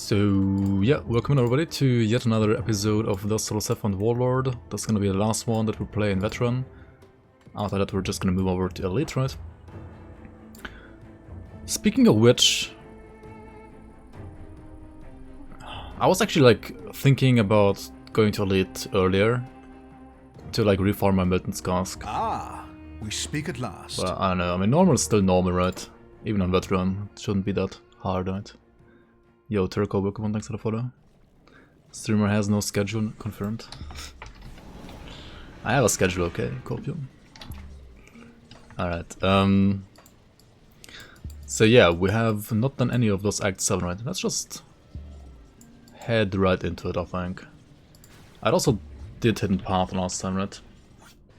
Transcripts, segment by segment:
So yeah, welcome everybody to yet another episode of the Start SSF on Warlord. That's gonna be the last one that we play in Veteran. After that we're just gonna move over to Elite, right? Speaking of which, I was actually like thinking about going to Elite earlier to like reform my Milton's cask. Ah, we speak at last. But I don't know, I mean normal is still normal, right? Even on Veteran, it shouldn't be that hard, right? Yo, Turco, welcome on, thanks for the follow. Streamer has no schedule confirmed. I have a schedule, okay, Corpio. Alright, so yeah, we have not done any of those Act 7, right? Let's just head right into it, I think. I also did Hidden Path last time, right?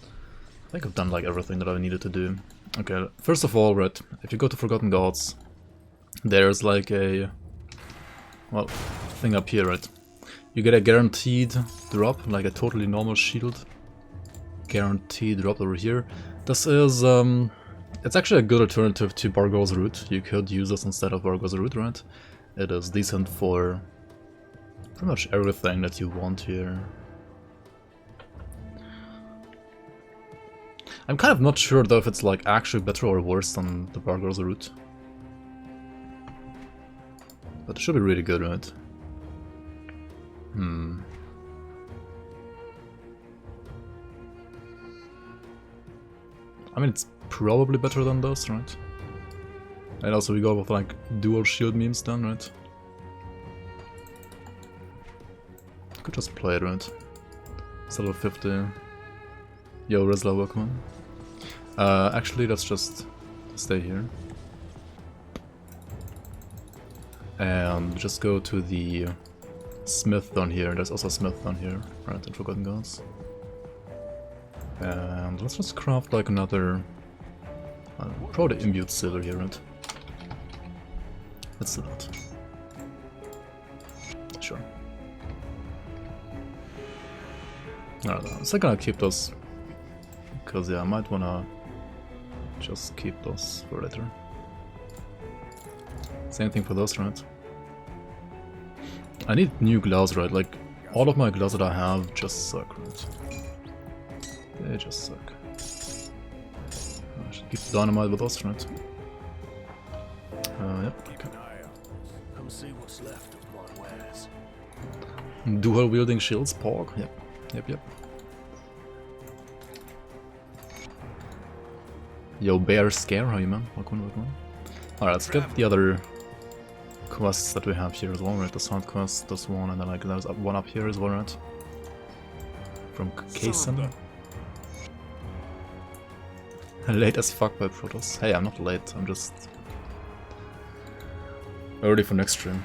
I think I've done like everything that I needed to do. Okay, first of all, right, if you go to Forgotten Gods, there's like a well, thing up here, right? You get a guaranteed drop, like a totally normal shield. Guaranteed drop over here. This is, it's actually a good alternative to Bargo's Root. You could use this instead of Bargo's Root, right? It is decent for pretty much everything that you want here. I'm kind of not sure though if it's like actually better or worse than the Bargo's Root. But it should be really good, right? I mean, it's probably better than this, right? And also we go with like dual shield memes then, right? Could just play it, right? It's level 50. Yo, Rizla, welcome on. Actually, let's just stay here. And just go to the smith down here. There's also a smith down here, right, in Forgotten Gods. And let's just craft like another, probably imbued silver here, right? Let's do that. Sure. Alright, I'm still gonna keep those, because yeah, I might wanna just keep those for later. Same thing for those, right? I need new gloves, right? Like, all of my gloves that I have just suck, right? They just suck. I should keep dynamite with us, right? Yep, okay. Come see what's left of my wares. Dual wielding shields, pork. Yep. Yo, Bear Scare, how you, man? Welcome. Alright, let's get the other quests that we have here as well, right? The sound quest, this one, and then like there's one up here as well, right? From Kason. Late as fuck by Protoss. Hey, I'm not late, I'm just ready for next stream.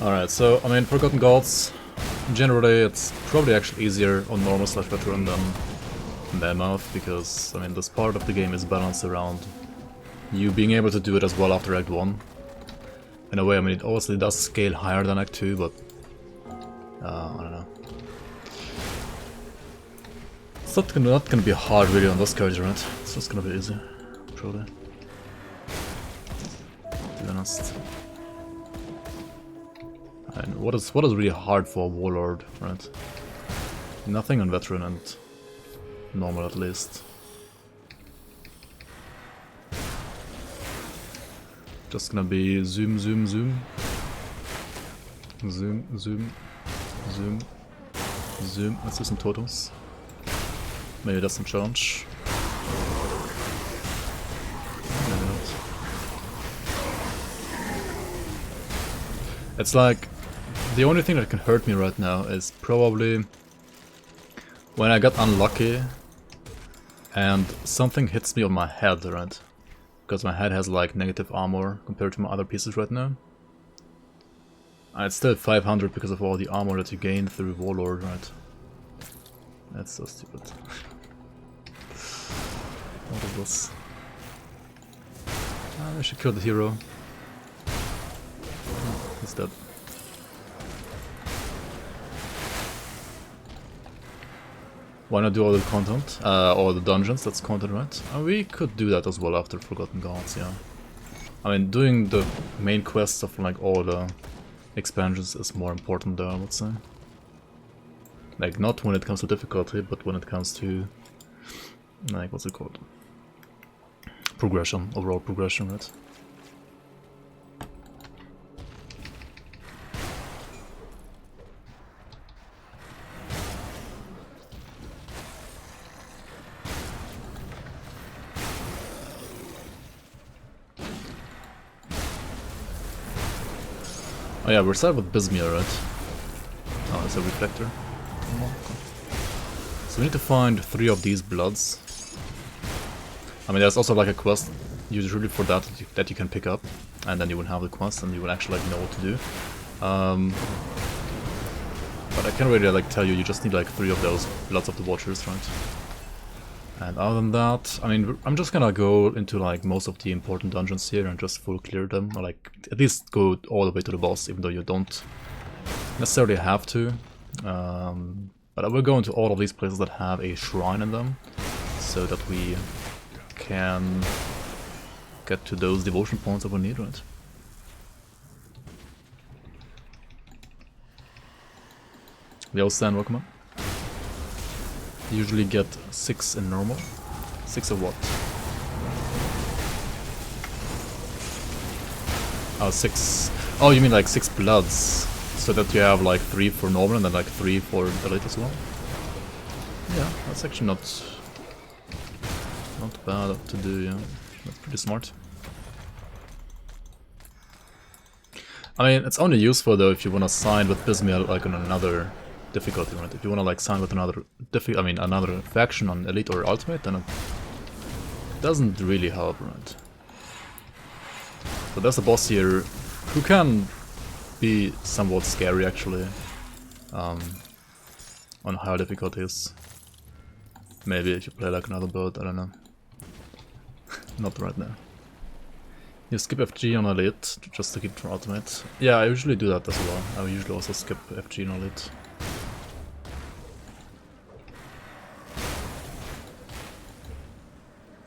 Alright, so, I mean, Forgotten Gods, generally it's probably actually easier on normal / veteran than Mammoth, because, I mean, this part of the game is balanced around you being able to do it as well after Act 1. In a way, I mean, it obviously does scale higher than Act 2, but I don't know. It's not gonna be hard really on this character, right? It's just gonna be easy, probably. To be honest. And what is really hard for a Warlord, right? Nothing on Veteran and normal at least. Just gonna be zoom. Zoom. Let's do some totems. Maybe that's some challenge. Maybe not. It's like, the only thing that can hurt me right now is probably when I got unlucky and something hits me on my head, right? Because my head has like negative armor compared to my other pieces right now. And it's still 500 because of all the armor that you gain through Warlord, right? That's so stupid. What is this? I should kill the hero. Oh, he's dead. Why not do all the content? All the dungeons, that's content, right? We could do that as well after Forgotten Gods, yeah. I mean, doing the main quests of like all the expansions is more important there, I would say. Like, not when it comes to difficulty, but when it comes to, like, what's it called? Progression, overall progression, right? Oh yeah, we're starting with Bismir, right? Oh, it's a reflector. So we need to find 3 of these bloods. I mean, there's also like a quest usually for that you can pick up, and then you will have the quest and you will actually like know what to do. But I can't really like tell you. You just need like 3 of those Bloods of the Watchers, right? And other than that, I mean, I'm just gonna go into like most of the important dungeons here and just full clear them, or like at least go all the way to the boss, even though you don't necessarily have to. But I will go into all of these places that have a shrine in them, so that we can get to those devotion points that we need, right? The Stand, welcome up. Usually get 6 in normal. 6 of what? Oh, 6. Oh, you mean like 6 bloods? So that you have like 3 for normal and then like 3 for elite as well? Yeah, that's actually not bad to do, yeah. That's pretty smart. I mean, it's only useful though if you wanna sign with Bismir like on another difficulty, right? If you wanna like sign with another another faction on elite or ultimate, then it doesn't really help, right? So there's a boss here who can be somewhat scary actually, on higher difficulties. Maybe if you play like another build, I don't know. Not right now. You skip FG on elite just to keep from ultimate. Yeah, I usually do that as well. I usually also skip FG on elite.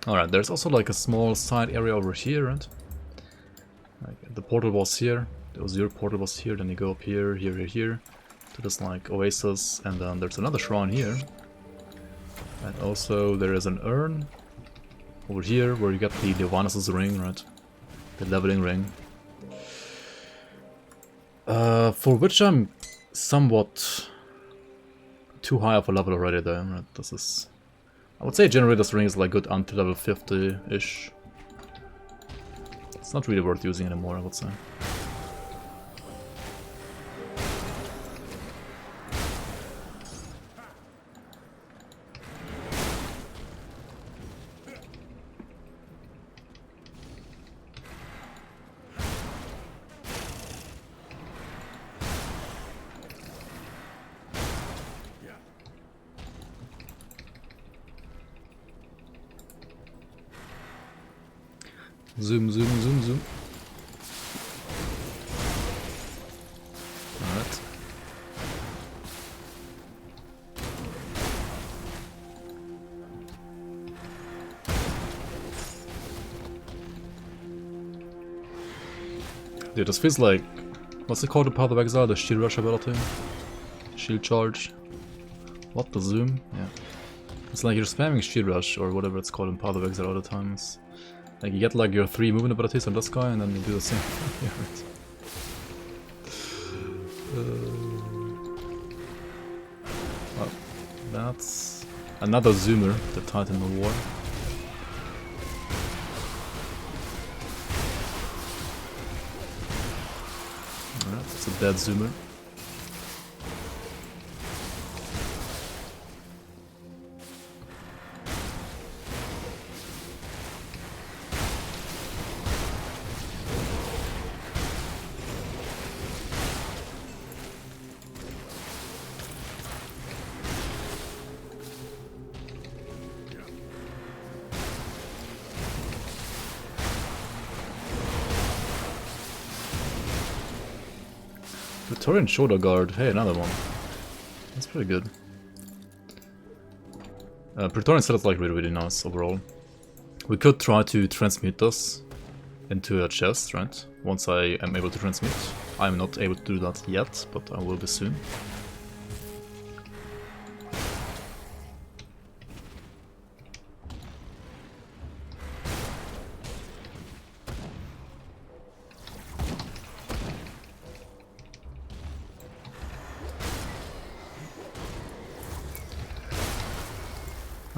Alright, there's also like a small side area over here, right? Like the portal was here, there was your portal was here, then you go up here, here, to this like oasis, and then there's another shrine here. And also there is an urn over here where you get the Levinas' ring, right? The leveling ring. For which I'm somewhat too high of a level already though, right? This is... I would say generally this ring is like good until level 50-ish. It's not really worth using anymore, I would say. Zoom, zoom, zoom, zoom. Alright. Dude, this feels like... What's it called in Path of Exile? The Shield Rush ability? Shield Charge? What, the zoom? Yeah. It's like you're spamming Shield Rush or whatever it's called in Path of Exile all the time. It's like you get like your 3 movement abilities on this guy and then you do the same. Yeah, right. Well, that's another zoomer, the Titan of War. Alright, It's a dead zoomer. Praetorian shoulder guard. Hey, another one. That's pretty good. Praetorian set is like really nice overall. We could try to transmute this into a chest, right? Once I am able to transmute. I'm not able to do that yet, but I will be soon.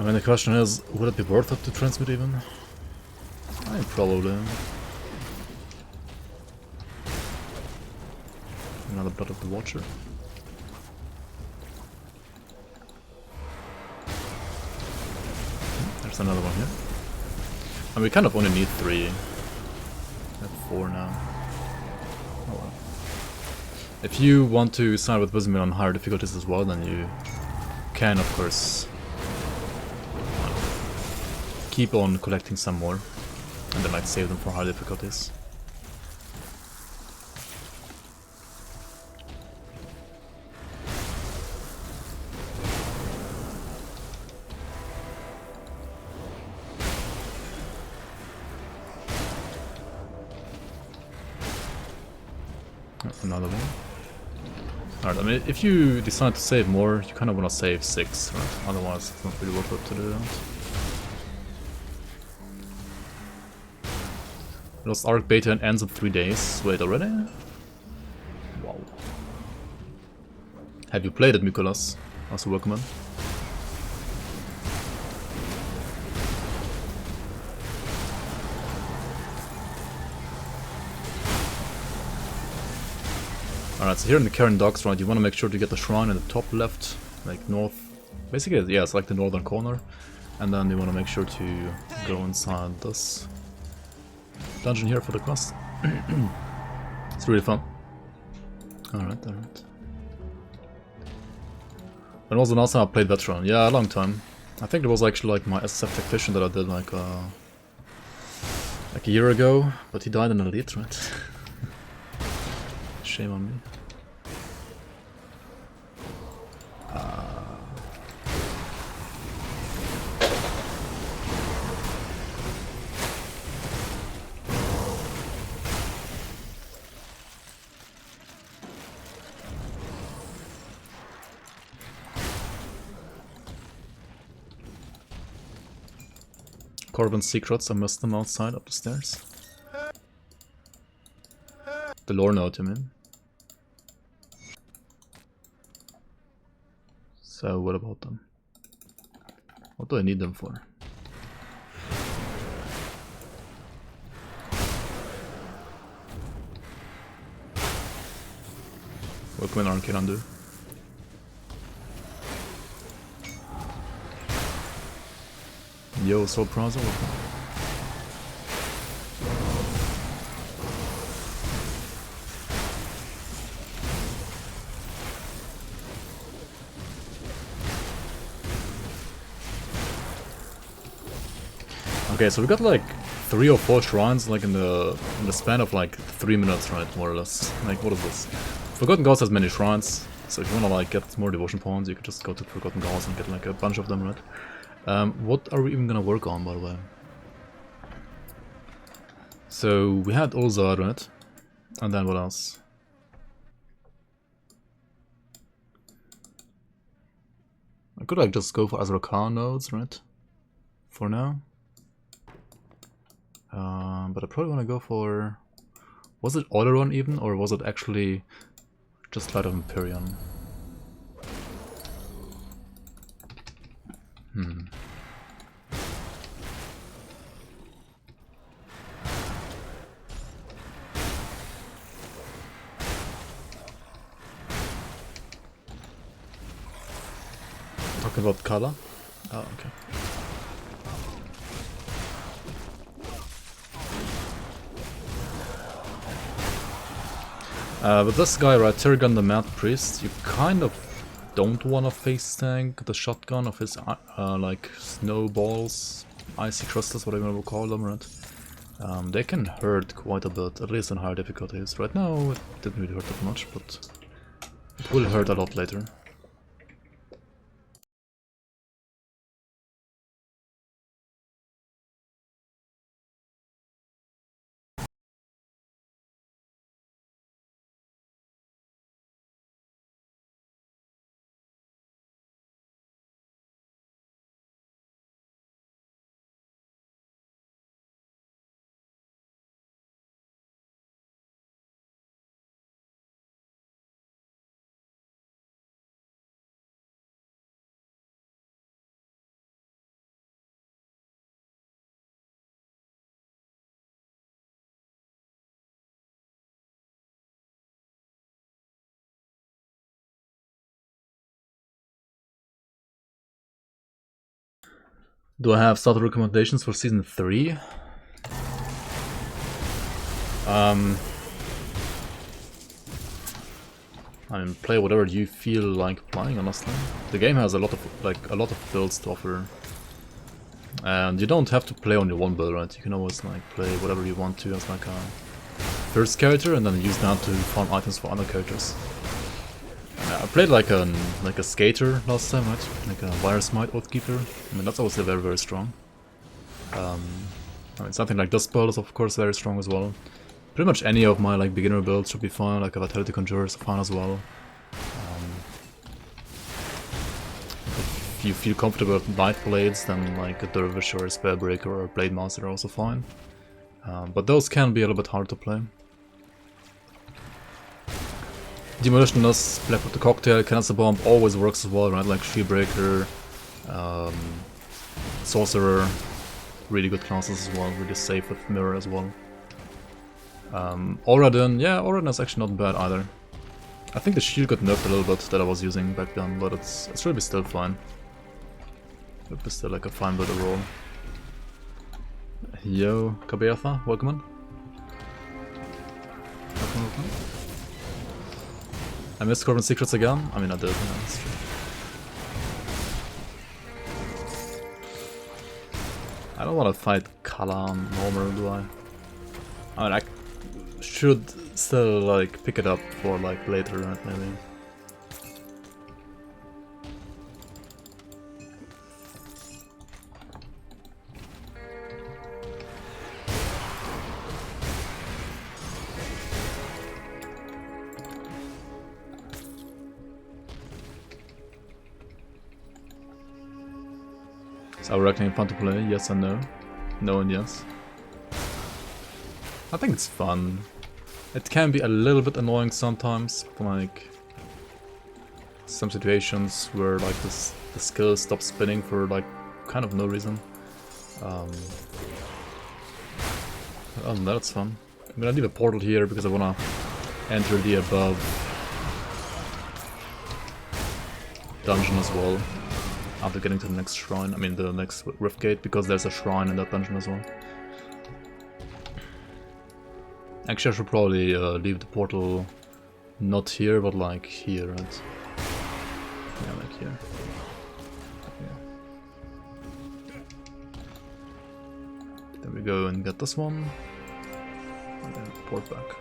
I mean, the question is, would it be worth it to transmit even? Probably. Another Blood of the Watcher. There's another one here. And we kind of only need 3. We have 4 now. Oh well. If you want to sign with Wisdom on higher difficulties as well, then you can, of course, keep on collecting some more, and then like save them for higher difficulties. That's another one. Alright, I mean, if you decide to save more, you kind of want to save 6, right? Otherwise it's not really worth it to do that. Lost Arc Beta and ends in 3 days. Wait, already? Wow. Have you played it, Mykolas? Also welcome in. Alright, so here in the Karen Docks, right, you want to make sure to get the shrine in the top left, like north. Basically, yeah, it's like the northern corner. And then you want to make sure to go inside this dungeon here for the quest. It's really fun. Alright, alright. When was the last time I played Veteran? Yeah, a long time. I think it was actually like my SSF tactician that I did like a year ago, but he died in Elite, right? Shame on me. Corbin's secrets, I missed them outside up the stairs. The lore note, you mean? So, what about them? What do I need them for? What can Arcane do? Yo, Soul Praza, okay, so we got like 3 or 4 shrines like in the span of like 3 minutes, right, more or less. Like, what is this? Forgotten Gods has many shrines, so if you wanna like get more devotion points, you could just go to Forgotten Gods and get like a bunch of them, right? What are we even gonna work on, by the way? So we had Ulzar, right? And then what else? I could like just go for Azrakar nodes, right? For now. But I probably want to go for... Was it Oleron even, or was it actually just Light of Empyrean? talking about color? Oh, okay. With this guy, right, Tyrigon the Mad Priest, you kind of don't want to face tank the shotgun of his like snowballs, icy crystals, whatever you want to call them, right? They can hurt quite a bit, at least in higher difficulties. Right now it didn't really hurt that much, but it will hurt a lot later. Do I have starter recommendations for Season 3? I mean, play whatever you feel like playing, honestly. The game has a lot of builds to offer. And you don't have to play only one build, right? You can always like play whatever you want to as like a first character and then use that to farm items for other characters. I played like a skater last time, right? Like a Virus Might Oathkeeper. I mean, that's obviously very, very strong. I mean, something like this build is of course very strong as well. Pretty much any of my like beginner builds should be fine, like a Vitality Conjurer is fine as well. If you feel comfortable with Night Blades, then like a Dervish or a Spellbreaker or a Blade Master are also fine. But those can be a little bit hard to play. Demolitionist, Black with the Cocktail, Canister Bomb always works as well, right? Like Shieldbreaker, Sorcerer, really good classes as well, really safe with Mirror as well. Oradin, yeah, Oradin is actually not bad either. I think the shield got nerfed a little bit that I was using back then, but it's really still fine. It's still like a fine build overall. Yo, Kabeatha, welcome in. Welcome. I missed Corbin Secrets again? I mean, I did, yeah, that's true. I don't want to fight Kalam normal, do I? I mean, I should still, like, pick it up for, like, later, right, maybe. Is our reckoning fun to play? Yes and no. No and yes. I think it's fun. It can be a little bit annoying sometimes, like some situations where like the skill stops spinning for like kind of no reason. Other than that, it's fun. I'm gonna leave a portal here because I wanna enter the above dungeon as well. After getting to the next shrine, I mean the next Rift Gate, because there's a shrine in that dungeon as well. Actually, I should probably leave the portal not here, but like here, right? Yeah, like here. Yeah. Then we go and get this one, and then port back.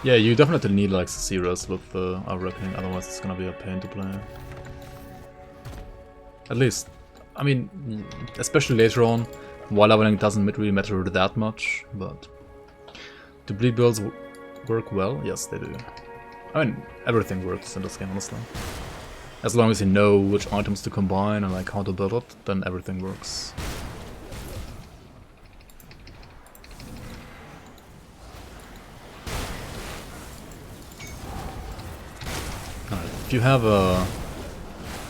Yeah, you definitely need like Zeros with our Reckoning, otherwise it's gonna be a pain to play. At least, I mean, especially later on, while leveling doesn't really matter that much, but do bleed builds work well? Yes, they do. I mean, everything works in this game, honestly. As long as you know which items to combine and like how to build it, then everything works. If you have a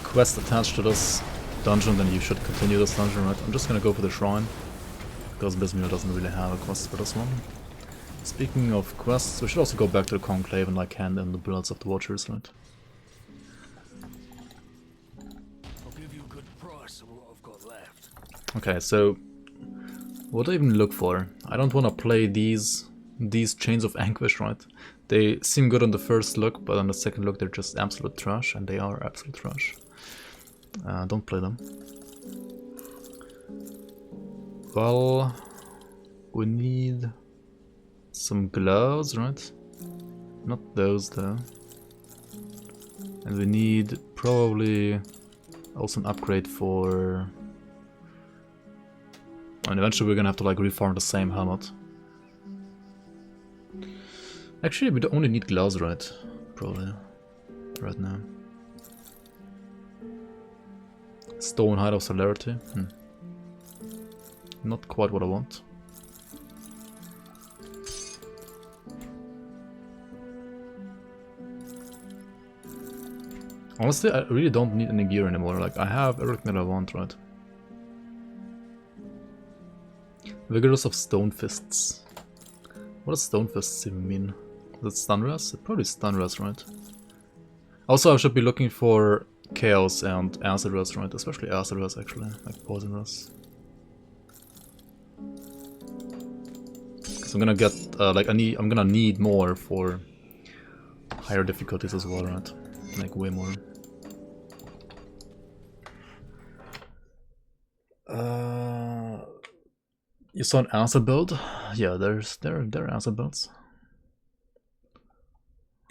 quest attached to this dungeon, then you should continue this dungeon, right? I'm just gonna go for the shrine, because Bismuth doesn't really have a quest for this one. Speaking of quests, we should also go back to the Conclave and like hand in the bullets of the Watchers, right? I'll give you a good price on what I've got left. Okay, so what do I even look for? I don't want to play these Chains of Anguish, right? They seem good on the first look, but on the second look they're just absolute trash, and they are absolute trash. Don't play them. Well, we need some gloves, right? Not those though. And we need probably also an upgrade for... And eventually we're gonna have to like refarm the same helmet. Actually, we don't only need gloves, right? Probably. Right now. Stone Hide of Celerity. Not quite what I want. Honestly, I really don't need any gear anymore. Like, I have everything that I want, right? Vigorous of Stone Fists. What does Stone Fists even mean? Is it stun res? It probably stun res, right? Also, I should be looking for Chaos and Acid res, right? Especially Acid res, actually. Like Poison res. Because I'm gonna get, I'm gonna need more for higher difficulties as well, right? Like, way more. You saw an acid build? Yeah, there are acid builds.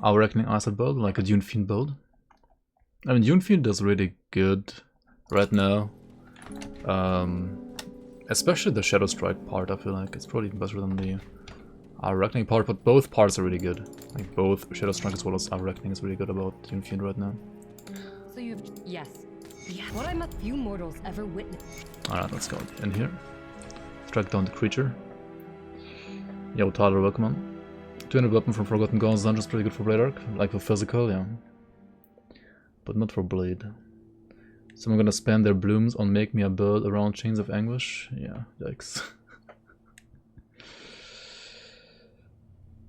Our Reckoning acid build, like a Dune Fiend build. I mean, Dune Fiend is really good right now. Especially the Shadow Strike part, I feel like it's probably better than the Our Reckoning part, but both parts are really good. Like both Shadow Strike as well as Our Reckoning is really good about Dune Fiend right now. So you've... Yes. Yeah. What I'm a few mortals ever witnessed. Alright, let's go in here. Track down the creature. Yo, Tyler, welcome on. 200 weapon from Forgotten Gods Dungeon is pretty good for Blade Arc. Like for physical, yeah. But not for Blade. So I'm gonna spend their blooms on make me a build around Chains of Anguish. Yeah, yikes.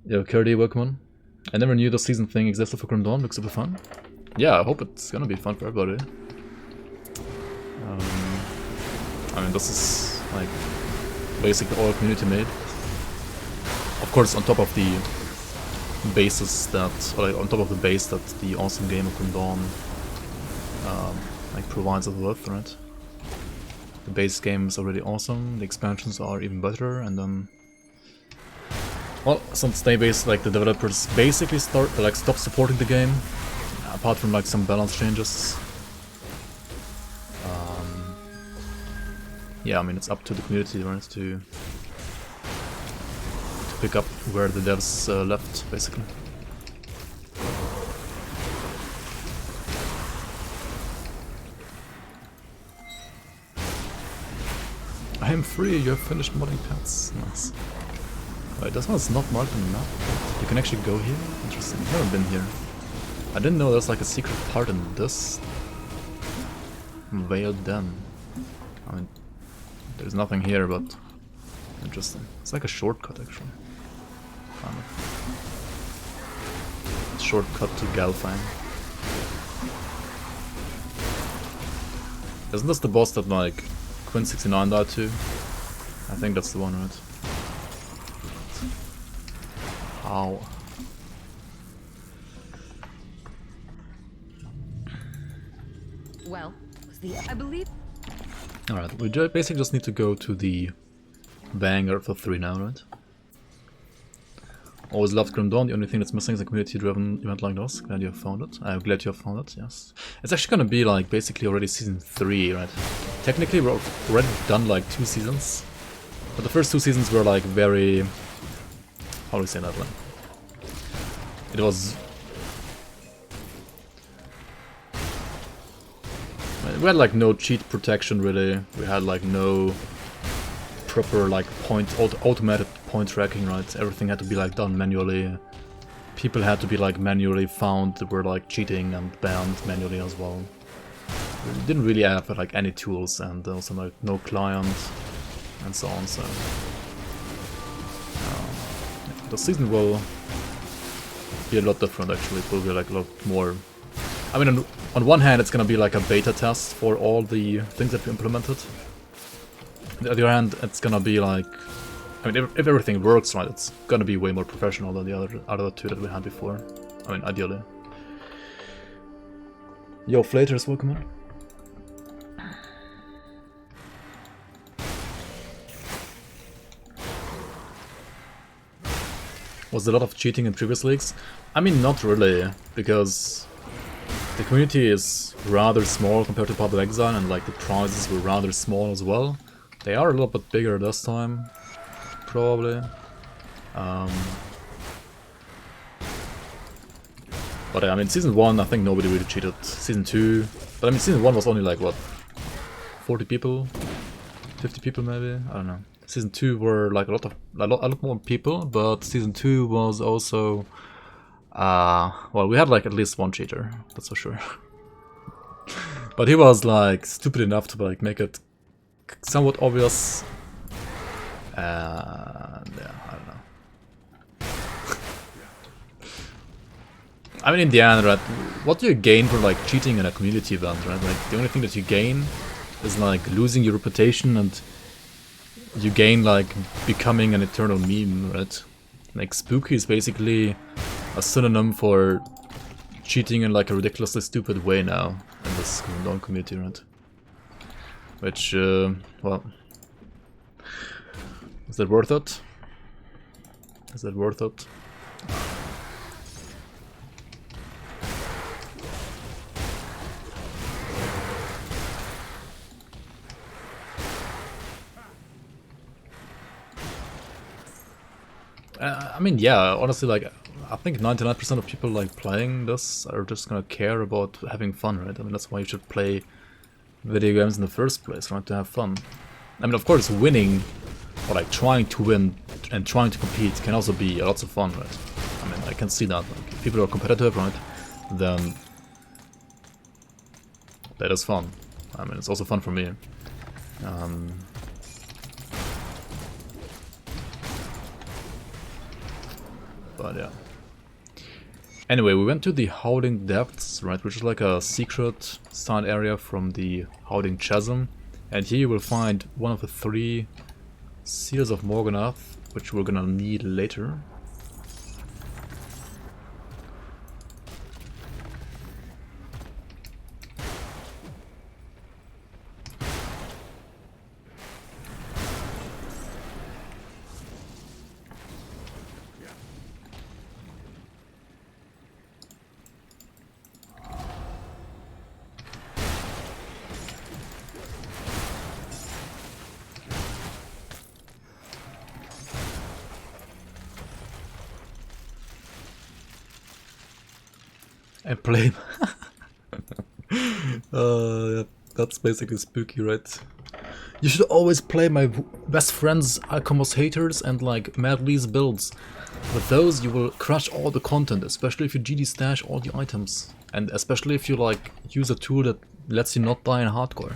Yo, Kirdy, welcome on. I never knew the season thing existed for Grim Dawn. Looks super fun. Yeah, I hope it's gonna be fun for everybody. I mean, this is like basically all community made. Of course, on top of the bases that, or like on top of the base that the awesome game of Grim Dawn like provides us with, right? The base game is already awesome. The expansions are even better, and then, well, since they the developers basically stop supporting the game, apart from like some balance changes. Yeah, I mean, it's up to the community, right, to pick up where the devs left, basically. I am free, you have finished modding pets. Nice. Wait, this one's not marked on the map. You can actually go here? Interesting. I've never been here. I didn't know there's like a secret part in this veiled den. I mean, there's nothing here, but interesting. It's like a shortcut, actually. Kind of. Shortcut to Galfang. Isn't this the boss that like Quinn69 died to? I think that's the one, right? How? Well, was the... I believe... Alright, we basically just need to go to the Banger for 3 now, right? Always loved Grim Dawn, the only thing that's missing is a community-driven event like this. Glad you have found it. I'm glad you have found it, yes. It's actually gonna be like basically already season 3, right? Technically we're already done like 2 seasons. But the first 2 seasons were like very... How do we say that, like? It was... We had like no cheat protection really. We had like no proper like automated point tracking, right? Everything had to be like done manually. People had to be like manually found that were like cheating and banned manually as well. We didn't really have like any tools, and also like no client and so on. So the season will be a lot different actually. It will be like a lot more. I mean, on one hand, it's gonna be like a beta test for all the things that we implemented. On the other hand, it's gonna be like, I mean, if everything works right, it's gonna be way more professional than the other two that we had before. I mean, ideally. Yo, Flaters, welcome in. Was there a lot of cheating in previous leagues? I mean, not really, because the community is rather small compared to Public Exile, and like the prizes were rather small as well. They are a little bit bigger this time, probably. But I mean, Season 1, I think nobody really cheated. Season 2, but I mean, Season 1 was only like, what, 40 people? 50 people maybe? I don't know. Season 2 were like a lot more people, but Season 2 was also... well, we had like at least one cheater, that's for sure. But he was like stupid enough to like make it somewhat obvious. And yeah, I don't know. I mean, in the end, right, what do you gain for like cheating in a community event, right? Like the only thing that you gain is like losing your reputation, and you gain like becoming an eternal meme, right? Like spooky is basically a synonym for cheating in like a ridiculously stupid way now in this non-community, right? Which, well, is that worth it? Is that worth it? I mean, yeah, honestly, like, I think 99% of people like playing this are just gonna care about having fun, right? I mean, that's why you should play video games in the first place, right? To have fun. I mean, of course, winning, or like trying to win and trying to compete can also be lots of fun, right? I mean, I can see that. Like, if people are competitive, right, then that is fun. I mean, it's also fun for me. But yeah. Anyway, we went to the Howling Depths, right, which is like a secret side area from the Howling Chasm. And here you will find one of the 3 Seals of Morganath, which we're gonna need later. And play. That's basically spooky, right? You should always play my best friend's Alchemist haters and like Mad Lee's builds. With those you will crush all the content, especially if you GD stash all the items. And especially if you like use a tool that lets you not die in hardcore.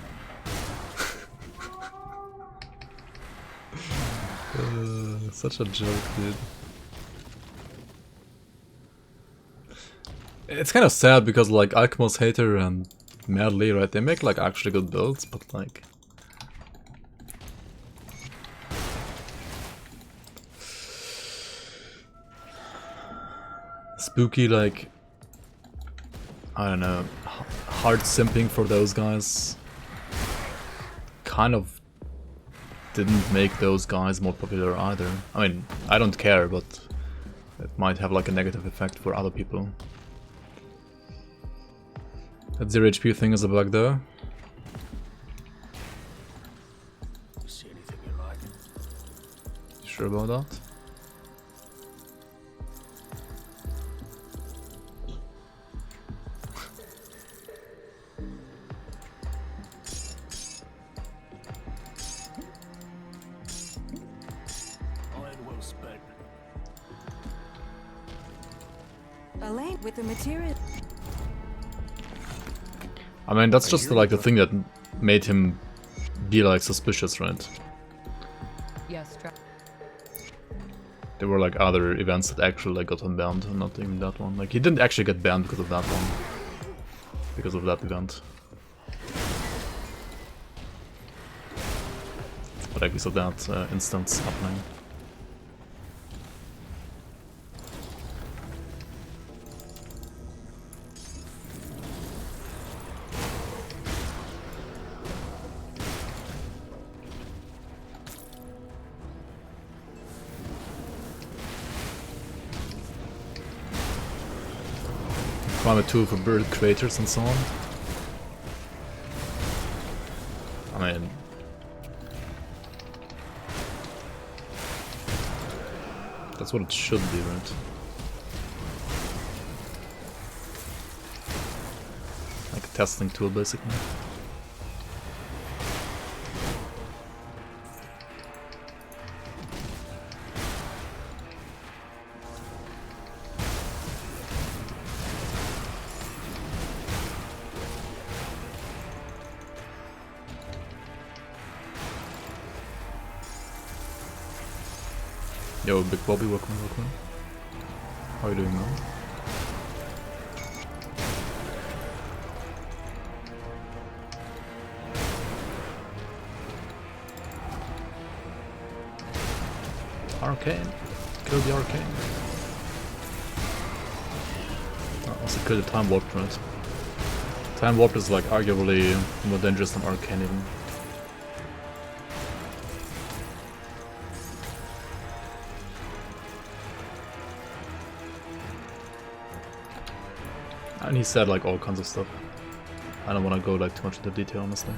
Such a joke, dude. It's kind of sad because like Alchemist Hater and Mad Lee, right, they make like actually good builds, but like... Spooky, like... I don't know, hard simping for those guys kind of didn't make those guys more popular either. I mean, I don't care, but it might have like a negative effect for other people. That 0 HP thing is a bug though. See anything you like? You sure about that? Iron well spent. Elaine with the material. I mean, that's just like the thing that made him be like suspicious, right? Yes, there were like other events that actually like got him banned, and not even that one. Like he didn't actually get banned because of that one, because of that event. But like we saw that instance happening. Climate 2 for bird creators and so on. I mean, that's what it should be, right? Like a testing tool, basically. Yo, Big Bobby, welcome. How are you doing, man? Arcane. Kill the Arcane. Also kill the Time Warp, right? Time Warp is like arguably more dangerous than Arcane even. And he said like all kinds of stuff. I don't want to go like too much into detail, honestly.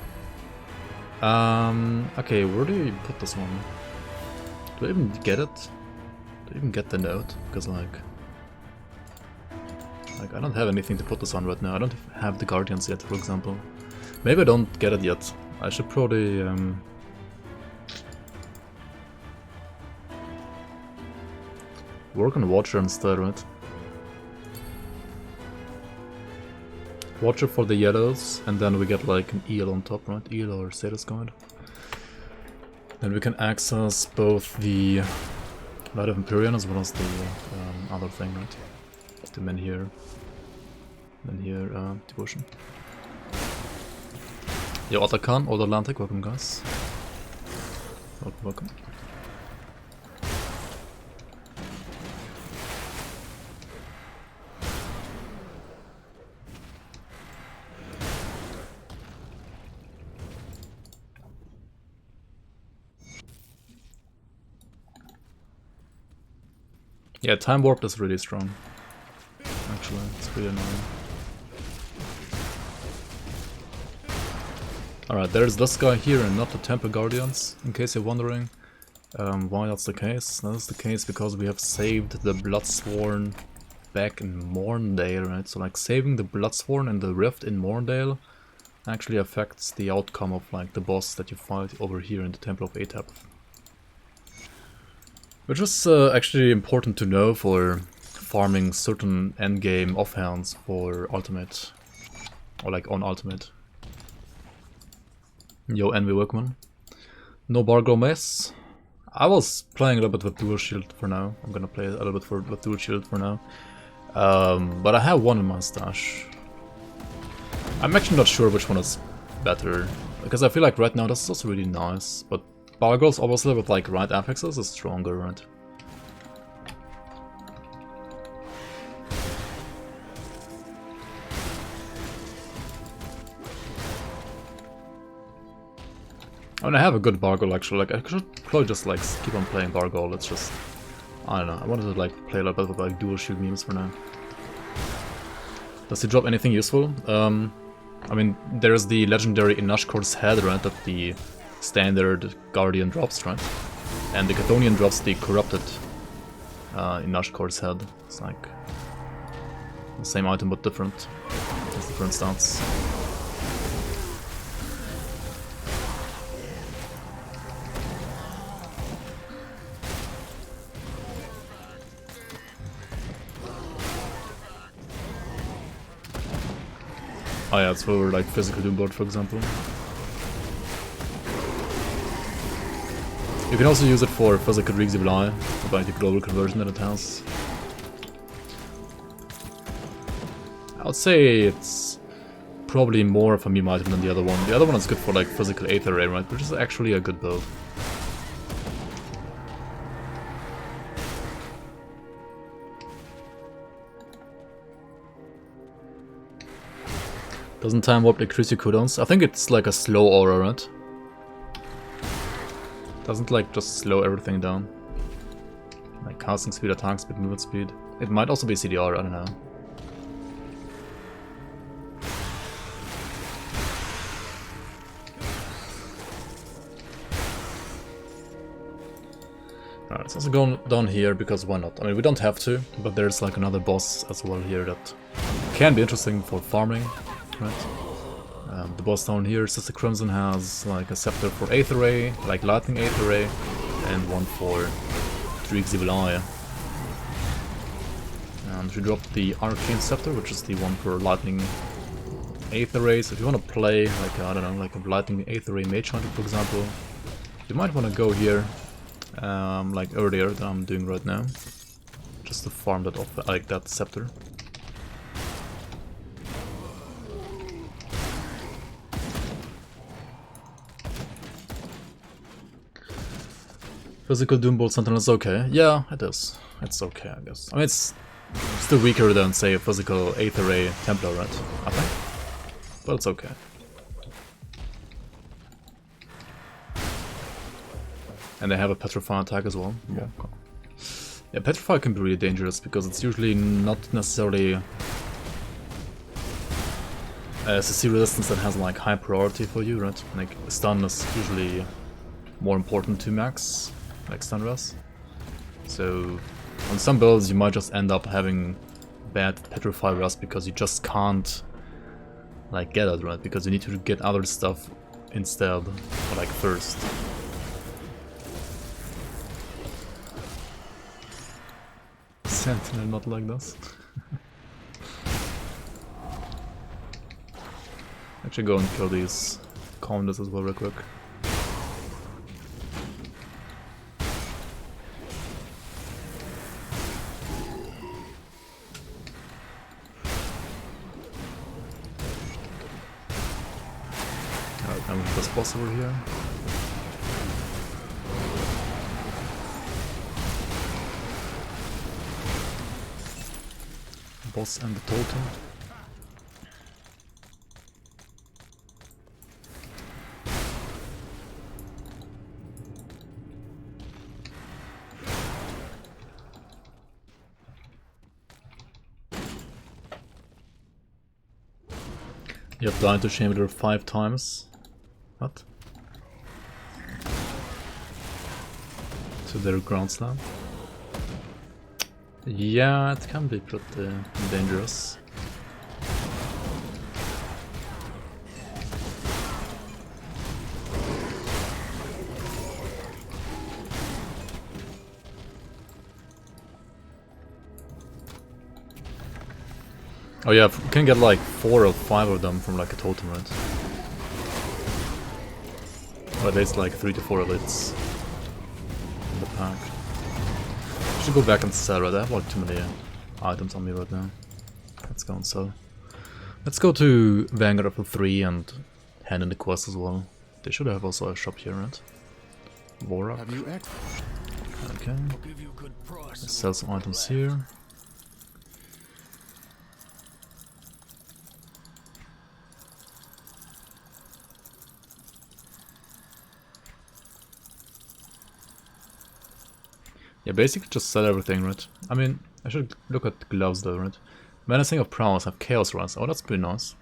Okay, where do you put this one? Do I even get it? Do I even get the note? Because like I don't have anything to put this on right now. I don't have the Guardians yet, for example. Maybe I don't get it yet. I should probably work on Watcher instead, right? Watcher for the yellows, and then we get like an eel on top, right? Eel or status guard. Then we can access both the Light of Empyrean as well as the other thing, right? The Menhir devotion. Yo, Atakan, Old Atlantic, welcome guys. Welcome. Yeah, Time Warp is really strong. Actually, it's really annoying. Alright, there's this guy here and not the Temple Guardians, in case you're wondering why that's the case. That is the case because we have saved the Bloodsworn back in Morndale, right? So like saving the Bloodsworn and the Rift in Morndale actually affects the outcome of like the boss that you fight over here in the Temple of Atap. Which is actually important to know for farming certain endgame offhands for Ultimate. Or like on Ultimate. Yo, Envy Workman. No Bargo Mess. I was playing a little bit with Dual Shield for now. I'm gonna play a little bit with Dual Shield for now. But I have one in my stash. I'm actually not sure which one is better. Because I feel like right now this is also really nice. But Bargos obviously with like right affixes is stronger, right? I mean, I have a good Bargol actually. Like I should probably just like keep on playing Bargol. Let's just, I don't know. I wanted to like play a little bit with like dual shield memes for now. Does he drop anything useful? I mean, there's the legendary Inashkor's head, right? That the standard Guardian drops, right? And the Chthonian drops the corrupted Inashkor's head. It's like the same item but different. It's different stats. Oh yeah, it's for like physical doom board, for example. You can also use it for physical re-exhibit, like the global conversion that it has. I would say it's probably more of a meme item than the other one. The other one is good for like physical Aether Ray, right? Which is actually a good build. Doesn't time warp decrease your cooldowns? I think it's like a slow aura, right? Doesn't like just slow everything down. Like casting speed, attack speed, movement speed. It might also be CDR, I don't know. Alright, let's also go down here because why not? I mean, we don't have to, but there's like another boss as well here that can be interesting for farming, right? The boss down here, Sister Crimson, has like a scepter for Aether Ray, like Lightning Aether Ray, and one for Drixivillai. And she dropped the Arcane Scepter, which is the one for Lightning Aether Ray. So if you want to play like, I don't know, like a Lightning Aether Ray Mage Hunter, for example, you might want to go here, like earlier than I'm doing right now, just to farm that off, like that scepter. Physical Doombolt Sentinel is okay. Yeah, it is. It's okay, I guess. I mean, it's still weaker than, say, a physical Aether Ray Templar, right? I think. But it's okay. And they have a Petrify attack as well. Yeah. Yeah, Petrify can be really dangerous because it's usually not necessarily a CC resistance that has like high priority for you, right? Like stun is usually more important to max, like stun res. So on some builds you might just end up having bad Petrify res because you just can't like get it, right? Because you need to get other stuff instead, or like first. Sentinel not like this. Actually go and kill these commanders as well real quick. Alright, I'm with this boss over here. Boss and the totem. You have died to Chamber 5 times. What? To their ground slam. Yeah, it can be pretty dangerous. Oh yeah, you can get like 4 or 5 of them from like a totem, right? Or at least like 3 to 4 elites in the pack. I should go back and sell, right? I have like too many items on me right now. Let's go and sell. Let's go to Vanguard level 3 and hand in the quest as well. They should have also a shop here, right? Warlord. Okay. Let's sell some items here. Yeah, basically just sell everything, right? I mean, I should look at the gloves though, right? Menacing of Prowess have Chaos Runs. Oh, that's pretty nice.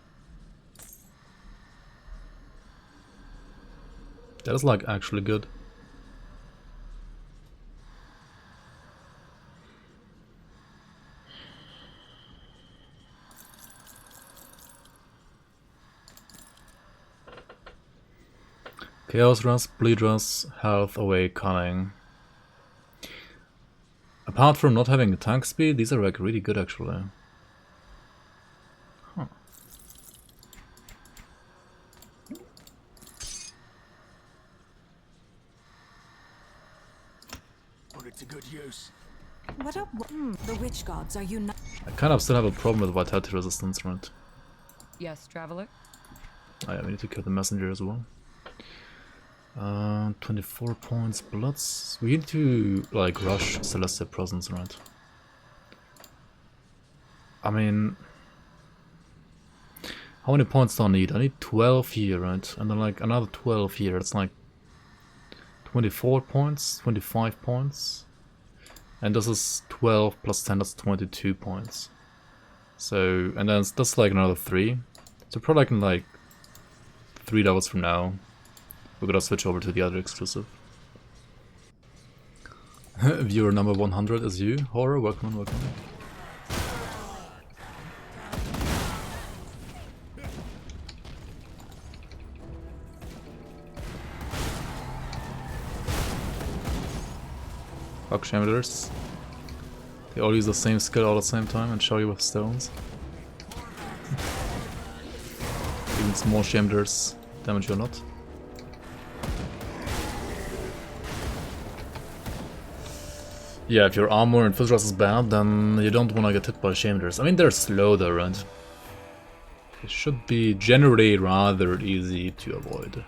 That is like actually good. Chaos Runs, Bleed Runs, Health, Away, Cunning. Apart from not having attack speed, these are like really good actually. Huh. to good use. What up? The witch gods are you not? I kind of still have a problem with vitality resistance, right? Yes, traveler. Oh yeah, we need to kill the messenger as well. 24 points, Blitz. We need to like rush Celestial Presence, right? I mean, how many points do I need? I need 12 here, right? And then like another 12 here. It's like 24 points, 25 points. And this is 12 plus 10, that's 22 points. So, and then that's like another 3. So probably like in like 3 levels from now, we're gonna switch over to the other exclusive. Viewer number 100 is you. Horror, welcome on, welcome on. Fuck Shamaders. They all use the same skill all at the same time and show you with stones. Even small Shamaders damage you or not. Yeah, if your armor and Fizz Rush is bad, then you don't want to get hit by Shamaders. I mean, they're slow though, right? It should be generally rather easy to avoid.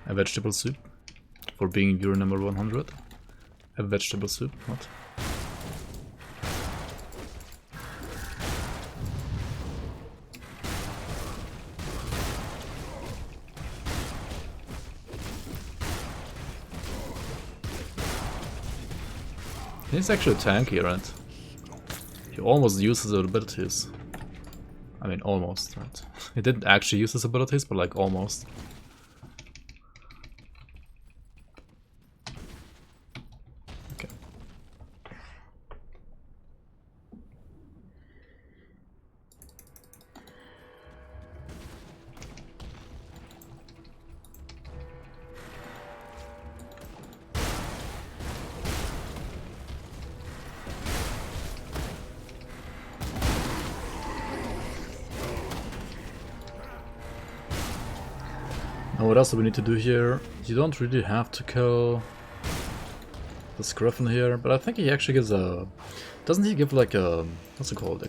A vegetable soup for being viewer number 100. A vegetable soup, what? He's actually tanky, right? He almost uses his abilities. I mean, almost, right? He didn't actually use his abilities, but like almost. Okay. Now what else do we need to do here? You don't really have to kill this Griffin here, but I think he actually gives a... Doesn't he give like a... What's it called?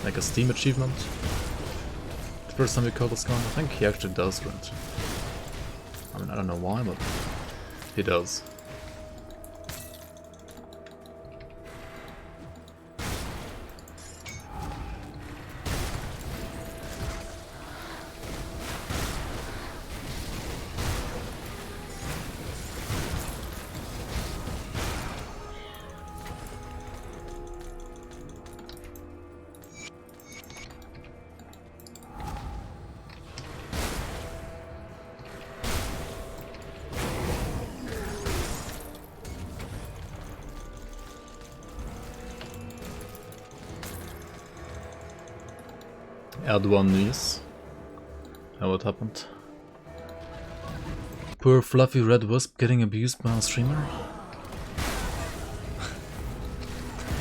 Like a Steam achievement? The first time you kill this guy? I think he actually does, right? I mean, I don't know why, but he does. Add one news. And what happened? Poor fluffy red wisp getting abused by a streamer?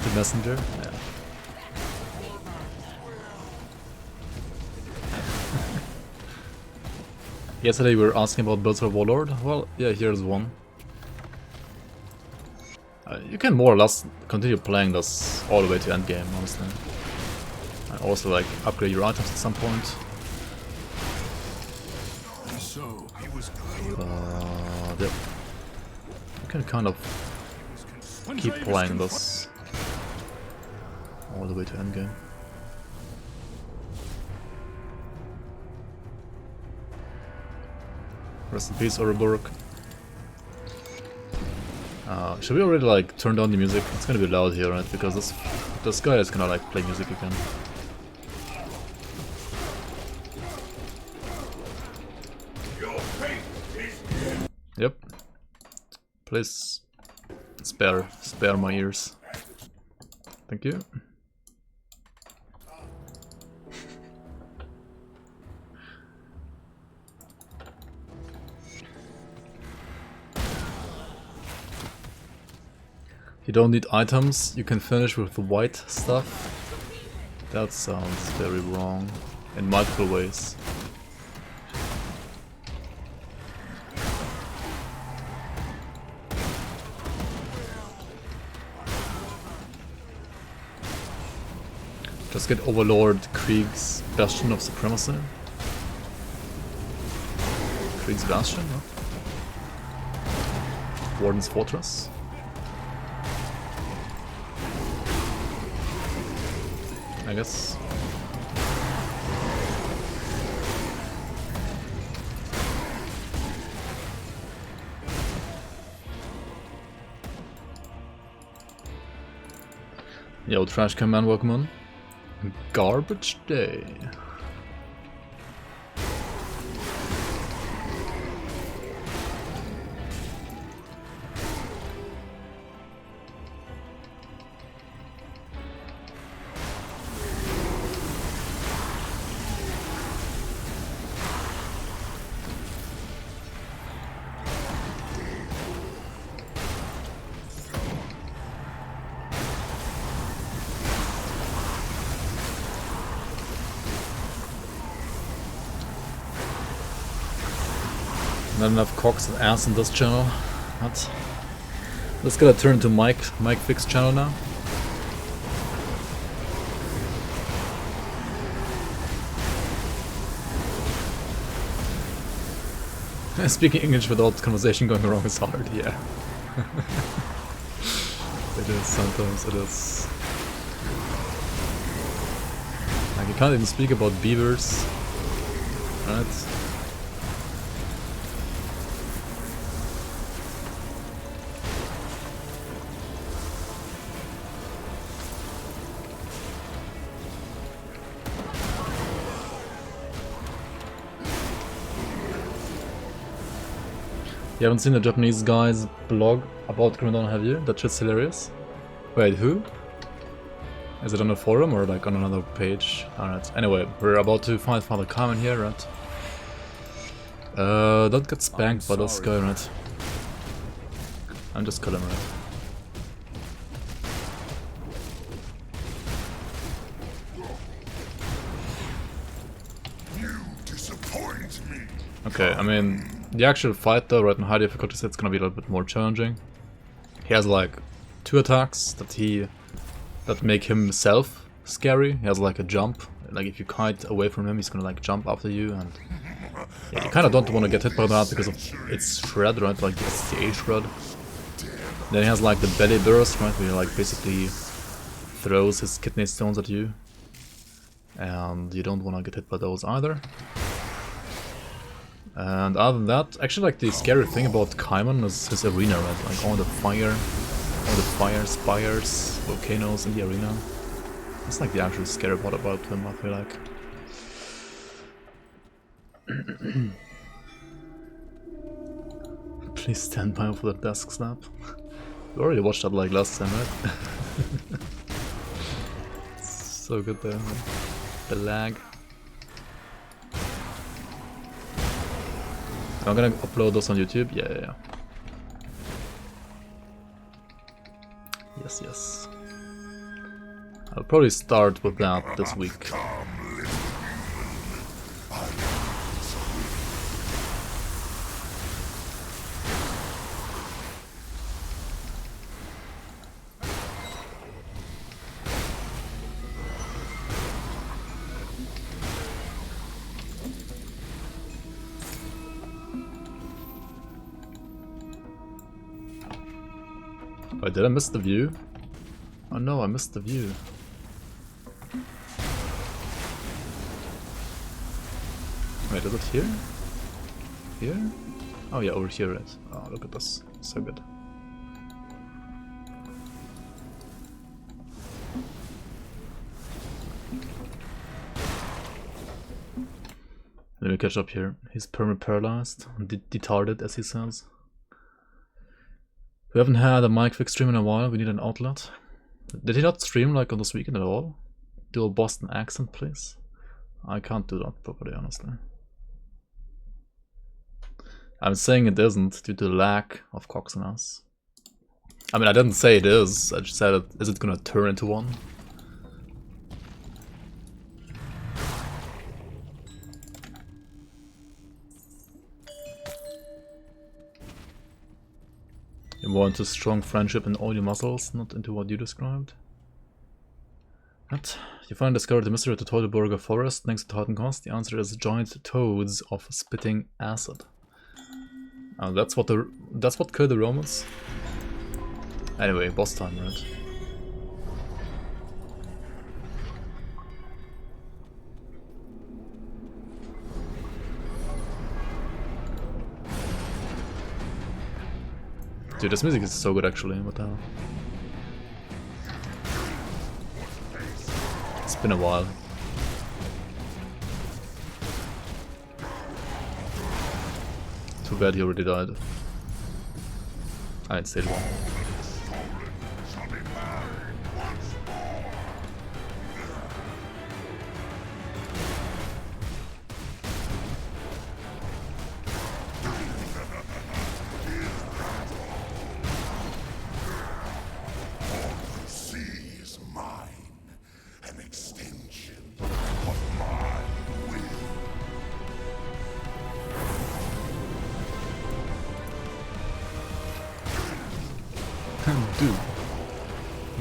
The messenger? Yeah. Yesterday we were asking about builds for Warlord. Well, yeah, here's one. You can more or less continue playing this all the way to endgame, honestly. And also like upgrade your items at some point. So he was Yep. You can kind of keep playing this all the way to endgame. Rest in peace, Ouroboros. Should we already like turn down the music? It's gonna be loud here, right? Because this guy is gonna like play music again. Yep. Please spare my ears. Thank you. You don't need items, you can finish with the white stuff. That sounds very wrong in multiple ways. Just get Overlord Krieg's Bastion of Supremacy. Krieg's Bastion, no? Warden's Fortress. I guess. Yo, Trash Can Man, welcome on. Garbage Day. Not enough cocks and ass in this channel. What? Let's gotta turn to Mike Fix channel now. Speaking English without conversation going wrong is hard, yeah. It is, sometimes it is. Like you can't even speak about beavers. Right? You haven't seen the Japanese guy's blog about GRIMTOOLS, have you? That shit's hilarious. Wait, who? Is it on a forum or like on another page? Alright, anyway, we're about to fight Father Carmen here, right? Don't get spanked by this guy, right? I'm just killing him, right? You disappoint me. Okay, I mean, the actual fight though, right, in high difficulty it's gonna be a little bit more challenging. He has like 2 attacks that make himself scary. He has like a jump, like if you kite away from him he's gonna like jump after you, and yeah, you kinda don't wanna get hit by that because of its shred, right, like the STA shred. Then he has like the belly burst, right, where he like basically throws his kidney stones at you. And you don't wanna get hit by those either. And other than that, actually like the scary thing about Kaiman is his arena, right? Like all the fire spires, volcanoes in the arena. That's like the actual scary part about him, I feel like. Please stand by for the desk snap. We already watched that like last time, right? So good there, man. The lag. I'm gonna upload those on YouTube. Yeah. Yes. I'll probably start with that this week. Wait, did I miss the view? Oh no, I missed the view. Wait, is it here? Here? Oh yeah, over here, right. Oh, look at this. So good. Let me catch up here. He's perma-paralyzed, detarded as he says. We haven't had a mic fix stream in a while, we need an outlet. Did he not stream like on this weekend at all? Do a Boston accent, please? I can't do that properly, honestly. I'm saying it isn't due to the lack of cocks in us. I mean, I didn't say it is, I just said, is it gonna turn into one? more into strong friendship and oily muscles, not into what you described. What? You finally discovered the mystery of the Teutoburger forest thanks to Titan Cost. The answer is giant toads of spitting acid. That's what killed the Romans. Anyway, boss time, right? Dude, this music is so good actually, what the hell? It's been a while. Too bad he already died. I ain't stage 1.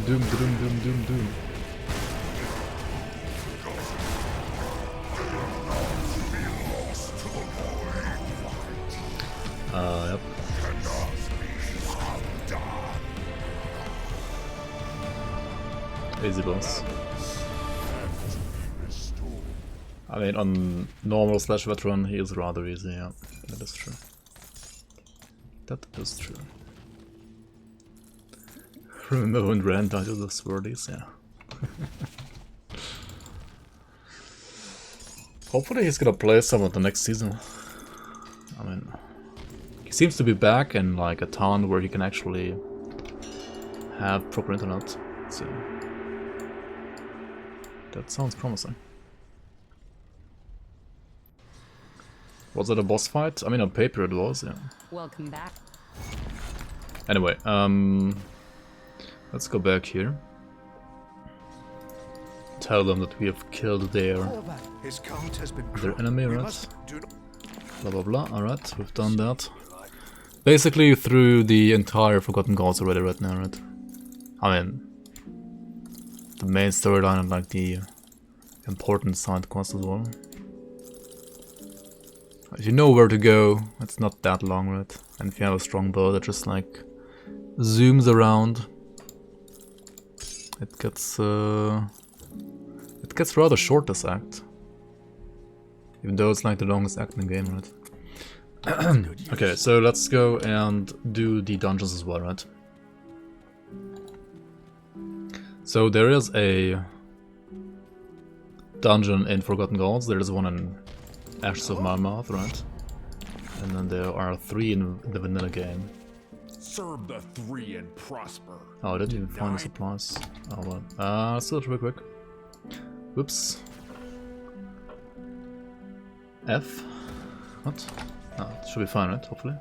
Doom. Doom. Yep. Easy boss. I mean, on normal / veteran, he is rather easy, yeah. That is true. That is true. Remember when Rand died of the Swordies, yeah. Hopefully he's gonna play some of the next season. I mean, he seems to be back in like a town where he can actually have proper internet, so that sounds promising. Was it a boss fight? I mean, on paper it was, yeah. Welcome back. Anyway, let's go back here. Tell them that we have killed their enemy, right? Blah blah blah. Alright, we've done that. Basically through the entire Forgotten Gods already right now, right? I mean, the main storyline and like the important side quest as well. If you know where to go, it's not that long, right? And if you have a strong bow that just like zooms around, it gets rather short, this act. Even though it's like the longest act in the game, right? Okay, so let's go and do the dungeons as well, right? So there is a dungeon in Forgotten Gods, there is one in Ashes of Malmouth, right? And then there are 3 in the vanilla game. Serve the 3 and prosper. Oh, I didn't even find the supplies. Oh well. Let's do it real quick. Whoops. F? What? Oh, it should be fine, right? Hopefully.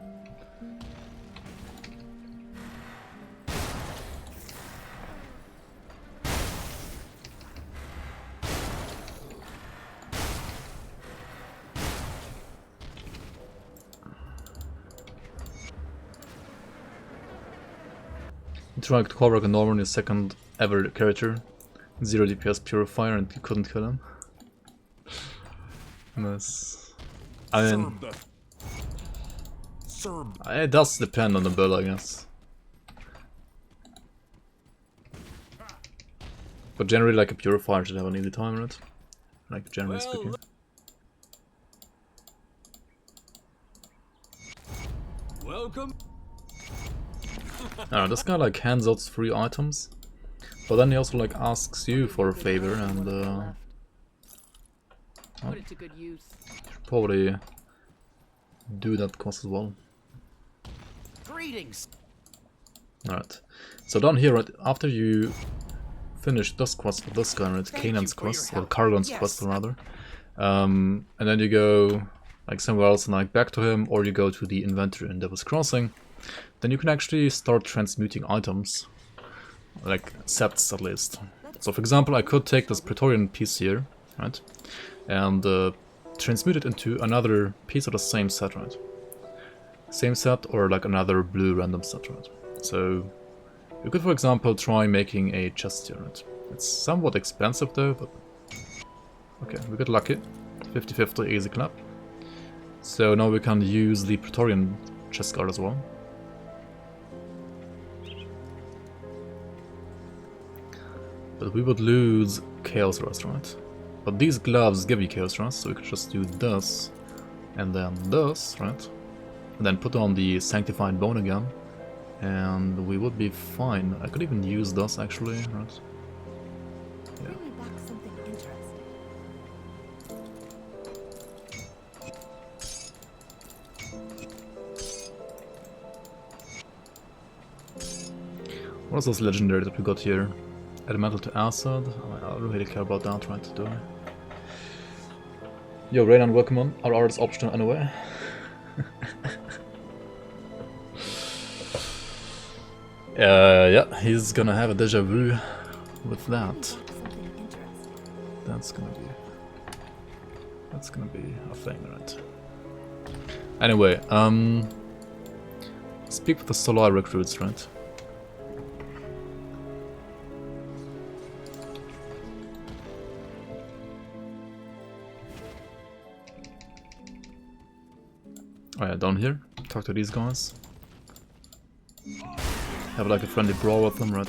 Tried to cover a Norman, his second ever character. 0 DPS Purifier, and you couldn't kill him. Nice. I mean, it does depend on the build, I guess. But generally, like a Purifier should have an easy time, right? Like, generally speaking. Welcome. This guy like hands out 3 items, but then he also like asks you for a favor, and Put it to good use. should probably do that quest as well. Greetings. Alright, so down here, right after you finish this quest with this guy, right, Canaan's quest, or Cargon's quest rather, and then you go like somewhere else and like back to him, or you go to the inventory in Devil's Crossing. Then you can actually start transmuting items, like sets at least. So for example, I could take this Praetorian piece here, right, and transmute it into another piece of the same set, right? Same set or like another blue random set, right? So you could, for example, try making a chest here. It's somewhat expensive though, but okay, we got lucky. 50-50 easy clap. So now we can use the Praetorian chest guard as well. But we would lose Chaos Rust, right? But these gloves give you Chaos Rust, so we could just do this and then this, right? And then put on the Sanctified Bone again, and we would be fine. I could even use this actually, right? Yeah. Bring me back something interesting. What is this legendary that we got here? Elemental to Acid? I don't really care about that, right? Do I? Yo, Raynan, welcome on. RR is optional anyway. Yeah, he's gonna have a deja vu with that. Something interesting. That's gonna be a thing, right? Anyway, speak with the Solar recruits, right? Oh yeah, down here, talk to these guys. Have like a friendly brawl with them, right?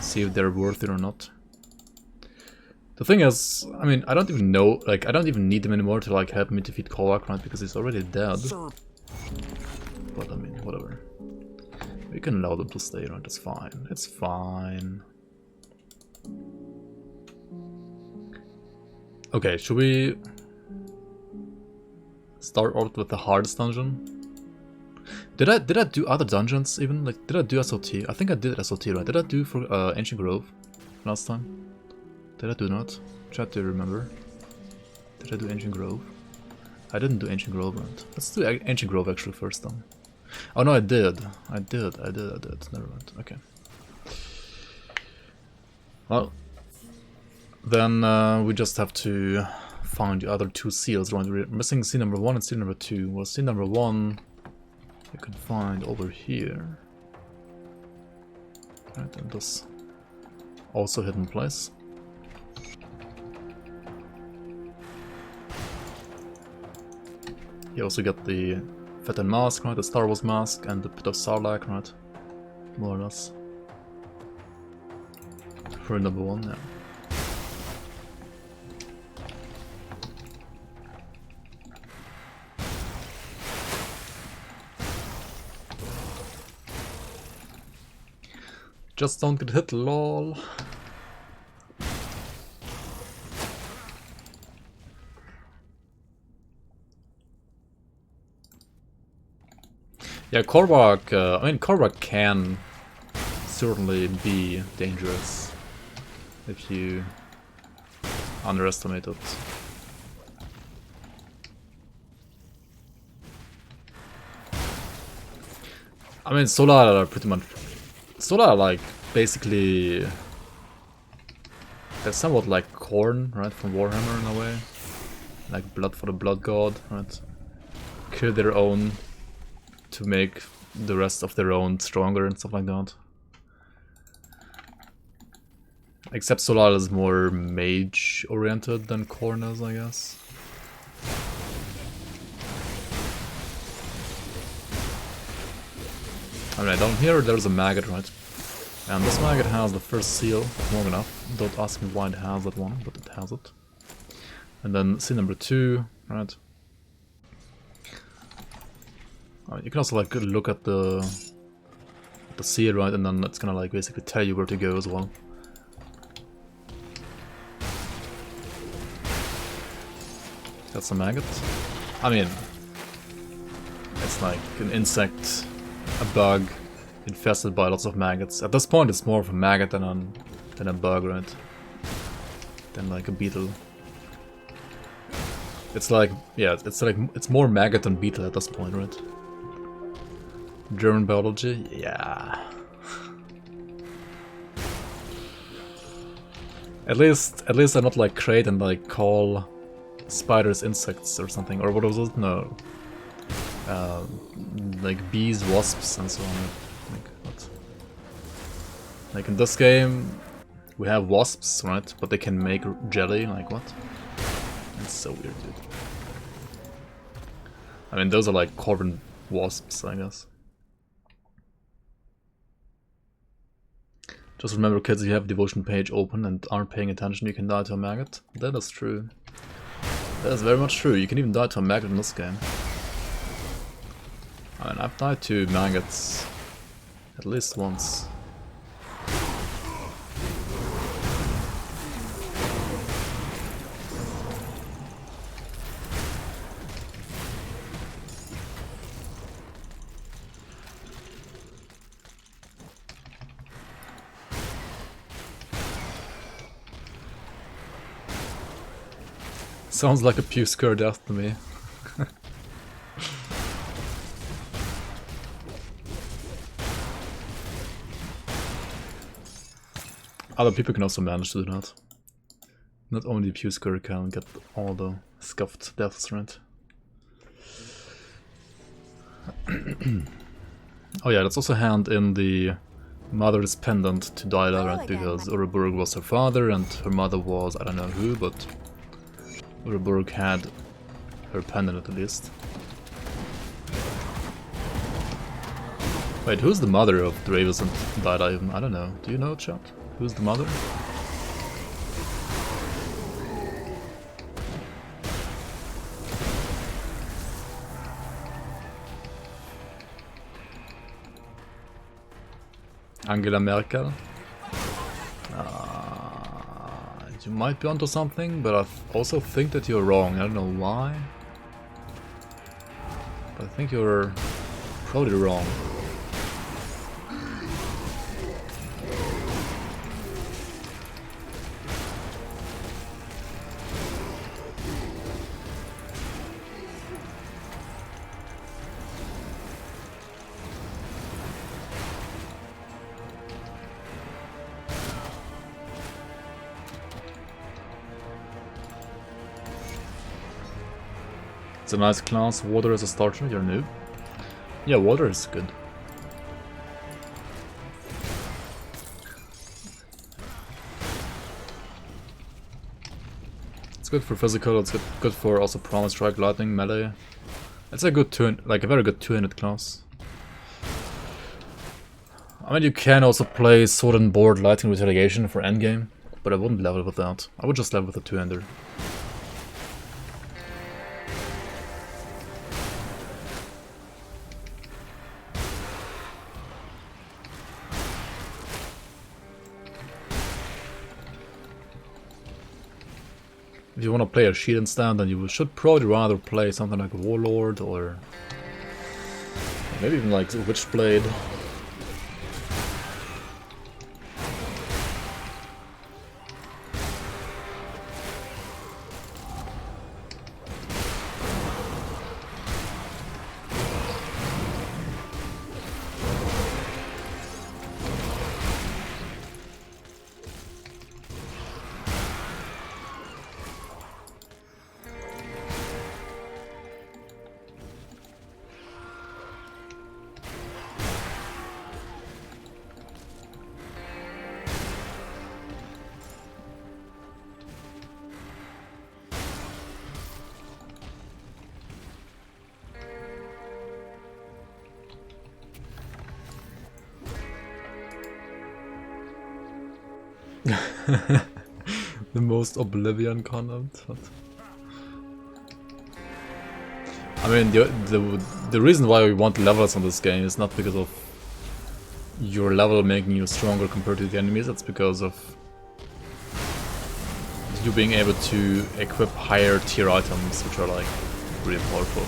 See if they're worth it or not. The thing is, I mean, I don't even know, like, I don't even need them anymore to like help me defeat Kolak, right? Because he's already dead. But I mean, whatever. We can allow them to stay, right? It's fine. It's fine. Okay, should we start out with the hardest dungeon? Did I do other dungeons even? Like, did I do SOT? I think I did SOT, right? Did I do for Ancient Grove last time? Did I do not? Try to remember. Did I do Ancient Grove? I didn't do Ancient Grove, right? Let's do Ancient Grove actually first then. Oh no, I did. I did. Never mind. Okay. Well, then we just have to find the other two seals, right? We're missing seal number 1 and seal number 2. Well, seal number 1 you can find over here. Right, and this also hidden place. You also get the Feten mask, right? The Star Wars mask and the Pit of Sarlacc, right? More or less. For number 1, yeah. Just don't get hit, lol. Yeah, Korvac, I mean, Korvac can certainly be dangerous if you underestimate it. I mean, Solar are pretty much... Solar are like, basically... They're somewhat like Khorne, right, from Warhammer in a way. Like blood for the blood god, right? Kill their own to make the rest of their own stronger and stuff like that. Except Solar is more mage oriented than Khorne is, I guess. Alright, down here there's a maggot, right? And this maggot has the first seal, long enough. Don't ask me why it has that one, but it has it. And then seal number 2, right? You can also like look at the seal, right? And then it's gonna like basically tell you where to go as well. That's a maggot. I mean, it's like an insect, a bug, infested by lots of maggots. At this point, it's more of a maggot than a bug, right? Than like a beetle. It's like, yeah, it's more maggot than beetle at this point, right? German biology, yeah. At least I'm not like create and like call spiders insects or something, or what was it? No. Like bees, wasps, and so on. Like, Like in this game, we have wasps, right? But they can make jelly, like what? That's so weird, dude. I mean, those are like carbon wasps, I guess. Just remember, kids, if you have a devotion page open and aren't paying attention, you can die to a maggot. That is true. That is very much true. You can even die to a maggot in this game. I mean, I've died to maggots at least once. Sounds like a Pusker death to me. Other people can also manage to do that. Not only Pusker can get all the scuffed deaths, right? Oh yeah, that's also a hand in the mother's pendant to Dyla, right? Because Uruburg was her father and her mother was, I don't know who, but Uruburg had her pendant at least. Wait, who's the mother of Dravis and Dyla even? I don't know. Do you know, chat? Who's the mother? Angela Merkel? You might be onto something, but I also think that you're wrong. I don't know why. But I think you're probably wrong. It's a nice class. Water as a starter, you're new. Yeah, water is good. It's good for physical, it's good for also Promise Strike, Lightning, Melee. It's a good like a very good two-handed class. I mean, you can also play Sword and Board Lightning Retaliation for endgame, but I wouldn't level with that. I would just level with a two-hander. If you want to play a shield instead, then you should probably rather play something like Warlord or maybe even like Witchblade. The most Oblivion content. What? I mean, the reason why we want levels on this game is not because of your level making you stronger compared to the enemies. It's because of you being able to equip higher tier items, which are like really powerful.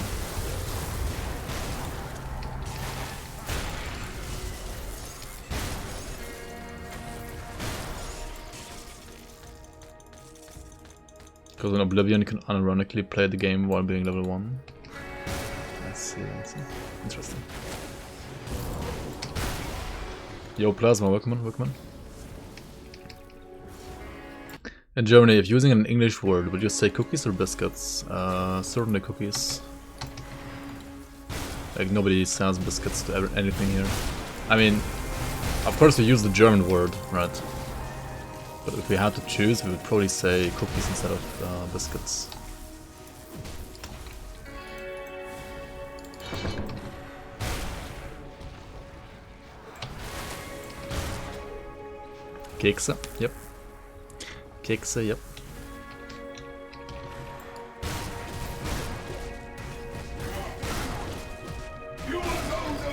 Because in Oblivion you can unironically play the game while being level 1. Let's see. Interesting. Yo, Plasma, welcome. In Germany, if using an English word, would you say cookies or biscuits? Certainly cookies. Like, nobody says biscuits to anything here. I mean, Of course we use the German word, right? But if we had to choose, we would probably say cookies instead of biscuits. Kekse, yep. Kekse, yep.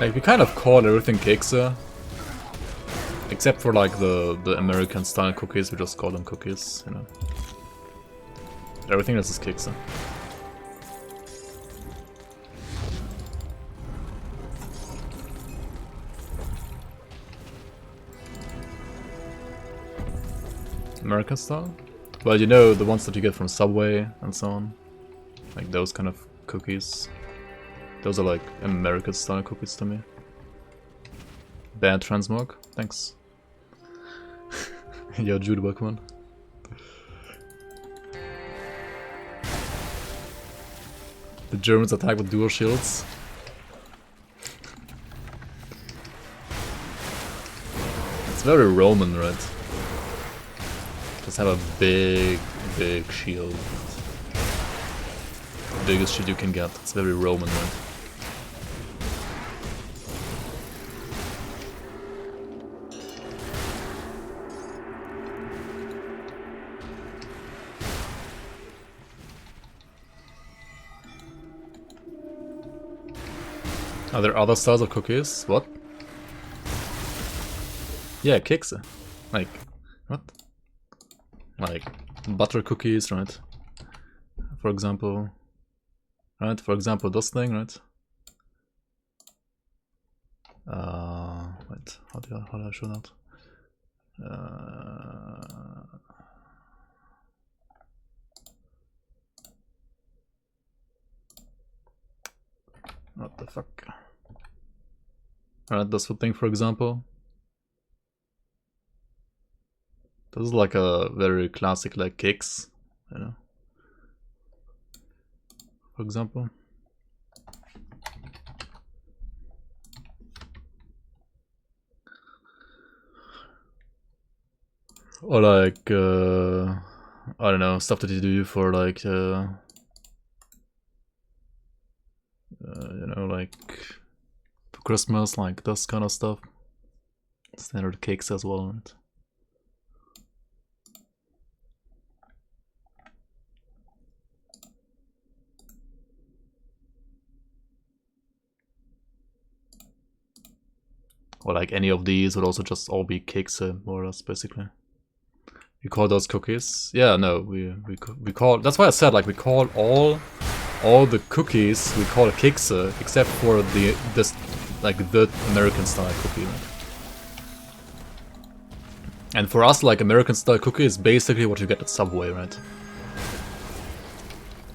Like, we kind of call everything kekse. Except for like the American style cookies, we just call them cookies, you know. Everything else is kekse. American style? Well, you know, the ones that you get from Subway and so on. Like those kind of cookies. Those are like American style cookies to me. Bad transmog, thanks. Yo, Jude Buckman. The Germans attack with dual shields. It's very Roman, right? Just have a big shield. The biggest shit you can get. It's very Roman, right? Are there other styles of cookies? What? Yeah, kekse. Like, what? Like, butter cookies, right? For example. Right, for example, this thing, right? Wait, how do I show that? What the fuck? Alright, this thing, for example. This is like a very classic, like, cakes, you know. For example. Or like, I don't know, stuff that you do for like, you know, like for Christmas, like this kind of stuff. Standard cakes as well, right? Or like any of these would also just all be cakes, more or less, basically. We call those cookies? Yeah, no, we call. That's why I said like we call all the cookies we call cakes, except for the American style cookie. Right? And for us, like American style cookie is basically what you get at Subway, right?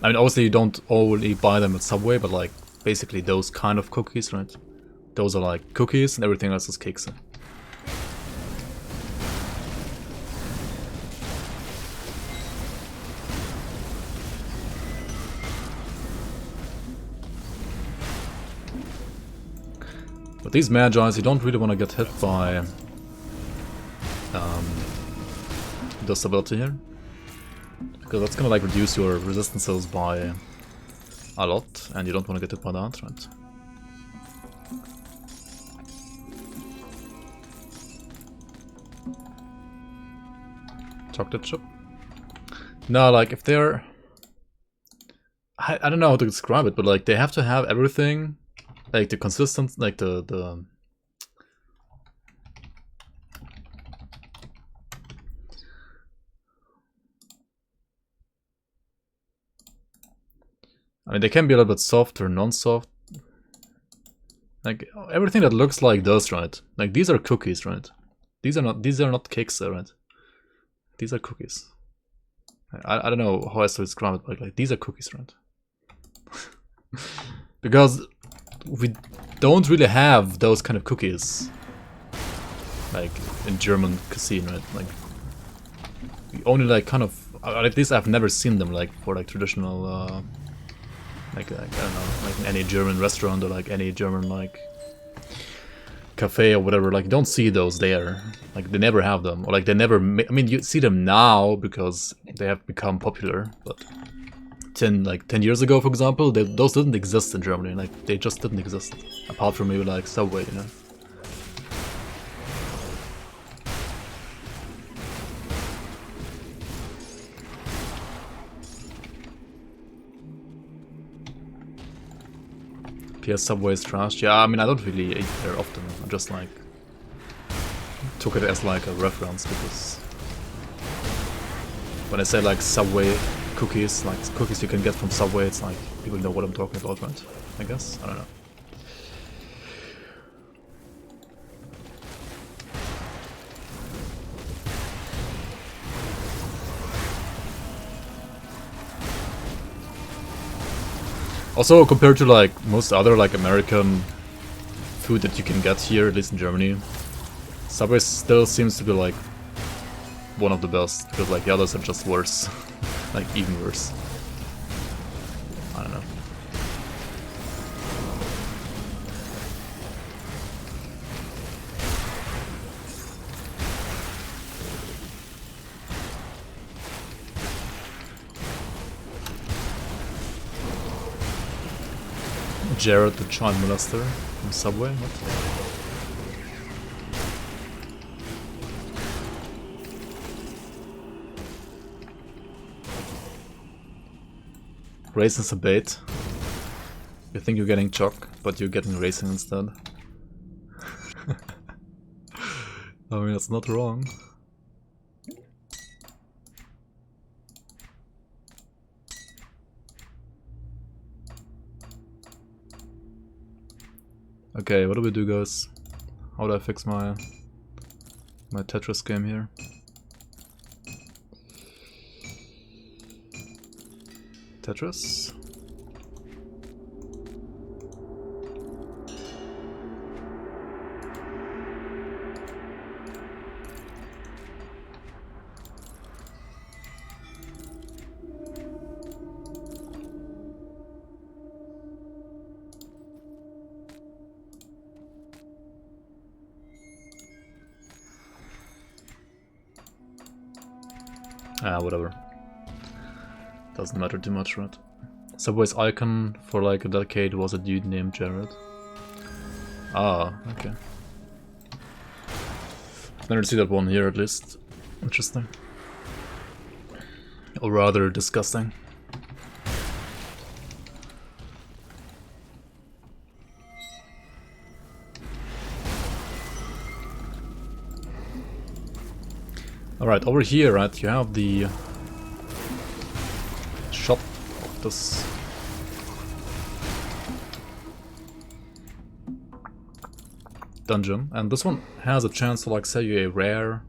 I mean, obviously you don't only buy them at Subway, but like basically those kind of cookies, right? Those are like cookies and everything else is cakes. But these Magi's, you don't really want to get hit by this ability here. Because that's gonna like reduce your resistances by a lot, and you don't want to get hit by that, right? Chocolate chip? No, like if they're... I don't know how to describe it, but like they have to have everything, like the consistent, like the I mean, they can be a little bit soft or non-soft. Like everything that looks like this, right? Like these are cookies, right? These are not cakes, right? These are cookies. I don't know how else to describe it, but like these are cookies, right? Because we don't really have those kind of cookies, like in German cuisine, right? Like we only like kind of, at least I've never seen them like for like traditional, like I don't know, like in any German restaurant or like any German like cafe or whatever, like you don't see those there. Like they never have them, or like they never. I mean, you see them now because they have become popular, but 10 years ago, for example, those didn't exist in Germany. Like they just didn't exist, apart from maybe like Subway, you know. PS Subway is trashed. Yeah, I mean, I don't really eat there often. I just like took it as like a reference because when I say like Subway cookies, like cookies you can get from Subway, it's like people know what I'm talking about, right? I guess? I don't know. Also, compared to like most other like American food that you can get here, at least in Germany, Subway still seems to be like one of the best, because like the others are just worse. Like even worse. I don't know. Jared the child molester from Subway? What? Raisins a bait. You think you're getting chalk, but you're getting raisin instead. I mean, that's not wrong. Okay, what do we do, guys? How do I fix my Tetris game here? Tetris? Ah, whatever. Doesn't matter too much, right? Subway's icon for like a decade was a dude named Jared. Ah, okay. I've never seen that one here, at least. Interesting. Or rather, disgusting. Alright, over here, right, you have the shop of this dungeon, and this one has a chance to like sell you a rare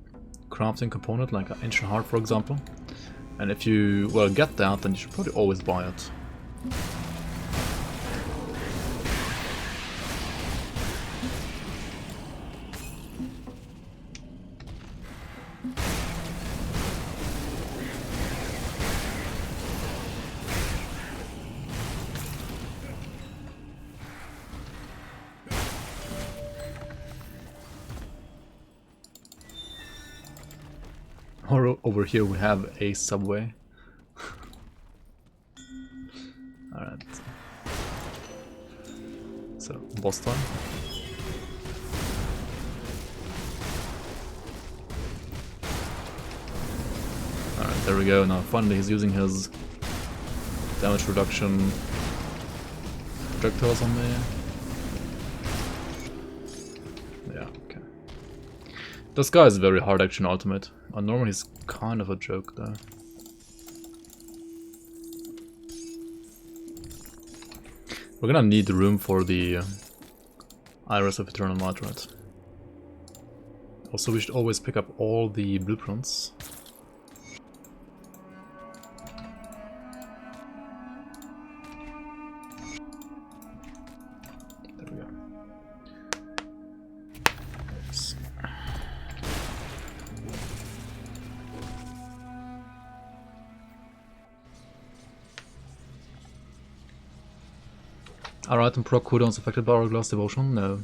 crafting component, like an ancient heart, for example. And if you, well, get that, then you should probably always buy it. Or over here we have a Subway. Alright. So, boss time. Alright, there we go. Now finally he's using his damage reduction projectiles on me. Yeah, okay. This guy is very hard action ultimate. Normally he's kind of a joke though. We're gonna need room for the Iris of Eternal Might, right? Also, we should always pick up all the blueprints. There we go. Oops. Are item proc cooldowns affected by Hourglass Devotion? No.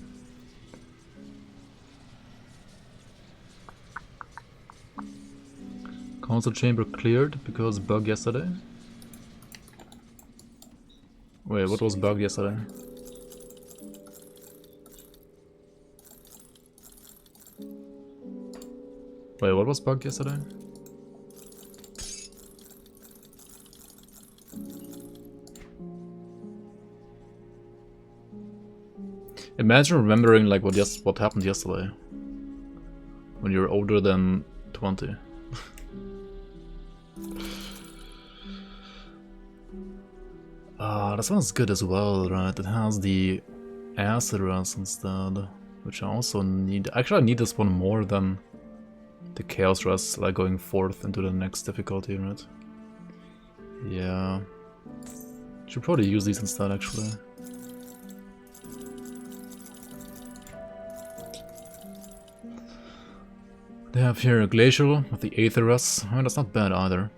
Council chamber cleared because bug yesterday. Wait, what was bug yesterday? Wait, what was bug yesterday? Imagine remembering like what happened yesterday when you're older than 20. This one's good as well, right? It has the acid runs instead, which I also need. Actually, I need this one more than the chaos rush, like going forth into the next difficulty, right? Yeah, should probably use these instead, actually. They have here a glacial with the aether rush. I mean, that's not bad either.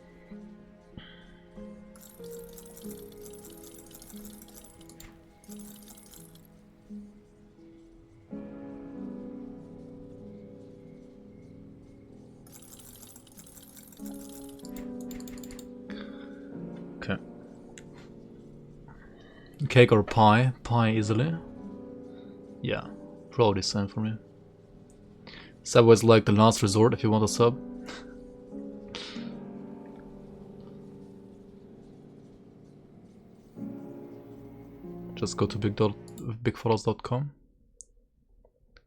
Cake or pie? Pie easily. Yeah, probably same for me. Subway's like the last resort if you want a sub. Just go to bigphotos.com.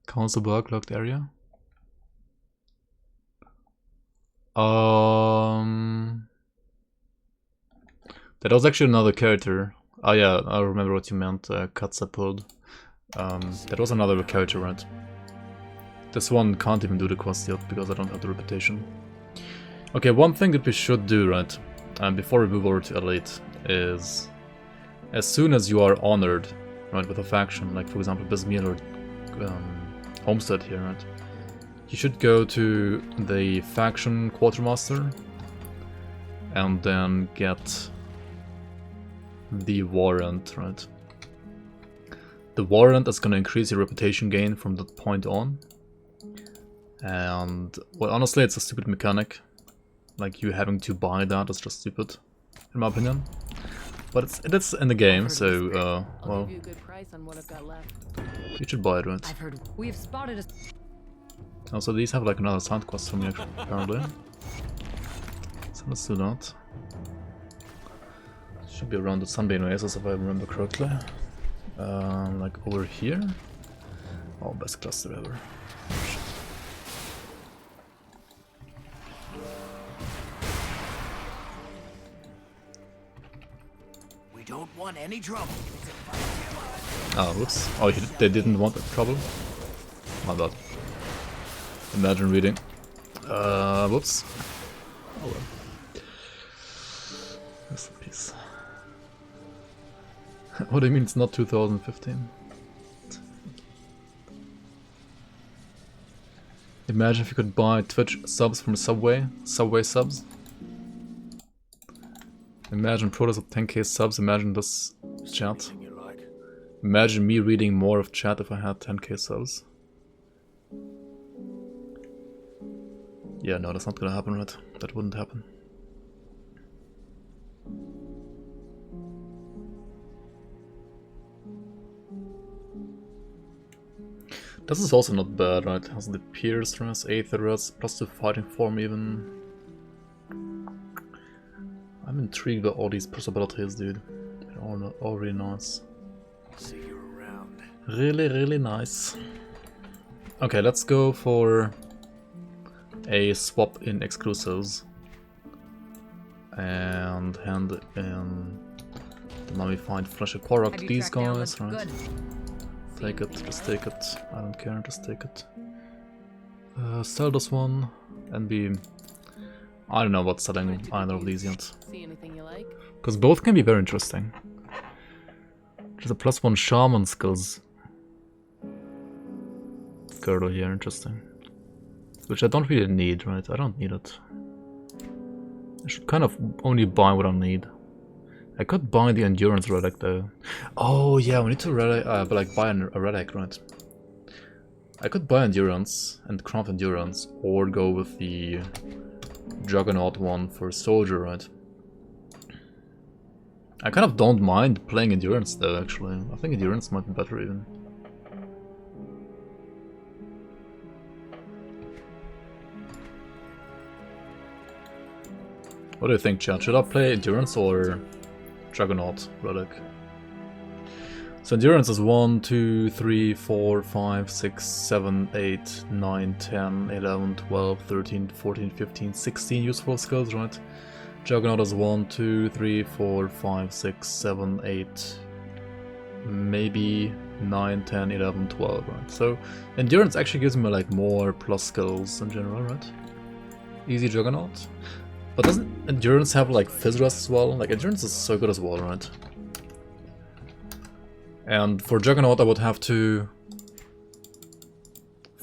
Council bug locked area. That was actually another character. Oh yeah, I remember what you meant, Katsa pulled. That was another character, right? This one can't even do the quest yet, because I don't have the reputation. Okay, one thing that we should do, right, before we move over to Elite, is as soon as you are honored, right, with a faction, like for example Bismil or Homestead here, right, you should go to the faction quartermaster and then get the warrant, right? The warrant is going to increase your reputation gain from that point on. And, well, honestly, it's a stupid mechanic. Like, you having to buy that is just stupid, in my opinion. But it's in the game, so, well, you should buy it, right? I've heard we've spotted a... Also, these have like another side quest for me, apparently. So let's do that. Should be around the Sunbeam Oasis if I remember correctly. Like over here. Oh, best cluster ever. We don't want any trouble. Oh, whoops. Oh, they didn't want trouble? My bad. Imagine reading. Whoops. Oh well. Rest in peace. What do you mean it's not 2015? Imagine if you could buy Twitch subs from Subway subs. Imagine Protoss at 10k subs, imagine this chat. Imagine me reading more of chat if I had 10k subs. Yeah, no, that's not gonna happen, right? That wouldn't happen. This is also not bad, right? It has the Pierce Dress, Aether Dress, plus the Fighting Form even. I'm intrigued by all these possibilities, dude. They're all really nice. See you around. Really, really nice. Okay, let's go for a swap in exclusives. And hand in the mummified flesh of Quark to these guys, right? Good. Take it, just take it. I don't care, just take it. Sell this one and be... I don't know about selling either of these yet. See anything you like? Because both can be very interesting. There's a +1 shaman skills girdle here, interesting. Which I don't really need, right? I don't need it. I should kind of only buy what I need. I could buy the endurance relic though. Oh yeah, we need to buy a relic, right? I could buy endurance and craft endurance, or go with the Juggernaut one for Soldier, right? I kind of don't mind playing Endurance though, actually. I think Endurance might be better even. What do you think, chat? Should I play Endurance or Juggernaut Relic? So Endurance is 1, 2, 3, 4, 5, 6, 7, 8, 9, 10, 11, 12, 13, 14, 15, 16 useful skills, right? Juggernaut is 1, 2, 3, 4, 5, 6, 7, 8, maybe 9, 10, 11, 12, right? So Endurance actually gives me like more plus skills in general, right? Easy Juggernaut. But doesn't Endurance have like Fizz Rest as well? Like Endurance is so good as well, right? And for Juggernaut I would have to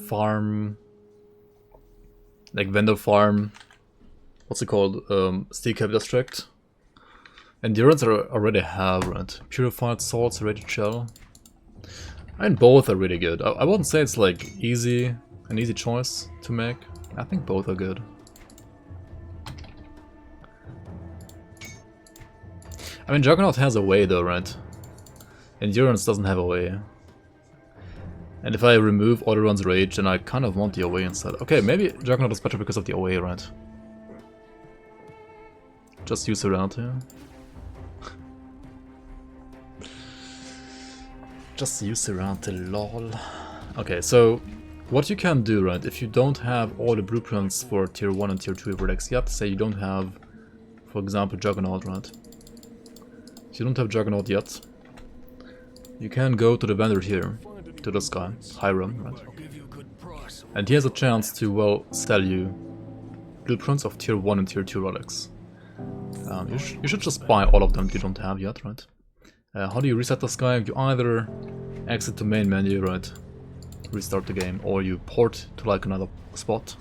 farm, like vendor farm, what's it called, Steel Cap District. Endurance I already have, right? Purified Swords, Ready Shell. I mean both are really good. I wouldn't say it's like an easy choice to make. I think both are good. I mean Juggernaut has a way though, right? Endurance doesn't have a way. And if I remove Auto-Run's Rage, then I kind of want the away instead. Okay, maybe Juggernaut is better because of the away, right? Just use around here. Just use around the lol. Okay, so what you can do, right, if you don't have all the blueprints for tier 1 and tier 2 relics yet, say you don't have, for example, Juggernaut, right? If you don't have Juggernaut yet, you can go to the vendor here, to this guy, Hiram, right? And he has a chance to, well, sell you blueprints of tier 1 and tier 2 relics. You should just buy all of them if you don't have yet, right? How do you reset this guy? You either exit to main menu, right? Restart the game, or you port to like another spot.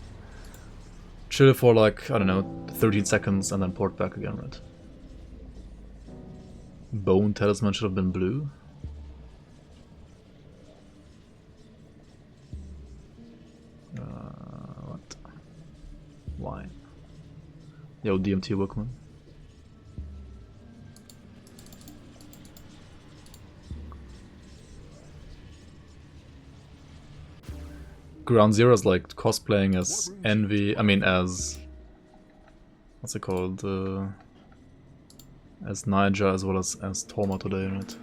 Chill for like, I don't know, 13 seconds and then port back again, right? Bone Talisman should have been blue. What? Why? Yo, DMT Workman. Ground Zero is like cosplaying as Envy, I mean as... what's it called? As Niger as well as Toma today, right?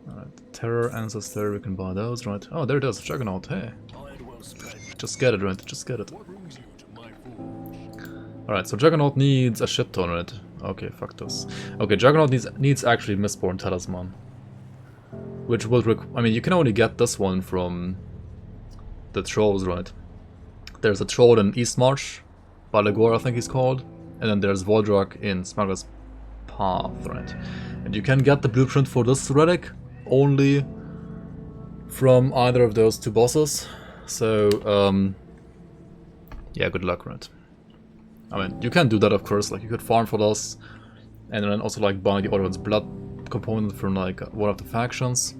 Alright, Terror, Ancestor, we can buy those, right? Oh, there it is, Juggernaut, hey! Just get it, right? Just get it. Alright, so Juggernaut needs a shit ton, right? Okay, fuck this. Okay, Juggernaut needs actually Mistborn Talisman. Which will I mean, you can only get this one from the trolls, right? There's a troll in Eastmarch, Balagor I think he's called, and then there's Voldrak in Smuggler's Path, right? And you can get the blueprint for this relic only from either of those two bosses, so yeah, good luck, right? I mean, you can do that of course, like you could farm for this, and then also like buy the other one's blood component from like one of the factions,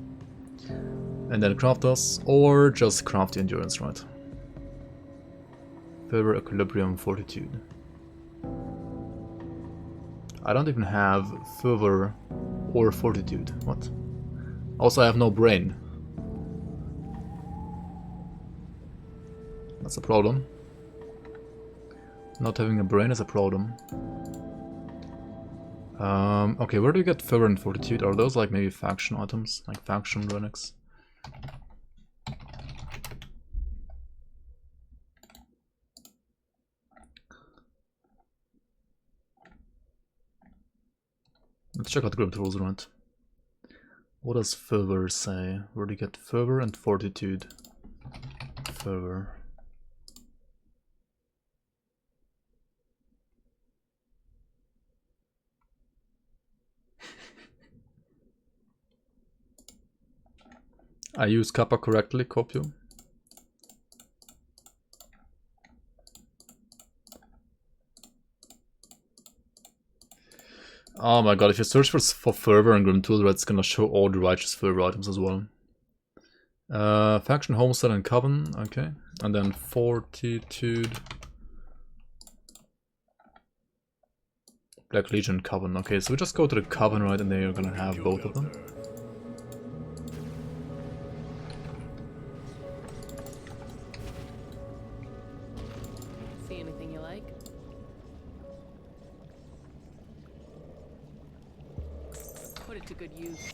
and then craft this, or just craft the endurance, right? Fervor, Equilibrium, Fortitude. I don't even have Fervor or Fortitude. What? Also, I have no brain. That's a problem. Not having a brain is a problem. Okay, where do you get Fervor and Fortitude? Are those like maybe faction items? Like faction relics? Let's check out GRIMTOOLS, right? What does Fervor say? Where do you get Fervor and Fortitude? Fervor. I use Kappa correctly, Copio. Oh my god, if you search for Fervor and GRIMTOOLS, it's gonna show all the righteous Fervor items as well. Faction, Homestead, and Coven, okay. And then Fortitude, Black Legion, Coven. Okay, so we just go to the Coven, right, and they're gonna have both of them. See anything you like? Put it to good use.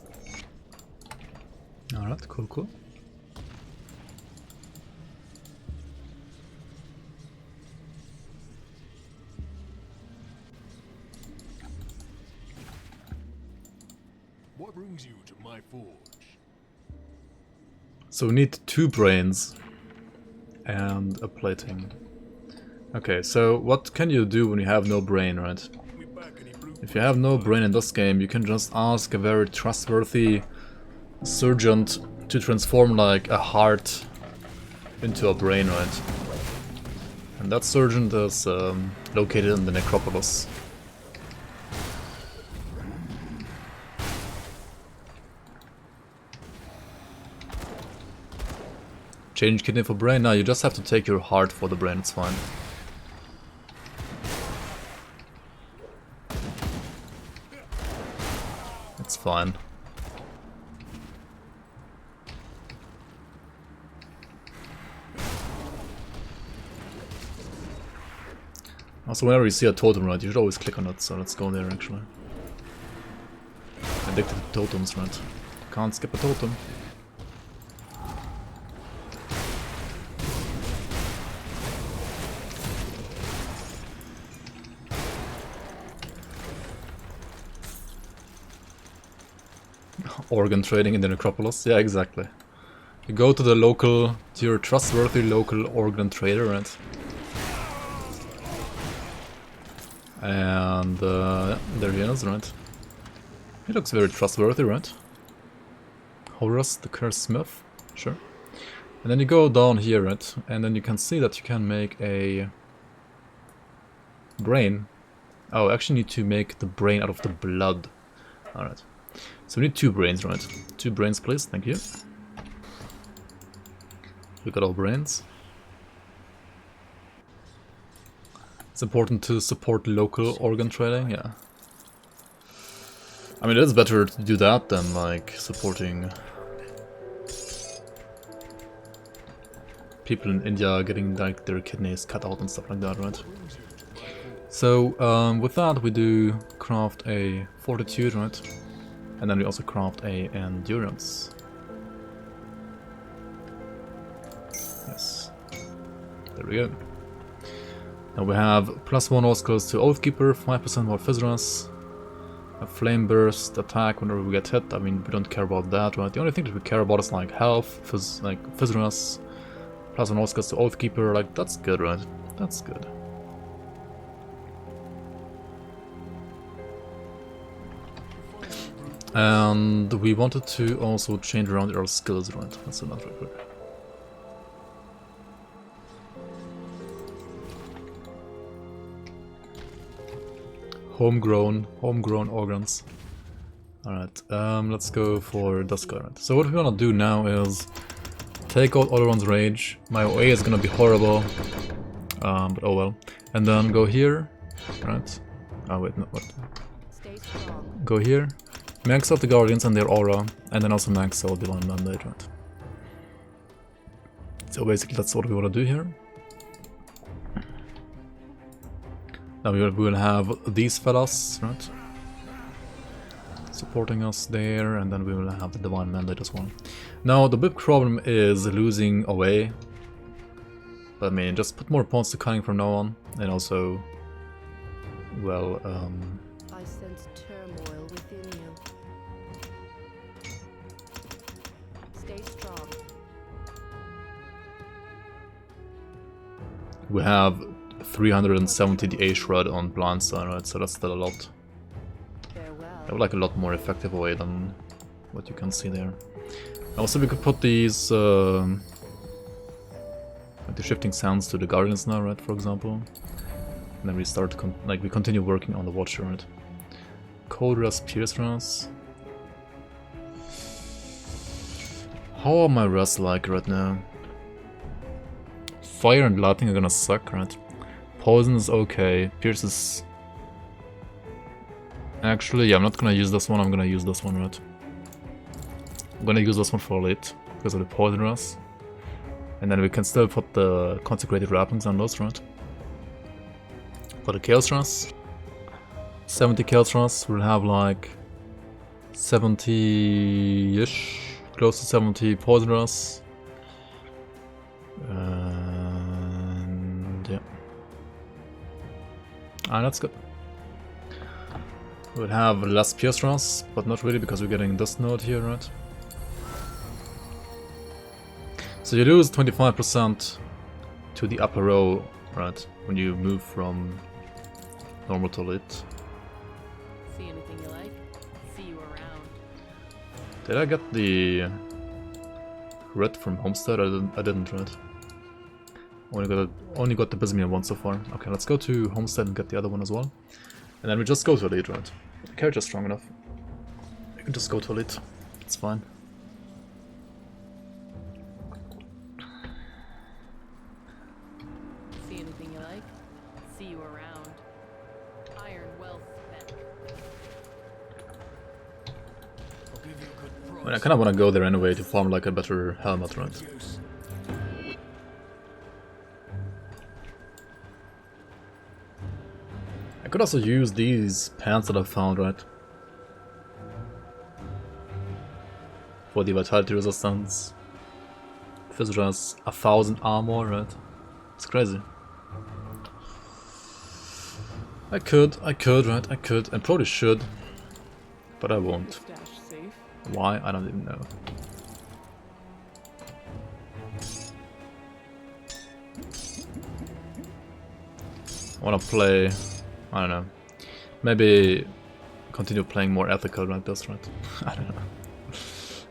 Alright, cool, cool. What brings you to my forge? So we need 2 brains and a plating. Okay, so what can you do when you have no brain, right? If you have no brain in this game, you can just ask a very trustworthy surgeon to transform like a heart into a brain, right? And that surgeon is located in the necropolis. Change kidney for brain? No, you just have to take your heart for the brain, it's fine. It's fine. Also, whenever you see a totem, right, you should always click on it, so let's go there actually. Addicted to totems, right? Can't skip a totem. Organ trading in the necropolis, yeah, exactly. You go to the local, to your trustworthy local organ trader, right? And there he is, right? He looks very trustworthy, right? Horus, the Cursed Smith, sure. And then you go down here, right? And then you can see that you can make a brain. Oh, I actually need to make the brain out of the blood. Alright. So we need 2 brains, right? 2 brains, please, thank you. We got all brains. It's important to support local organ trading, yeah. I mean, it is better to do that than, like, supporting people in India getting, like, their kidneys cut out and stuff like that, right? So, with that we do craft a Fortitude, right? And then we also craft a Endurance. Yes. There we go. Now we have +1 all skills to Oathkeeper, 5% more Fizz, a Flame Burst attack whenever we get hit. I mean, we don't care about that, right? The only thing that we care about is like health, Fizz, +1 all skills to Oathkeeper, like that's good, right? That's good. And we wanted to also change around our skills, right? Let's do that real quick. Homegrown organs. Alright, let's go for this guy, right? So what we wanna do now is take out Oleron's Rage. My OA is gonna be horrible, but oh well. And then go here, right? Oh wait, no, what? Go here. Max out the Guardians and their aura, and then also max out Divine Mandate, right? So basically that's what we want to do here. Now we will have these fellas, right? Supporting us there, and then we will have the Divine Mandate as well. Now the big problem is losing away. But I mean, just put more points to cunning from now on, and also, well, I sense turmoil within you. Stay strong. we have 370 DA Shred on Blindside, right? So that's still a lot. I would like a lot more effective way than what you can see there. Also, we could put these like the shifting sands to the Guardians now, right? For example, and then we start we continue working on the Watcher, right? Cold Rest, Pierce Rest. How are my rusts like right now? Fire and lightning are gonna suck, right? Poison is okay. Pierce is... Actually, yeah, I'm not gonna use this one, I'm gonna use this one, right? I'm gonna use this one for late, because of the poison rust. And then we can still put the consecrated wrappings on those, right? For the chaos rust. 70 chaos rust, we'll have like 70-ish, close to 70 poison rust. And yeah. That's good. We'll have less pierce rust, but not really because we're getting this node here, right? So you lose 25% to the upper row, right? When you move from normal to lit. See anything you like? See you around. Did I get the red from Homestead? I didn't, right? Only got the Bismuth one so far. Okay, let's go to Homestead and get the other one as well. And then we just go to elite, right? The character's strong enough. We can just go to elite. It's fine. See anything you like? See you around. Iron wealth spec. I'll give you a good I price. mean, I kinda wanna go there anyway to farm like a better helmet, right? Use. I could also use these pants that I found, right? For the vitality resistance. This has 1000 armor, right? It's crazy. I could, right? I could, and probably should. But I won't. Stash safe. Why? I don't even know. I wanna play... I don't know. Maybe continue playing more ethical like this, right? I don't know.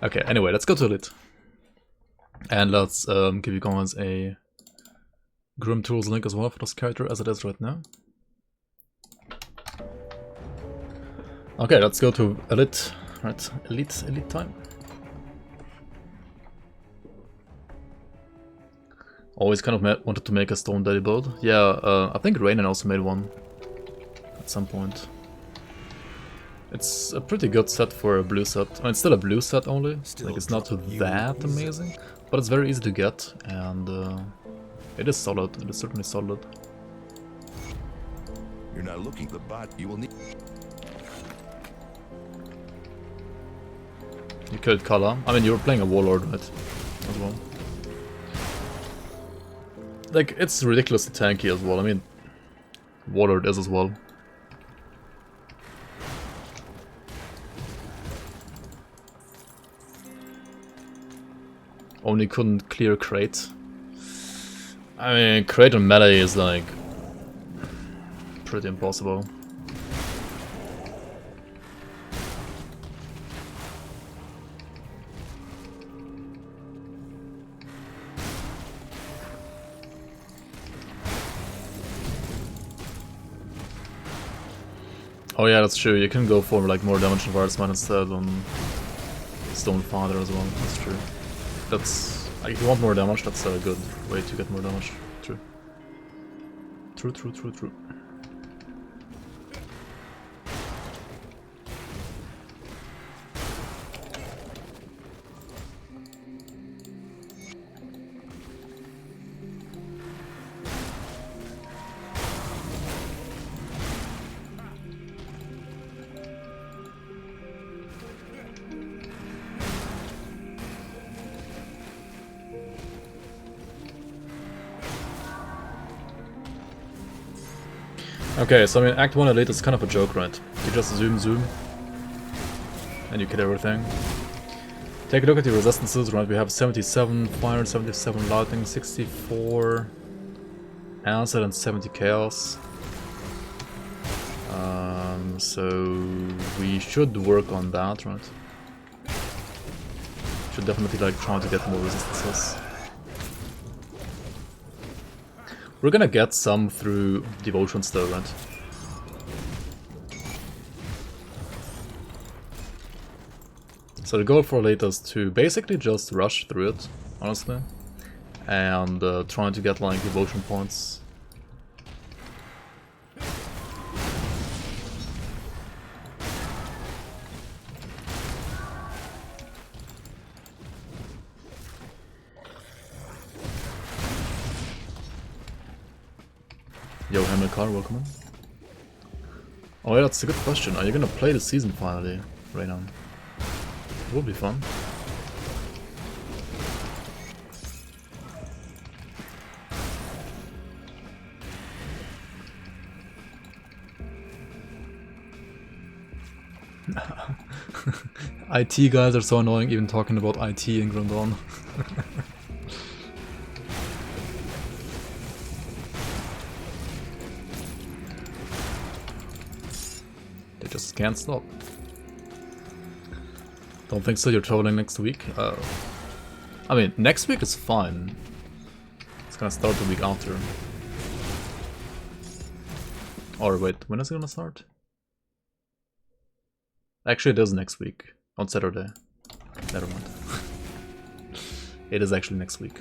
Okay, anyway, let's go to elite. And let's give you guys a GRIMTOOLS link as well for this character as it is right now. Okay, let's go to elite. Right, elite time. Always kind of wanted to make a Stone Daddy build. Yeah, I think Rainen also made one at some point. It's a pretty good set for a blue set. I mean, it's still a blue set only. Like, it's not that amazing, but it's very easy to get, and it is solid. It is certainly solid. You're not looking at the bot. You will need. You killed Kala. I mean, you were playing a Warlord, right? As well. Like, it's ridiculously tanky as well. I mean, Warlord is as well. Only couldn't clear crate. I mean, crate on melee is like pretty impossible. Oh yeah, that's true. You can go for like more damage on Vardsman instead on Stonefather as well. That's true. That's like, if you want more damage, that's a good way to get more damage. True. True. Okay, so I mean, Act 1 Elite is kind of a joke, right? You just zoom, and you kill everything. Take a look at the resistances, right? We have 77 fire, 77 lightning, 64 acid, and 70 chaos. So we should work on that, right? Should definitely like try to get more resistances. We're gonna get some through devotions though, right? So the goal for later is to basically just rush through it, honestly, and trying to get like devotion points. Yo, Hamilcar, welcome in. Oh yeah, that's a good question. Are you gonna play the season finally, Raynon? It will be fun. IT guys are so annoying, even talking about IT in Grim Dawn. They just can't stop. Don't think so, you're traveling next week? I mean, next week is fine. It's gonna start the week after. Or wait, when is it gonna start? Actually, it is next week. On Saturday. Never mind. It is actually next week.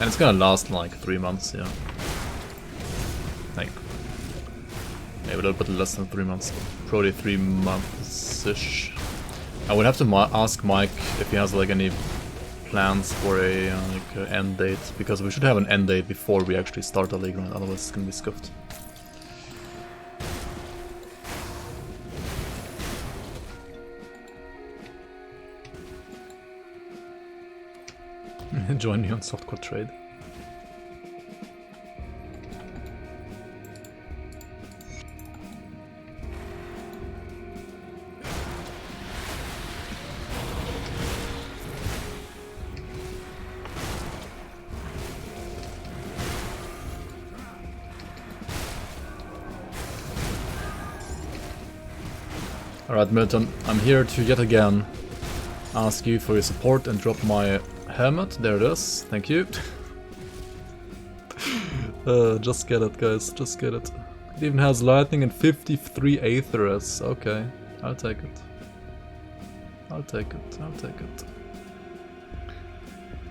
And it's gonna last like 3 months, yeah. Like, maybe a little bit less than 3 months. Probably 3 months-ish. I would have to ask Mike if he has like any plans for a end date, because we should have an end date before we actually start the league round, otherwise it's gonna be scuffed. Join me on softcore trade. Alright Milton, I'm here to yet again ask you for your support and drop my helmet. There it is, thank you. Just get it guys, just get it. It even has lightning and 53 Aetherius. Okay, I'll take it. I'll take it, I'll take it.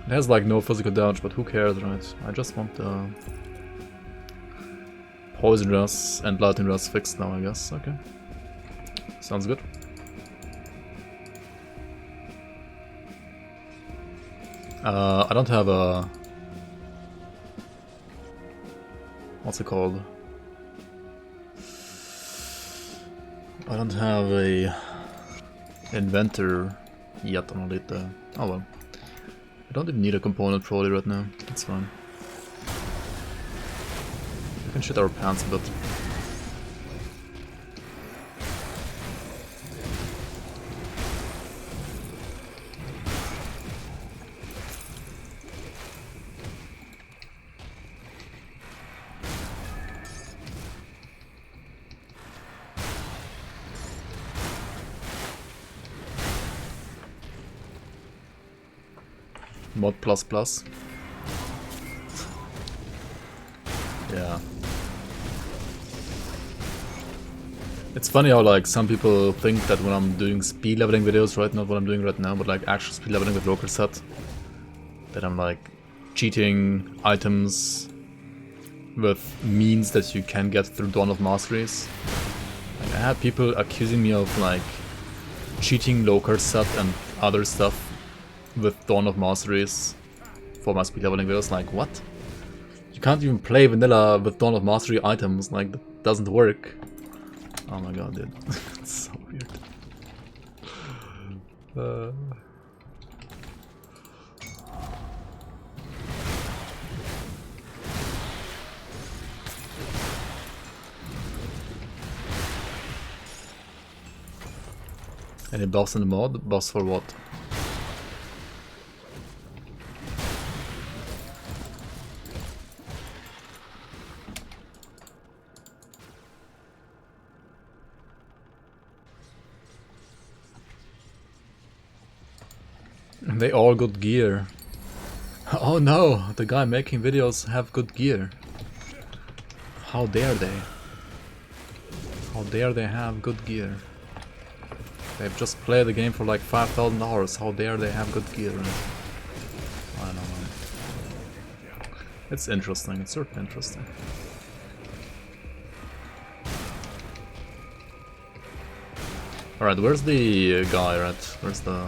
It has like no physical damage, but who cares, right? I just want the poison rust and lightning rust fixed now, I guess. Okay. Sounds good. I don't have a... What's it called? I don't have a inventor yet on it. Oh well. I don't even need a component probably right now. It's fine. We can shit our pants a bit. Mod plus plus. Yeah. It's funny how like some people think that when I'm doing speed leveling videos, right, not what I'm doing right now, but like actual speed leveling with local set, that I'm like cheating items with means that you can get through Dawn of Masteries. Like, I had people accusing me of like cheating local set and other stuff with Dawn of Masteries for my speed leveling videos. Like, what? You can't even play vanilla with Dawn of Mastery items, like, that doesn't work. Oh my god, dude. It's so weird. Any buffs in the mod? Buffs for what? They all got gear. Oh no, the guy making videos have good gear. How dare they? How dare they have good gear? They've just played the game for like 5,000 hours. How dare they have good gear? I don't know, man. It's interesting. It's certainly interesting. Alright, where's the guy, right? Where's the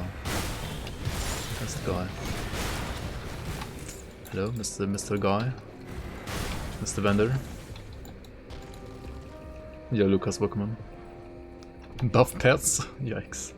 guy? Hello, Mr. Guy? Mr. Vendor? Yeah, Lucas Bookman. Buff pets? Yikes.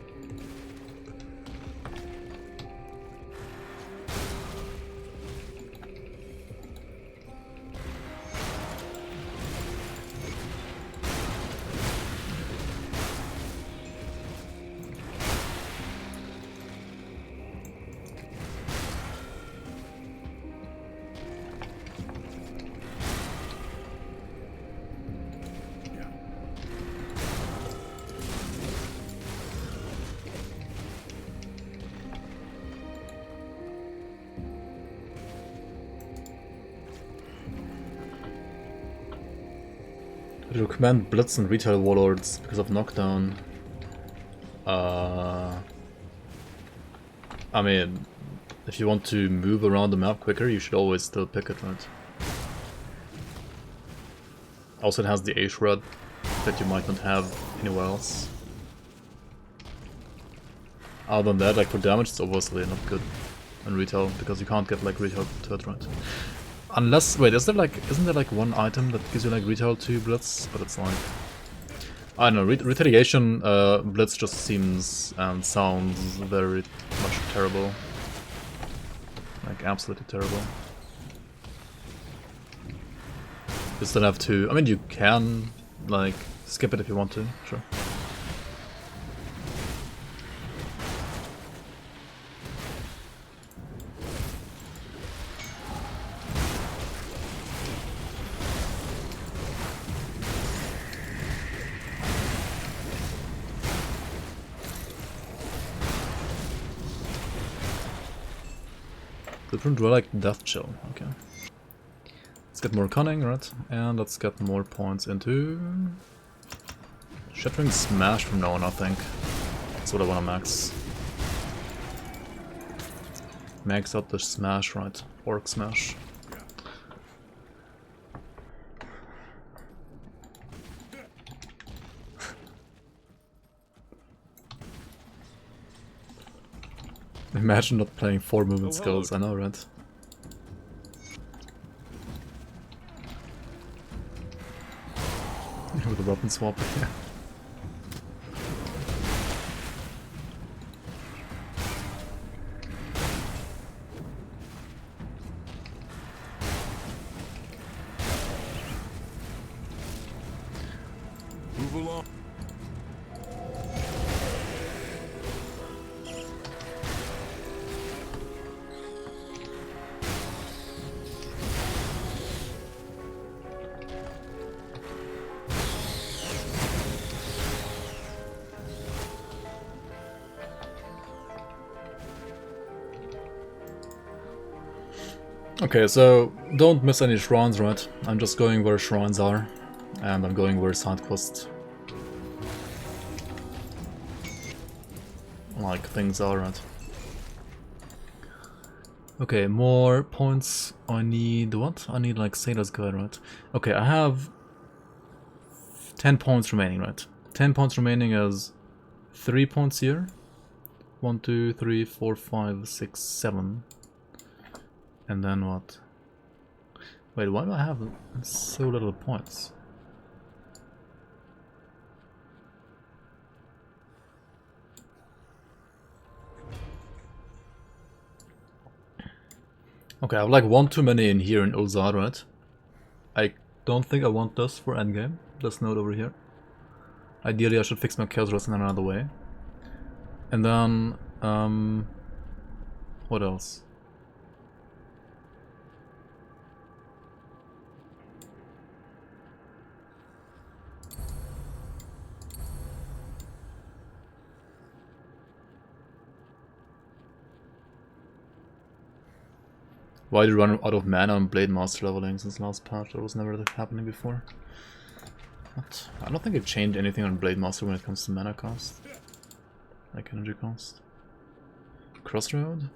I recommend Blitz and retail Warlords because of knockdown. I mean, if you want to move around the map quicker, you should always still pick it, right? Also, it has the A shred that you might not have anywhere else. Other than that, like for damage, it's obviously not good in retail because you can't get like retail to it, right? Unless, wait, isn't there like one item that gives you like retail to Blitz? But it's like, I don't know, retaliation Blitz just seems and sounds very much terrible. Like absolutely terrible. You still have to, I mean you can like skip it if you want to, sure. Different relic death chill, okay. Let's get more cunning, right? And let's get more points into Shattering Smash from now on, I think. That's what I wanna max. Max out the smash, right? Orc smash. Imagine not playing 4 movement skills, I know, right? With a weapon swap, yeah. Move along. Okay, so don't miss any shrines, right? I'm just going where shrines are, and I'm going where side quests like things are, right? Okay, more points. I need what? I need like Sailor's Guide, right? Okay, I have 10 points remaining, right? 10 points remaining is 3 points here. 1, 2, 3, 4, 5, 6, 7. And then what? Wait, why do I have so little points? Okay, I have like 1 too many in here in Ulzar, right? I don't think I want this for endgame. This node over here. Ideally I should fix my Chaos Rest in another way. And then, what else? Why did you run out of mana on Blade Master leveling since last patch? That was never happening before. What? I don't think it changed anything on Blade Master when it comes to mana cost. Like energy cost. Crossroad?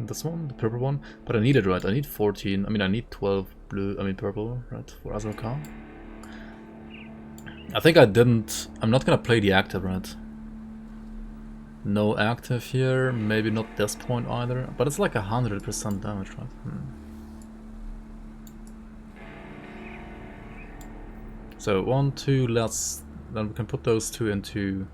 This one? The purple one? But I need it, right? I need 14. I mean, I need 12 blue. I mean, purple, right? For Azure Khan. I think I didn't. I'm not gonna play the active, right? No active here. Maybe not this point either. But it's like 100% damage, right? So 1, 2, let's. Then we can put those two into.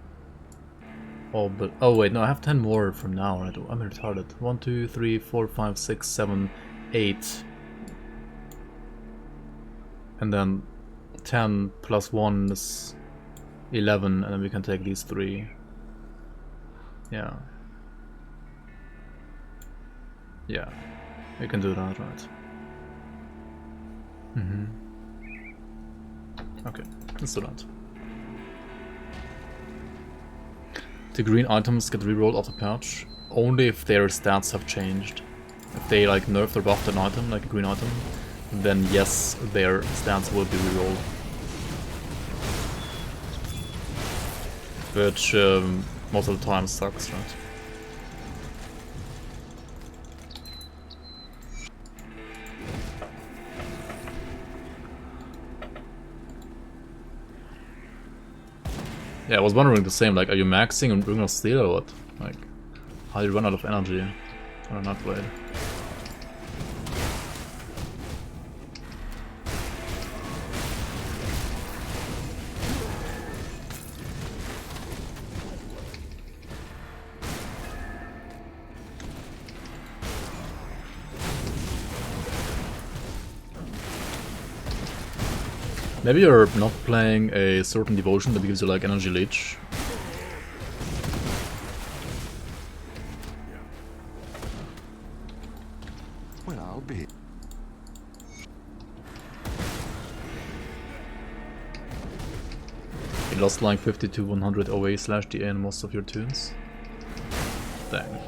Oh, but oh wait, no, I have 10 more from now. Right? I'm retarded. 1, 2, 3, 4, 5, 6, 7, 8, and then 10 plus 1 is 11, and then we can take these 3. Yeah. Yeah, we can do that, right? Okay, let's do that. The green items get rerolled off the patch only if their stats have changed. If they like nerfed or buffed an item, like a green item, then yes, their stats will be rerolled. Which most of the time sucks, right? Yeah, I was wondering the same, like, are you maxing and Ring of Steel or what? Like, how do you run out of energy on a Nightblade? Maybe you're not playing a certain devotion that gives you like energy leech. Well, I'll be. You lost like 50 to 100 OA/DA in most of your tunes. Dang.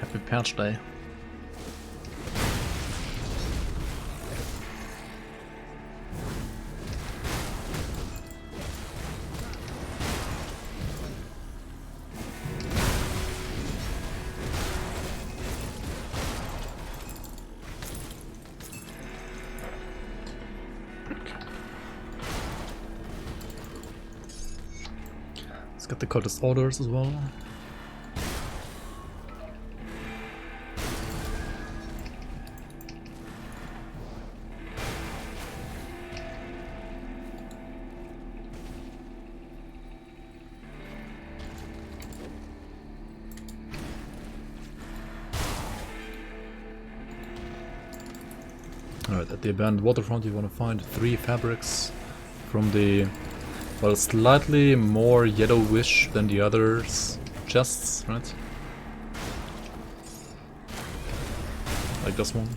Happy patch day. Got the cultist orders as well. Alright, at the abandoned waterfront you want to find 3 fabrics from the, well, slightly more yellowish than the others chests, right? Like this one.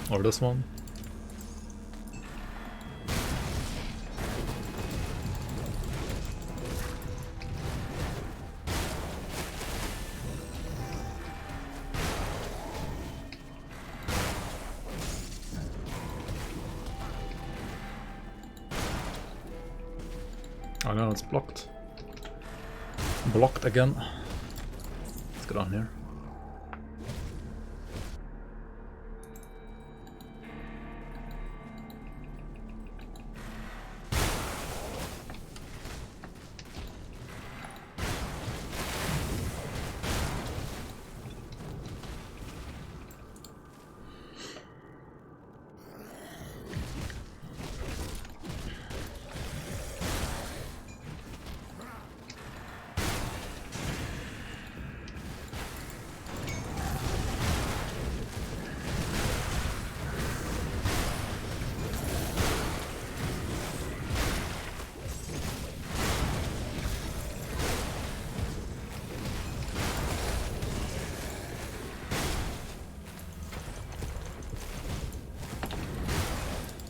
Or this one. Oh no, it's blocked. Blocked again. Let's get on here.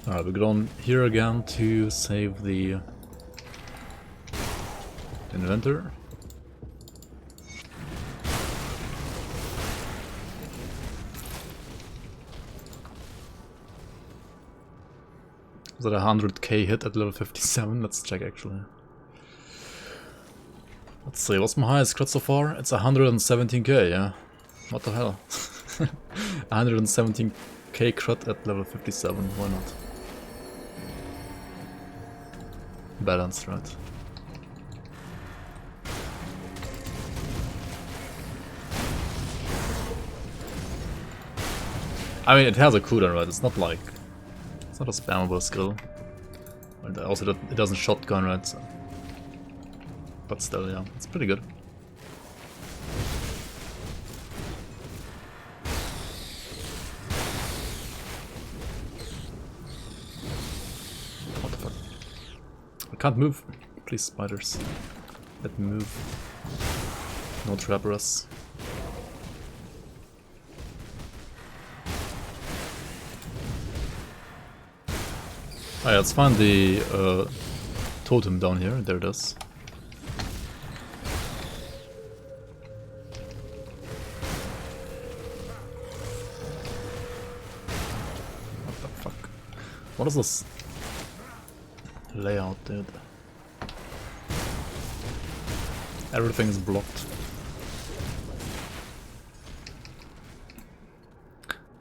Alright, we go on here again to save the inventor. Is that a 100k hit at level 57? Let's check actually. Let's see, what's my highest crit so far? It's 117k, yeah. What the hell? 117k crit at level 57, why not? Balanced, right? I mean, it has a cooldown, right? It's not like... It's not a spammable skill. And also, it doesn't shotgun, right? So. But still, yeah, it's pretty good. What the fuck? I can't move. Please, spiders. Let me move. No trappers. Oh yeah, let's find the totem down here. There it is. What the fuck? What is this layout, dude? Everything is blocked.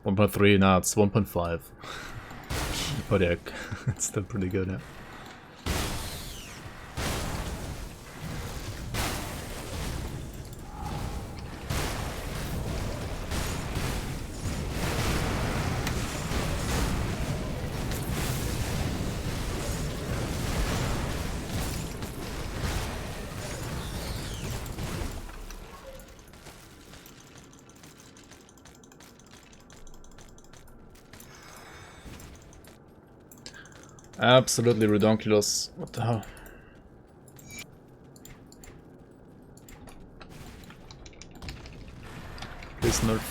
1.3, nah, it's 1.5. But yeah, it's still pretty good, yeah. Absolutely redonkulous. What the hell? Please nerf.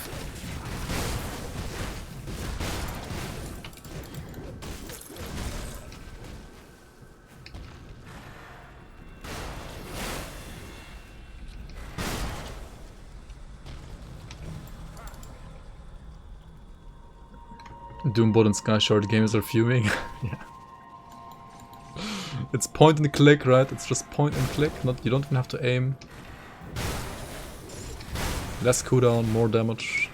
Doombot and Sky Shard gamers are fuming. Yeah. It's point and click, right? It's just point and click. Not, you don't even have to aim. Less cooldown, more damage.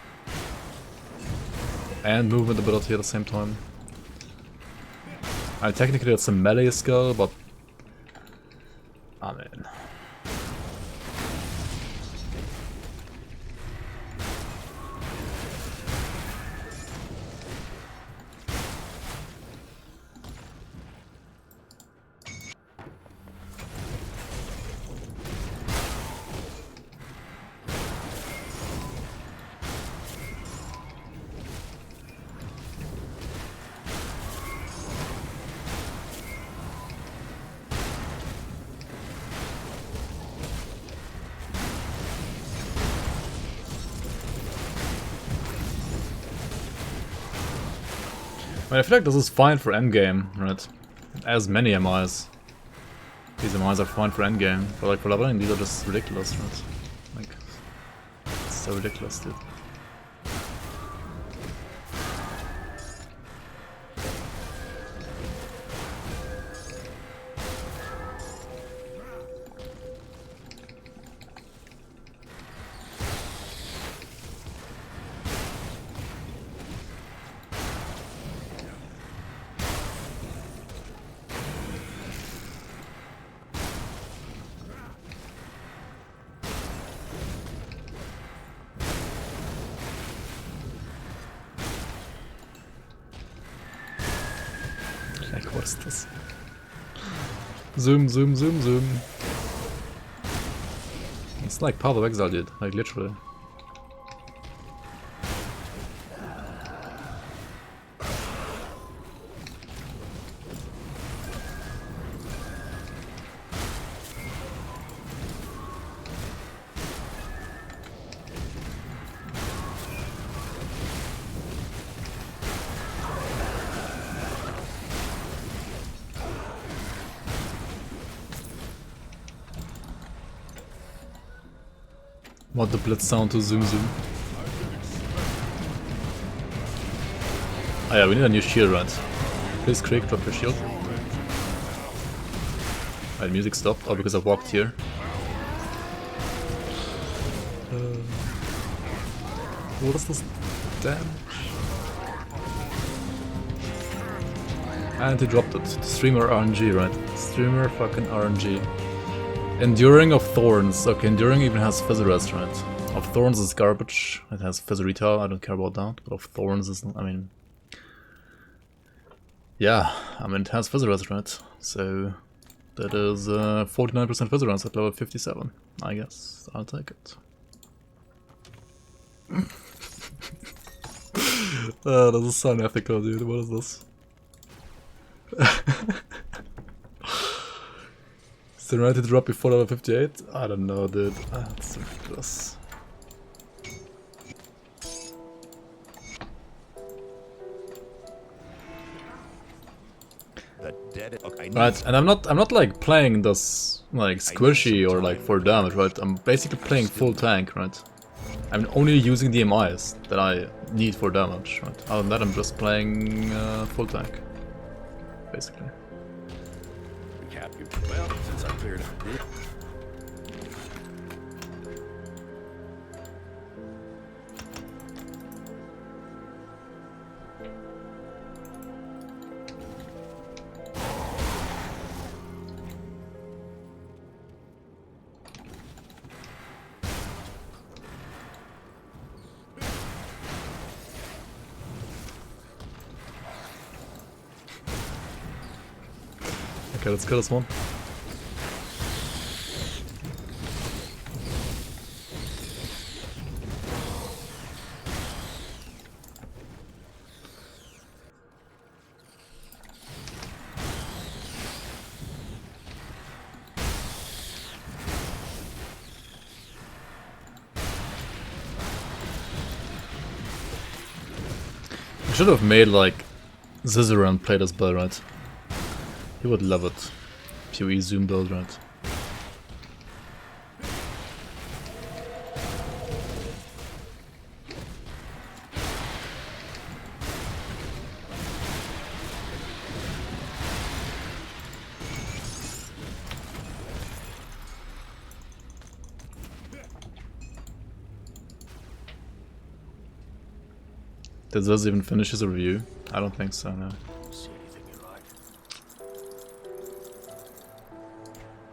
And movement ability at the same time. I mean, technically it's a melee skill, but... I mean... I feel like this is fine for endgame, right? As many MIs. These MIs are fine for endgame, but like for leveling, these are just ridiculous, right? Like, it's so ridiculous, dude. Like, what is this? Zoom, zoom, zoom, zoom. It's like Path of Exile, dude. Like, literally. What the Blitz sound to zoom zoom. Oh yeah, we need a new shield, right? Please Creek, drop your shield. Alright, music stopped, all because I walked here. What is this damage? And he dropped it. Streamer RNG, right? Streamer fucking RNG. Enduring of Thorns. Okay, Enduring even has Fizz Arrest, right? Of Thorns is garbage. It has Fizz Retail, I don't care about that. But of Thorns is, I mean... Yeah, I mean it has Fizz Arrest, right? So... That is 49% Fizz Arrest at level 57. I guess I'll take it. Oh, this is so unethical, dude. What is this? Is it right to drop before level 58? I don't know, dude. That's ridiculous. Right, and I'm not like playing this like squishy or like for damage, right? I'm basically playing full tank, right? I'm only using the MIs that I need for damage, right? Other than that, I'm just playing full tank, basically. Well, since I cleared it. Okay, let's kill this one. I should have made like Zizaran play this build, right? He would love it. PoE zoom build, right? Did Zaz even finish his review? I don't think so, no.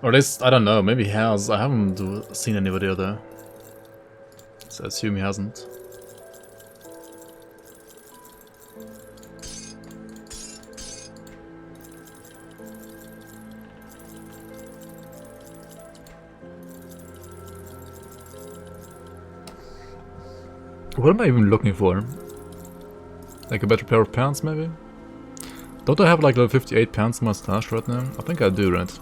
Or at least, I don't know, maybe he has. I haven't seen any video there. So I assume he hasn't. What am I even looking for? Like a better pair of pants, maybe? Don't I have like level 58 pants in my stash right now? I think I do, right?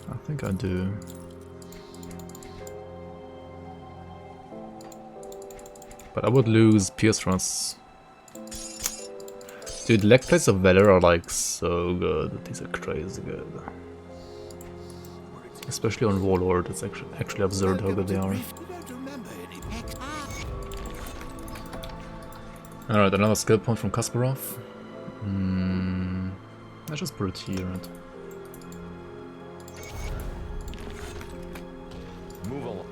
I think I do. But I would lose Pierce Thrust. Dude, leg plates of Valor are like so good. These are crazy good. Especially on Warlord, it's actually absurd how good they are. Alright, another skill point from Kasparov. Let's just put it here, right? Move along.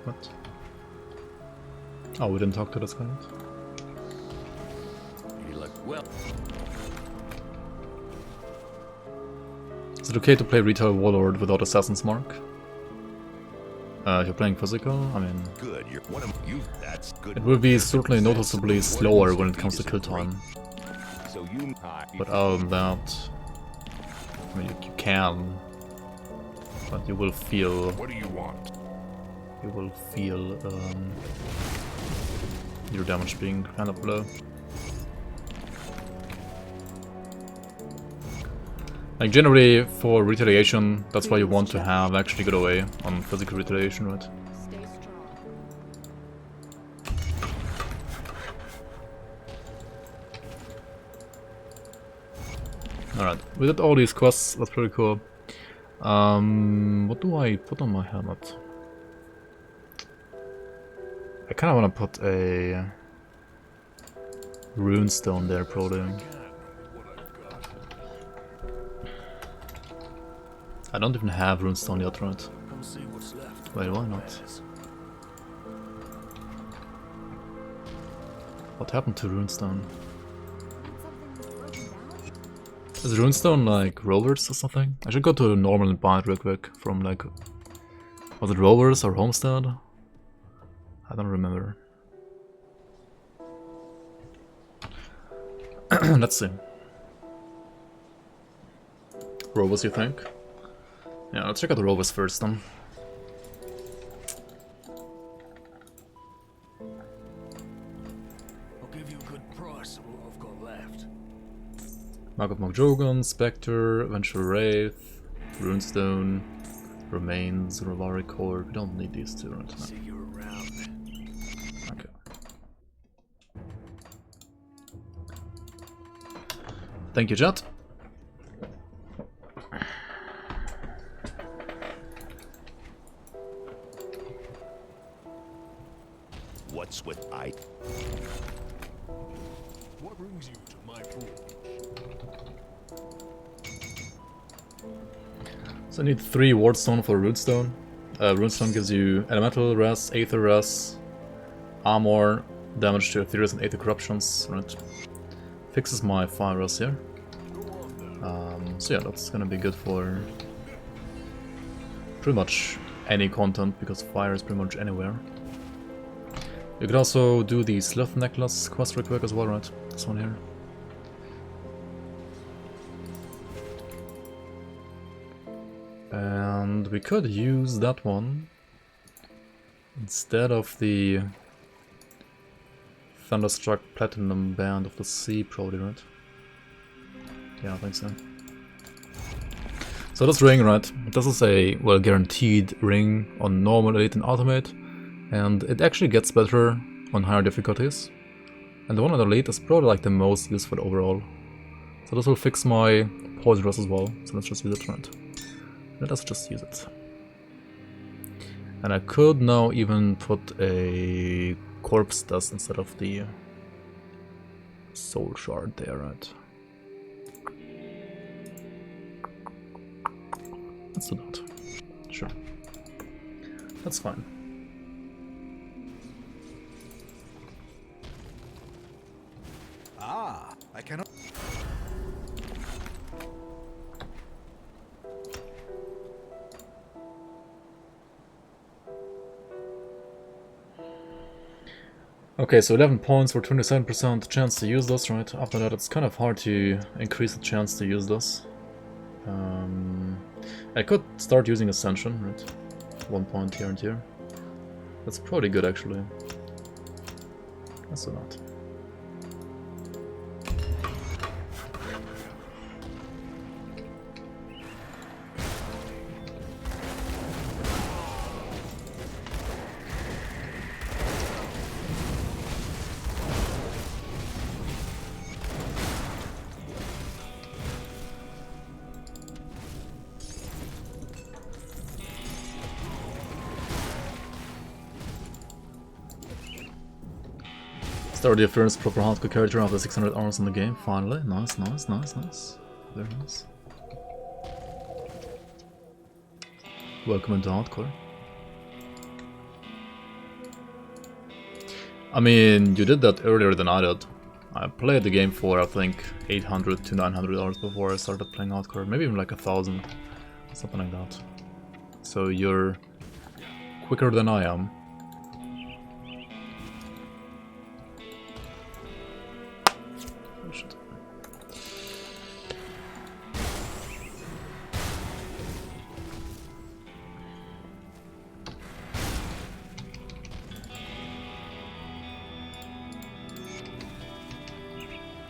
What? Oh, we didn't talk to this guy. You look well. Is it okay to play Retail Warlord without Assassin's Mark? If you're playing physical, I mean... Good, you're one of you. That's good. It will be certainly noticeably slower when it comes to kill time. So you But other than that... I mean, you can... But you will feel... What do you want? You will feel... your damage being kind of low. Like generally for retaliation, that's why you want to have actually good away on physical retaliation, right? Stay strong. Alright, we did all these quests, that's pretty cool. What do I put on my helmet? A kind of want to put a runestone there, probably. I don't even have runestone yet, right? Come see what's left. Wait, why not? What happened to runestone? Is runestone like rovers or something? I should go to normal and buy it real quick from like... Was it rovers or homestead? I don't remember. Let's see. Rovers, you think? Yeah, let's check out the rovers first then. I'll give you a good price of what I've got left. Mark of Mokjogan, Spectre, Eventual Wraith, Runestone, Remains, Revari Core. We don't need these two right now. See you around. Okay. Thank you, chat. What's with What brings you to my pool? So I need 3 Wardstone for Runestone. Runestone gives you Elemental Res, Aether Res, Armor, damage to Ethereals and Aether Corruptions. Right. Fixes my Fire Res here. So yeah, that's gonna be good for pretty much any content, because fire is pretty much anywhere. You could also do the Sleuth Necklace quest real quick as well, right? This one here. And we could use that one instead of the Thunderstruck Platinum Band of the Sea, probably, right? Yeah, I think so. So this ring, right? This is a, well, guaranteed ring on normal, elite, and ultimate. And it actually gets better on higher difficulties. And the one on elite is probably like the most useful overall. So this will fix my poison rest as well. So let's just use it, right? Let us just use it. And I could now even put a corpse dust instead of the soul shard there, right? Let's do that. Sure. That's fine. Ah, I cannot. Okay, so 11 points for 27% chance to use this, right? After that, it's kind of hard to increase the chance to use this. I could start using Ascension, right? 1 point here and here. That's pretty good, actually. Let's do that. Start the first proper hardcore character after 600 hours in the game, finally. Nice, nice, nice, nice. Very nice. Welcome into hardcore. I mean, you did that earlier than I did. I played the game for, I think, 800 to 900 hours before I started playing hardcore. Maybe even like 1000. Something like that. So you're quicker than I am.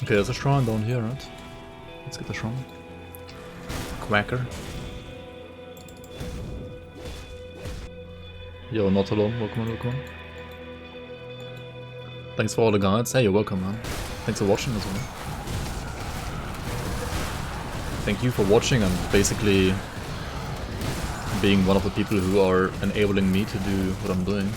Okay, there's a shrine down here, right? Let's get the shrine. Quacker. Yo, not alone. Welcome on, welcome on. Thanks for all the guides. Hey, you're welcome, man. Thanks for watching as well. Thank you for watching and basically being one of the people who are enabling me to do what I'm doing.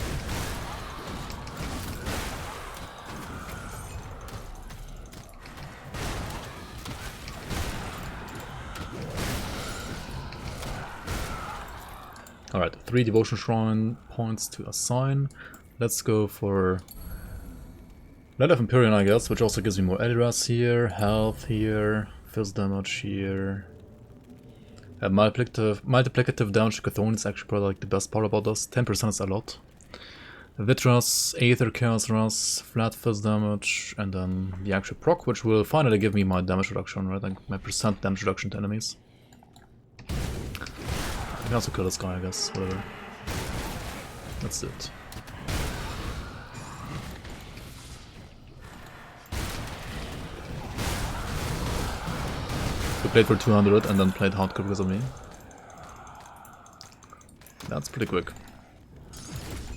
Alright, 3 devotion shrine points to assign. Let's go for Light of Empyrean, I guess, which also gives me more Eliras here, health here, fizz damage here. Multiplicative damage to Chthon is actually probably like the best part about this. 10% is a lot. Vitras, Aether, Chaos Ras, flat fizz damage, and then the actual proc, which will finally give me my damage reduction, right? Like my percent damage reduction to enemies. I can also kill this guy, I guess, whatever. That's it. We played for 200 and then played hardcore because of me. That's pretty quick.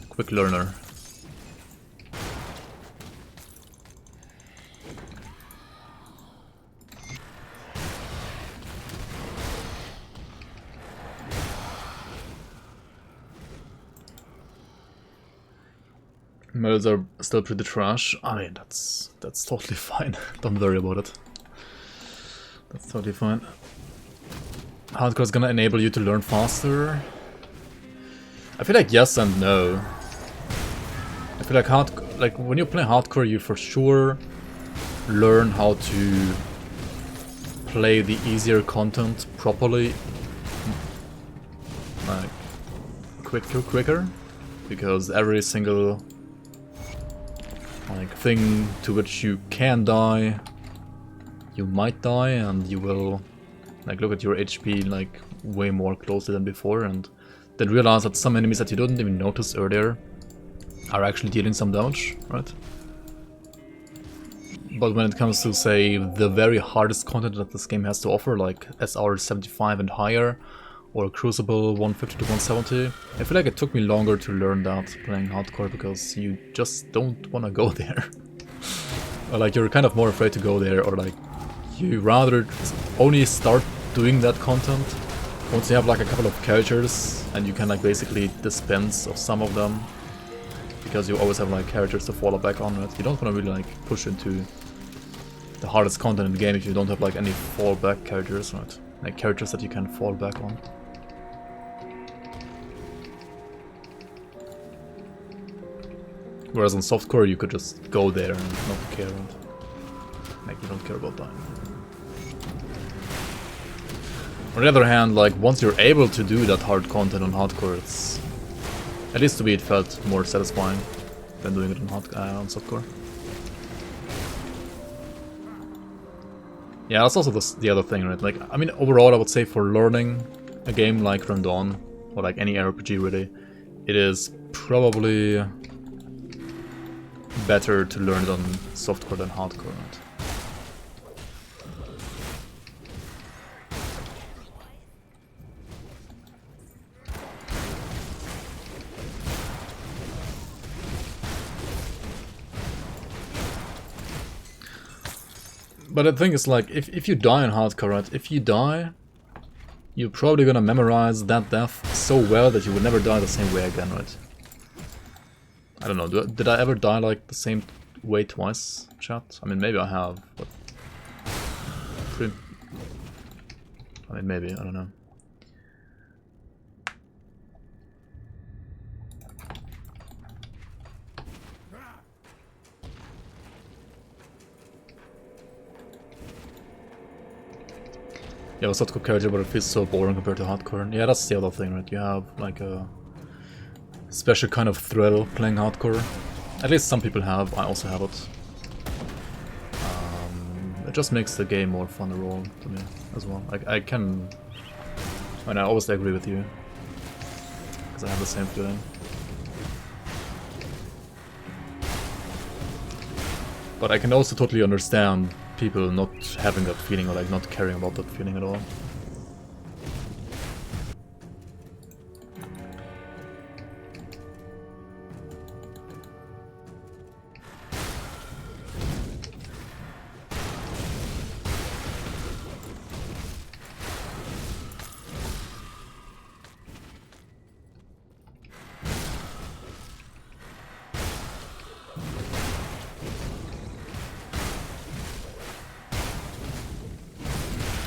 Quick learner. Medals are still pretty trash. I mean, that's totally fine. Don't worry about it. That's totally fine. Hardcore is gonna enable you to learn faster. I feel like yes and no. I feel like when you play hardcore, you for sure learn how to play the easier content properly, like quicker, because every single like thing to which you can die, you might die, and you will like look at your HP like way more closely than before, and then realize that some enemies that you didn't even notice earlier are actually dealing some damage, right? But when it comes to, say, the very hardest content that this game has to offer, like SR 75 and higher, or Crucible 150 to 170, I feel like it took me longer to learn that playing hardcore, because you just don't want to go there. Or like you're kind of more afraid to go there, or like you rather only start doing that content once you have like a couple of characters and you can like basically dispense of some of them, because you always have like characters to fall back on, right? You don't want to really like push into the hardest content in the game if you don't have like any fallback characters, right? Like characters that you can fall back on. Whereas on softcore you could just go there and not care, right? Like you don't care about that. On the other hand, like once you're able to do that hard content on hardcore, it's at least to me it felt more satisfying than doing it on softcore. Yeah, that's also the other thing, right? Like, I mean, overall, I would say for learning a game like Run Dawn, or like any RPG really, it is probably better to learn it on softcore than hardcore, right? But the thing is, like, if you die in hardcore, right, if you die, you're probably gonna memorize that death so well that you will never die the same way again, right? I don't know, did I ever die like the same way twice, chat? I mean, maybe I have, but... I mean, maybe, I don't know. Yeah, it was not character, but it feels so boring compared to hardcore. Yeah, that's the other thing, right? You have like a special kind of thrill playing hardcore. At least some people have. I also have it. It just makes the game more fun to roll to me as well. I always agree with you, because I have the same feeling. But I can also totally understand people not having that feeling, or like not caring about that feeling at all.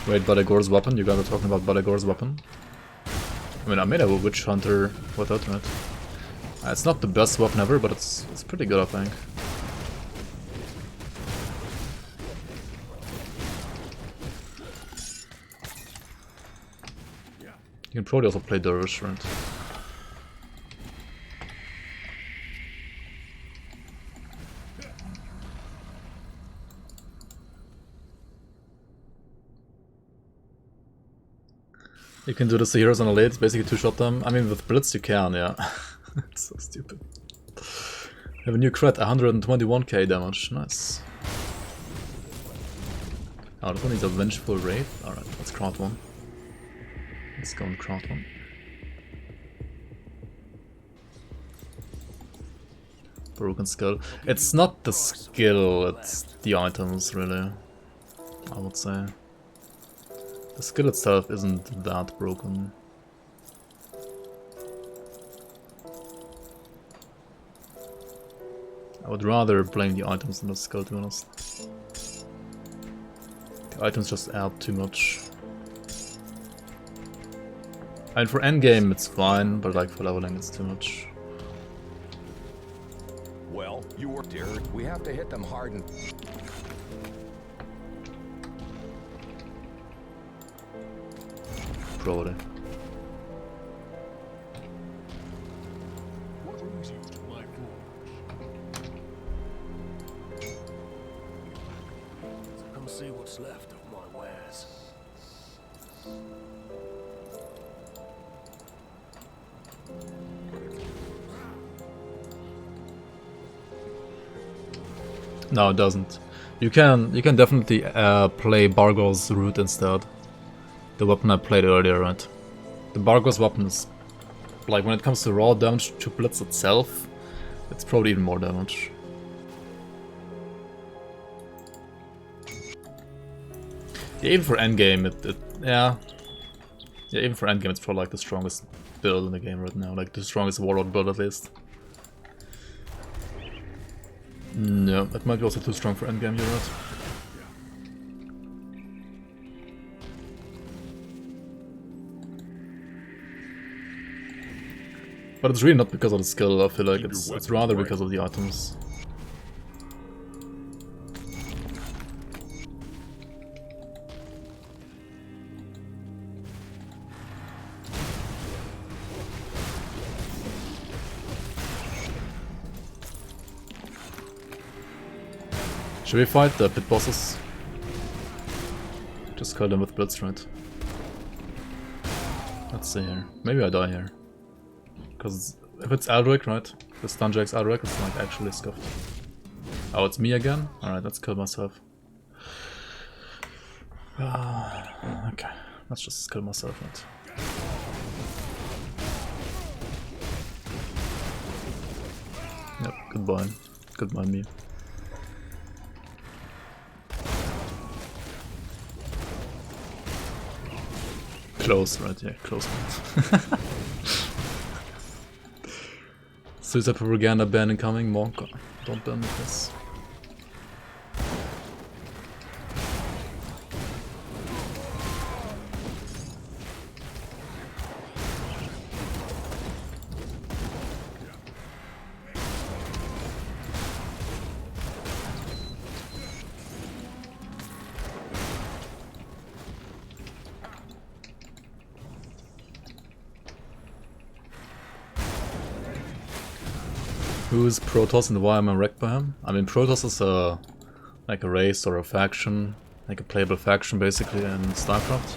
Wait, Badagor's weapon? You guys are talking about Badagor's weapon? I mean, I made a Witch Hunter with Ultimate. It's not the best weapon ever, but it's pretty good, I think. You can probably also play Dervish, right? You can do this to heroes on a late, basically two-shot them. I mean, with Blitz you can, yeah. It's so stupid. Have a new crit, 121k damage, nice. Oh, this one needs a Vengeful Wraith. Alright, let's crowd one. Let's go and crowd one. Broken Skull. It's not the skill, it's the items, really. I would say. The skill itself isn't that broken. I would rather blame the items than the skill, to be honest. The items just add too much. I mean, for endgame it's fine, but like for leveling it's too much. Well, you were dear. We have to hit them hard and... Probably. What brings you to my forge? So come see what's left of my wares. No, it doesn't. You can definitely play Bargor's route instead. The weapon I played earlier, right? The Bargor's weapon is, like, when it comes to raw damage to Blitz itself, it's probably even more damage. Yeah, even for endgame, yeah, even for endgame, it's probably like the strongest build in the game right now, like the strongest Warlord build at least. No, that might be also too strong for endgame, you're right. But it's really not because of the skill, I feel like it's rather because of the items. Should we fight the pit bosses? Just kill them with Blitz, right? Let's see here. Maybe I die here. Because if it's Aldrich, right? The Stunjack's Aldrich, it's like actually scuffed. Oh, it's me again? Alright, let's kill myself. Okay, let's just kill myself, right? Yep, goodbye. Goodbye me. Close, right? Yeah, close. Suicide propaganda ban incoming, Monk. Don't ban this. Who's Protoss and why am I wrecked by him? I mean, Protoss is like a race or a faction, like a playable faction basically in StarCraft.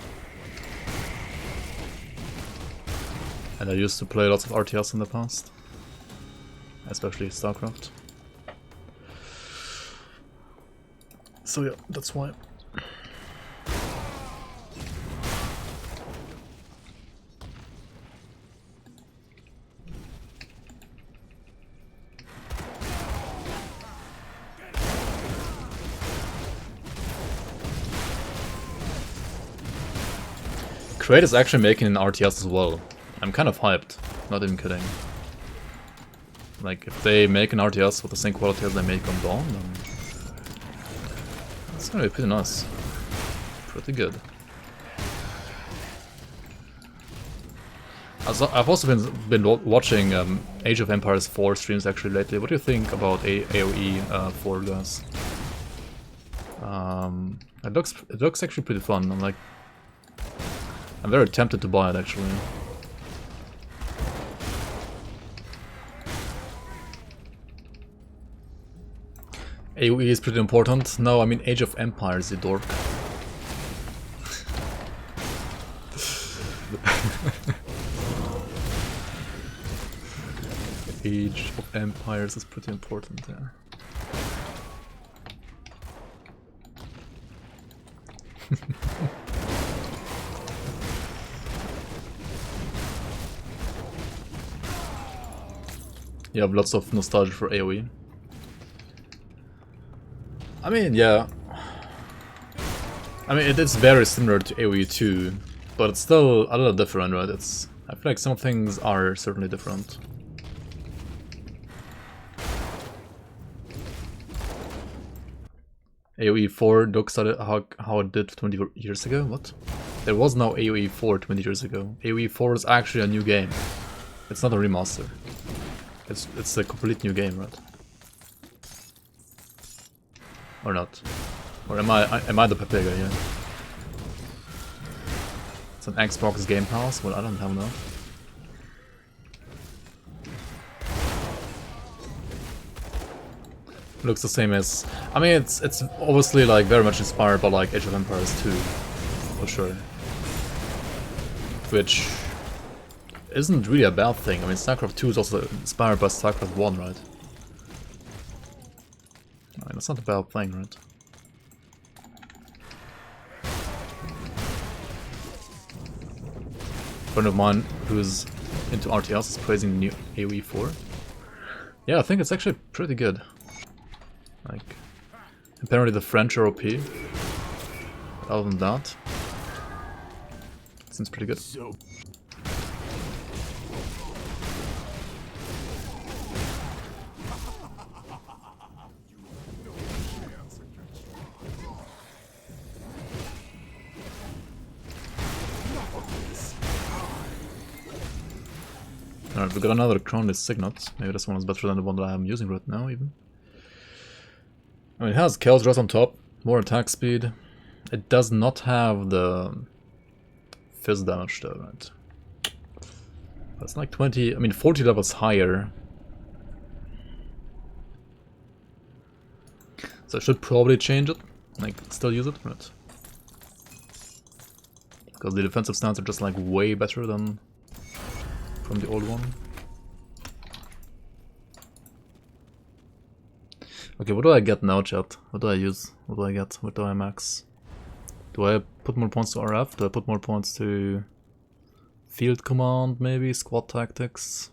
And I used to play lots of RTS in the past, especially StarCraft. So yeah, that's why. Crate is actually making an RTS as well. I'm kind of hyped, not even kidding. Like, if they make an RTS with the same quality as they make on Dawn, then it's gonna be pretty nice. Pretty good. I've also been watching Age of Empires 4 streams actually lately. What do you think about AoE 4, guys? It looks actually pretty fun. I'm very tempted to buy it actually. AoE is pretty important. No, I mean Age of Empires, you dork. Age of Empires is pretty important, yeah. You have lots of nostalgia for AoE. I mean, yeah. I mean, it is very similar to AoE 2, but it's still a little different, right? I feel like some things are certainly different. AoE 4 looks at it how it did 20 years ago? What? There was no AoE 4 20 years ago. AoE 4 is actually a new game. It's not a remaster. It's a complete new game, right? Or not? Or am I the Pepega here? It's an Xbox Game Pass? Well, I don't have that. Looks the same as... I mean, it's obviously like very much inspired by like Age of Empires 2, for sure. Which isn't really a bad thing. I mean, StarCraft 2 is also inspired by StarCraft 1, right? I mean, that's not a bad thing, right? A friend of mine who's into RTS is praising the new AoE 4. Yeah, I think it's actually pretty good. Like, apparently the French are OP. Other than that, it seems pretty good. Alright, we got another Crownless Signet. Maybe this one is better than the one that I'm using right now, even. I mean, it has Chaos Dress on top, more attack speed. It does not have the fizz damage though, right? That's like 20, I mean 40 levels higher. So I should probably change it, like still use it, right? Because the defensive stance are just like way better than from the old one. Okay, what do I get now, chat? What do I use? What do I get? What do I max? Do I put more points to RF? Do I put more points to field command, maybe? Squat tactics?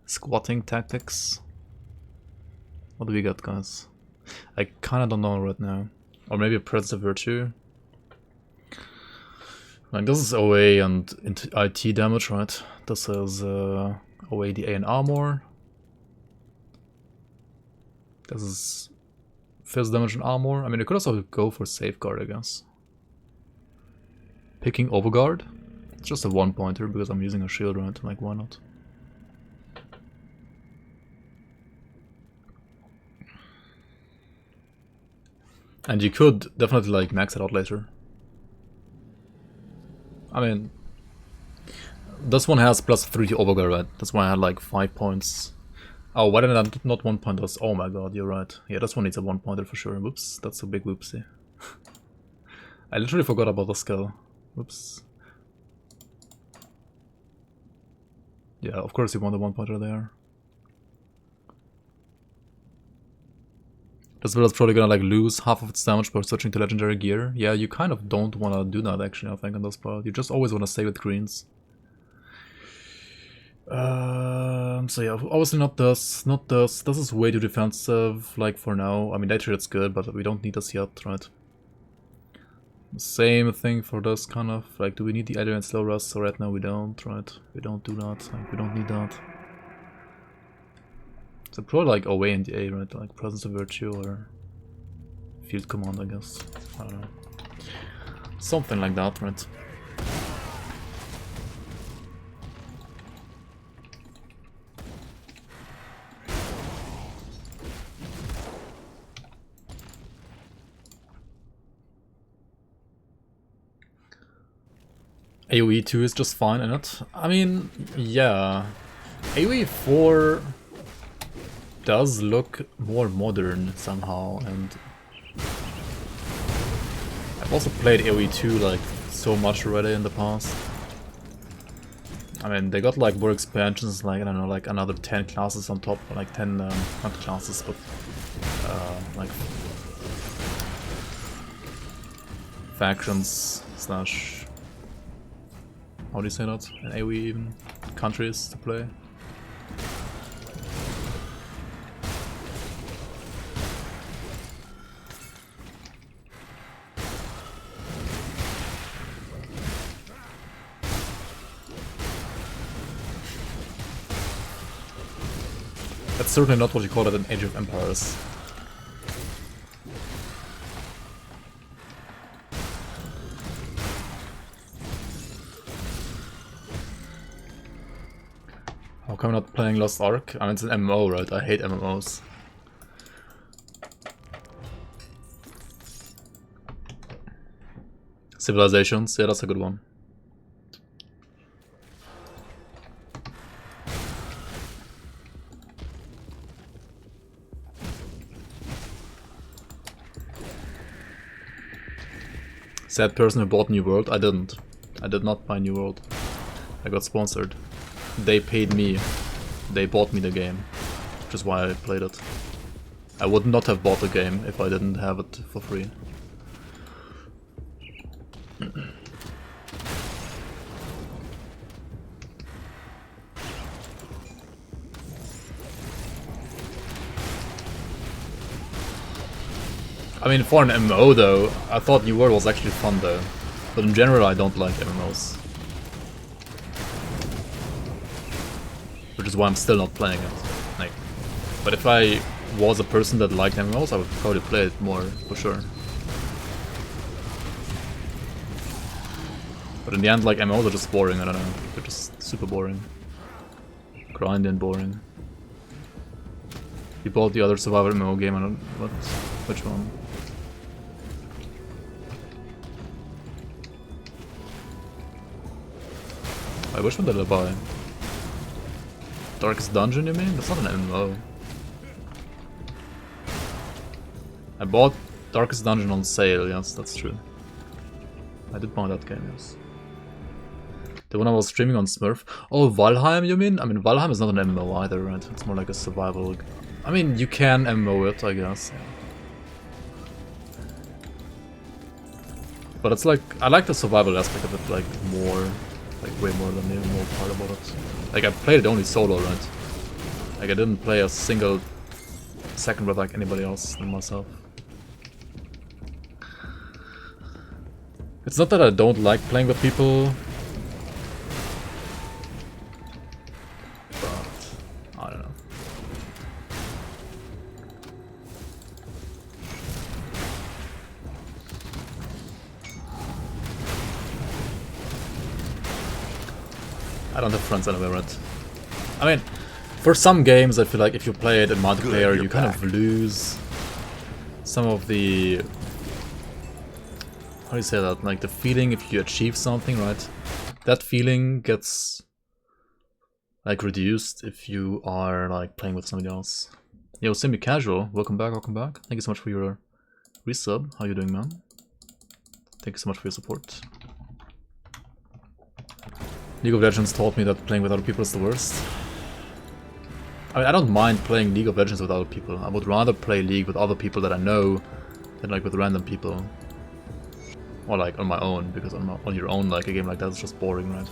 Squatting tactics? What do we get, guys? I kinda don't know right now. Or maybe a Presence of Virtue? Like, this is OA and into IT damage, right? This is OA the A and armor. This is fizz damage and armor. I mean, I could also go for safeguard, I guess. Picking overguard. It's just a one pointer because I'm using a shield, right? Like, why not? And you could definitely like max it out later. I mean, this one has +3 to overguard, right? That's why I had like 5 points. Oh, why did I not 1 point us? Oh my god, you're right. Yeah, this one needs a 1 pointer for sure. Whoops, that's a big whoopsie. I literally forgot about the skill. Whoops. Yeah, of course you want a 1 pointer there. This build is probably gonna like lose half of its damage by switching to legendary gear. Yeah, you kind of don't wanna do that actually, I think, on this part. You just always wanna stay with greens. So yeah, obviously not this, not this. This is way too defensive, like for now. I mean, later it's good, but we don't need this yet, right? Same thing for this kind of, like, do we need the Adrian Slow Rust? So right now we don't, right? We don't do that, like, we don't need that. So probably like away in the A, right? Like Presence of Virtue or Field Command, I guess. I don't know. Something like that, right? AoE 2 is just fine in it. I mean, yeah. AoE 4 does look more modern somehow, and I've also played AoE 2 like so much already in the past. I mean, they got like more expansions, like I don't know, like another 10 classes on top, like 10 not classes, but like factions slash, how do you say that? In AoE even countries to play. That's certainly not what you call it in Age of Empires. How come I'm not playing Lost Ark? I mean, it's an MMO, right? I hate MMOs. Civilizations, yeah, that's a good one. Sad person who bought New World. I didn't. I did not buy New World. I got sponsored. They paid me. They bought me the game, which is why I played it. I would not have bought the game if I didn't have it for free. I mean, for an MMO though, I thought New World was actually fun though. But in general, I don't like MMOs. Which is why I'm still not playing it. Like, but if I was a person that liked MMOs, I would probably play it more, for sure. But in the end, like, MMOs are just boring, I don't know. They're just super boring. Grindy and boring. You bought the other Survivor MMO game, I don't... what? Which one? Which one did I buy? Darkest Dungeon, you mean? That's not an MMO. I bought Darkest Dungeon on sale, yes, that's true. I did buy that game, yes. The one I was streaming on Smurf. Oh, Valheim, you mean? I mean, Valheim is not an MMO either, right? It's more like a survival... I mean, you can MMO it, I guess. Yeah. But it's like... I like the survival aspect of it, like, more... Like, way more than the MMO part about it. Like, I played it only solo, right? Like, I didn't play a single second with, like, anybody else than myself. It's not that I don't like playing with people, but I don't know. I don't have friends anyway, right? I mean, for some games I feel like if you play it in multiplayer, you kind of lose some of the... How do you say that? Like the feeling if you achieve something, right? That feeling gets like reduced if you are like playing with somebody else. Yo, semi-casual, welcome back, welcome back. Thank you so much for your resub. How you doing, man? Thank you so much for your support. League of Legends taught me that playing with other people is the worst. I mean, I don't mind playing League of Legends with other people. I would rather play League with other people that I know than like with random people. Or like on my own, because on your own, like a game like that is just boring, right?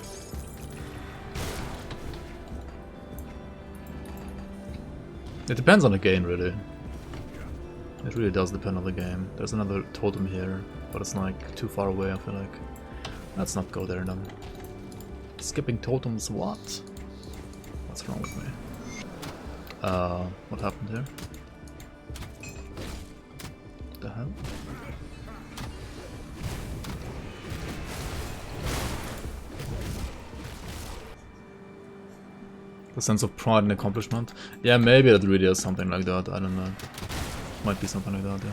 It depends on the game, really. It really does depend on the game. There's another totem here, but it's like too far away, I feel like. Let's not go there then. Skipping totems, what? What's wrong with me? What happened here? What the hell? A sense of pride and accomplishment? Yeah, maybe it really is something like that, I don't know. Might be something like that, yeah.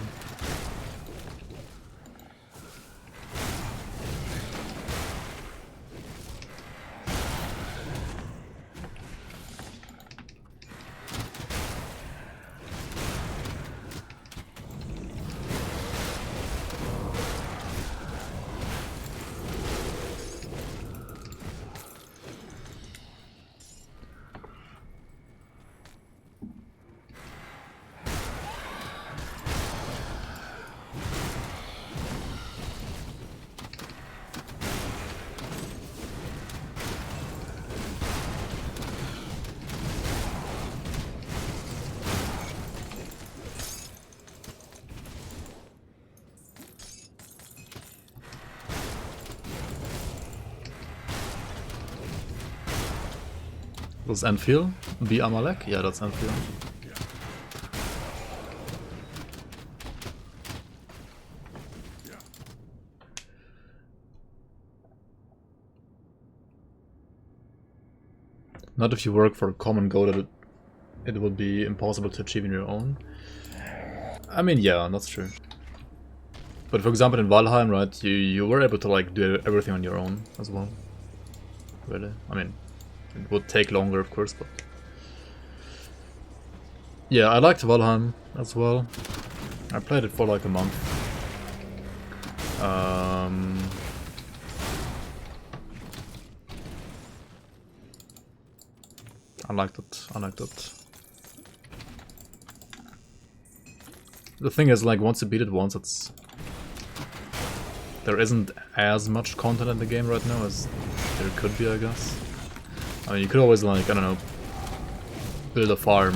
Was Enfield? Be Amalek? Yeah, that's Enfield. Not if you work for a common goal that it would be impossible to achieve in your own. I mean, yeah, that's true. But for example, in Valheim, right, you were able to like do everything on your own as well. Really, I mean, it would take longer, of course, but yeah, I liked Valheim as well. I played it for like a month. I liked it. I liked it. The thing is, like, once you beat it once, it's there isn't as much content in the game right now as there could be, I guess. I mean, you could always, like, I don't know, build a farm,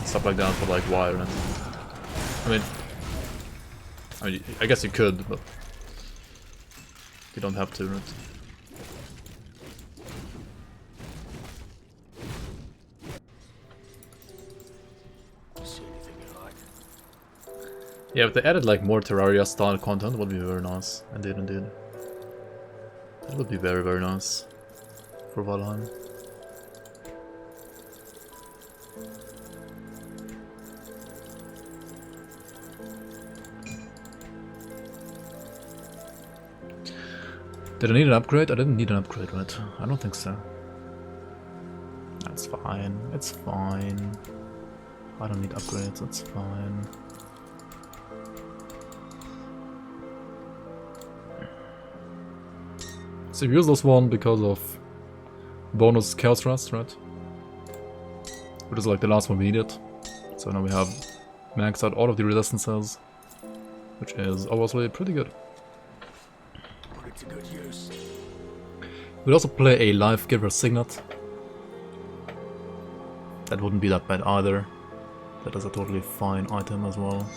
stuff like that, but like, why? Right? I mean, I guess you could, but you don't have to, right? See anything you like? Yeah, if they added like more Terraria style content, would be very nice. Indeed. That would be very, very nice for Valheim. Did I need an upgrade? I didn't need an upgrade, right? I don't think so. That's fine. It's fine. I don't need upgrades. That's fine. So we use this one because of bonus Chaos Rust, right? Which is like the last one we needed. So now we have maxed out all of the resistances, which is obviously pretty good. Put it to good use. We'll also play a Life Giver Signet. That wouldn't be that bad either. That is a totally fine item as well.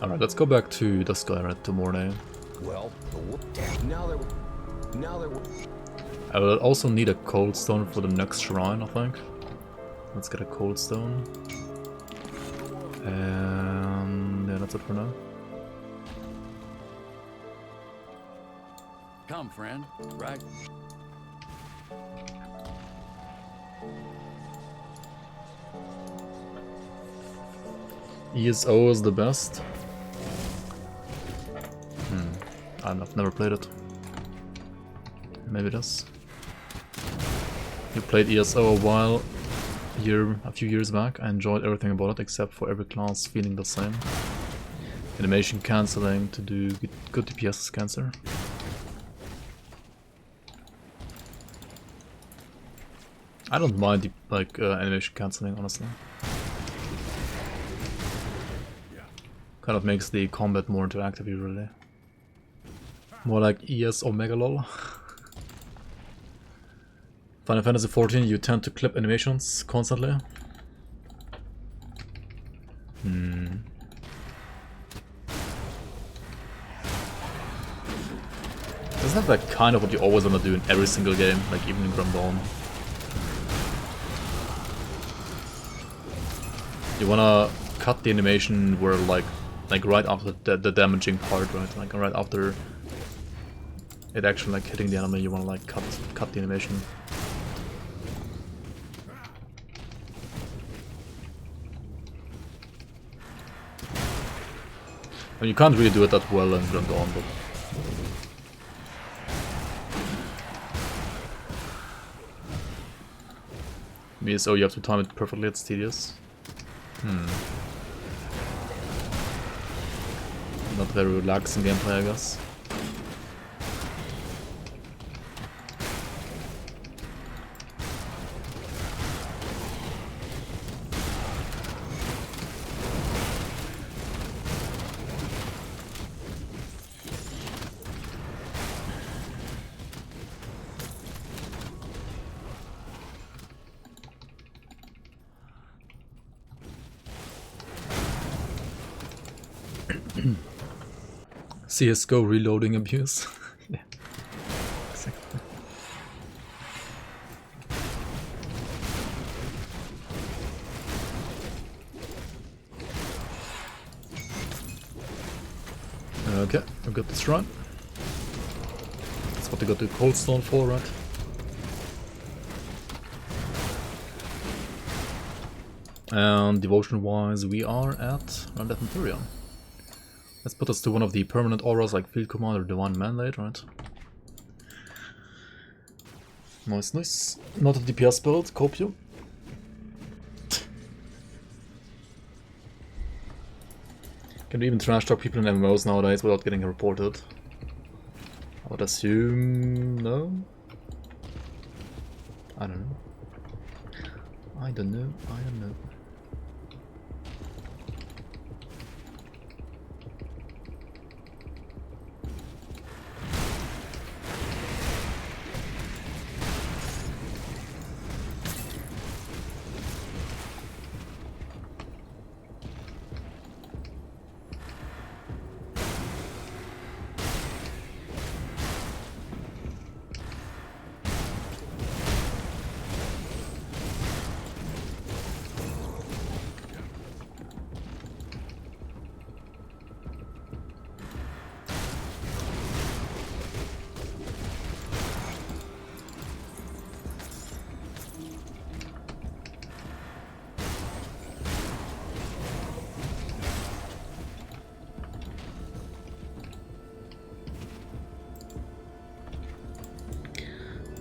Alright, let's go back to this guy, right, to Mornay. Well, now there I will also need a cold stone for the next shrine, I think. Let's get a cold stone. And yeah, that's it for now. Come, friend. Right. ESO is the best. I've never played it. Maybe it is. You played ESO a few years back. I enjoyed everything about it except for every class feeling the same. Animation cancelling to do good DPS cancer. I don't mind animation cancelling, honestly. Kind of makes the combat more interactive usually. More like ES Omega lol. Final Fantasy XIV, you tend to clip animations constantly. Isn't that like kind of what you always want to do in every single game, like even in Grim Dawn? You wanna cut the animation where like right after the damaging part, right? Like right after it actually like hitting the enemy, you wanna like cut the animation. I mean, you can't really do it that well in Grim Dawn, but so you have to time it perfectly, it's tedious. Not very relaxing gameplay, I guess. CSGO reloading abuse. Yeah, exactly. Okay, we got this run. That's what they got the cold stone for, right? And devotion-wise, we are at around that Centurion. Let's put us to one of the permanent auras like Field Command or Divine Mandate, right? Nice, nice. Not a DPS build, Copio. Can we even trash talk people in MMOs nowadays without getting reported? I would assume no? I don't know. I don't know.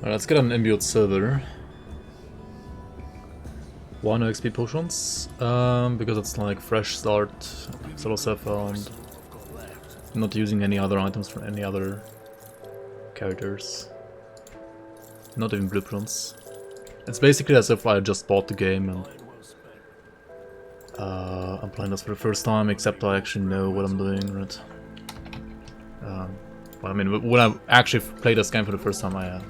Alright, let's get an imbued silver. 1 XP potions, because it's like fresh start, SSF, and not using any other items from any other characters. Not even blueprints. It's basically as if I just bought the game and I'm playing this for the first time, except I actually know what I'm doing, right? Well, I mean, when I actually played this game for the first time, I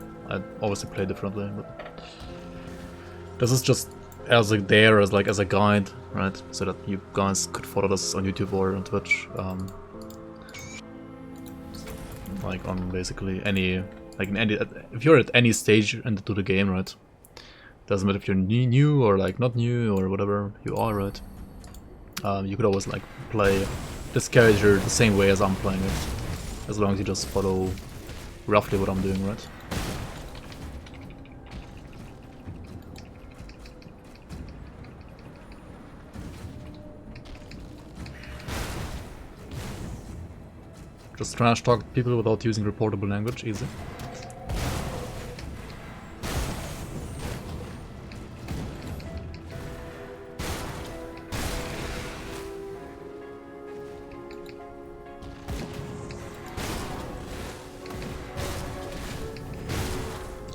obviously play differently, but this is just as a guide, right? So that you guys could follow this on YouTube or on Twitch, like on basically any, if you're at any stage into the game, right? Doesn't matter if you're new or like not new or whatever you are, right? You could always like play this character the same way as I'm playing it, as long as you just follow roughly what I'm doing, right? Just trash talk people without using reportable language, easy.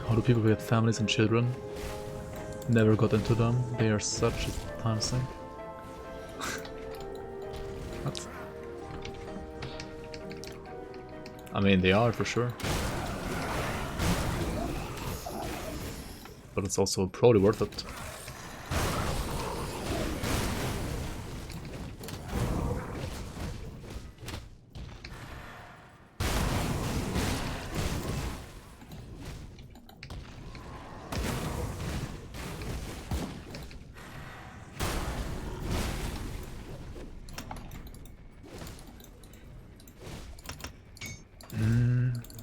How do people with families and children? Never got into them, they are such a time sink. What? I mean, they are for sure. But it's also probably worth it.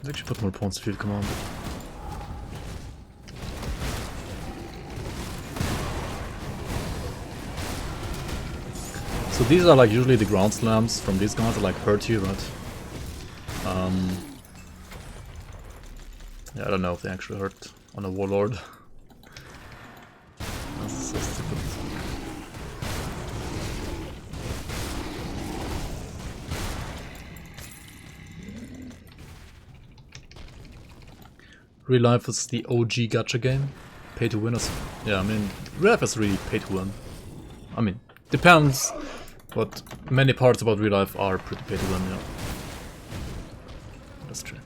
I should put more pawns to field command. So these are like usually the ground slams from these guys that like hurt you, right? Yeah, I don't know if they actually hurt on a Warlord. That's so stupid. Real life is the OG gacha game. Pay to win is... yeah, I mean, real life is really pay to win. I mean, depends, but many parts about real life are pretty pay to win, yeah. That's true.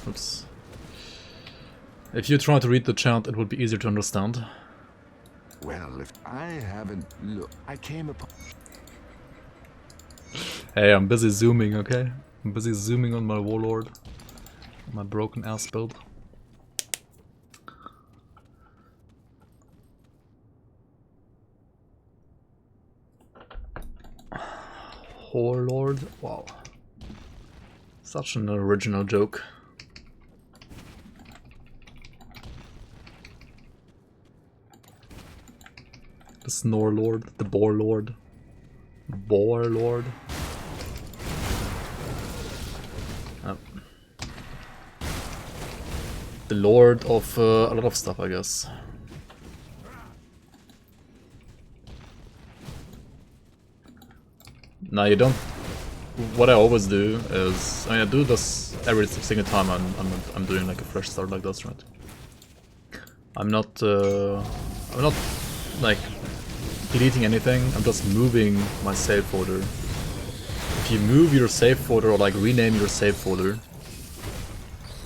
Oops. If you try to read the chant, it would be easier to understand. Well, if I haven't look, I came upon. Hey, I'm busy zooming, okay? I'm busy zooming on my Warlord. My broken ass build. Warlord? Wow. Such an original joke. The Snore Lord, the Boar Lord. Boar Lord. The Lord of a lot of stuff, I guess. Now you don't. What I always do is, I mean, I do this every single time I'm doing like a fresh start like this, right? I'm not like deleting anything. I'm just moving my save folder. If you move your save folder or like rename your save folder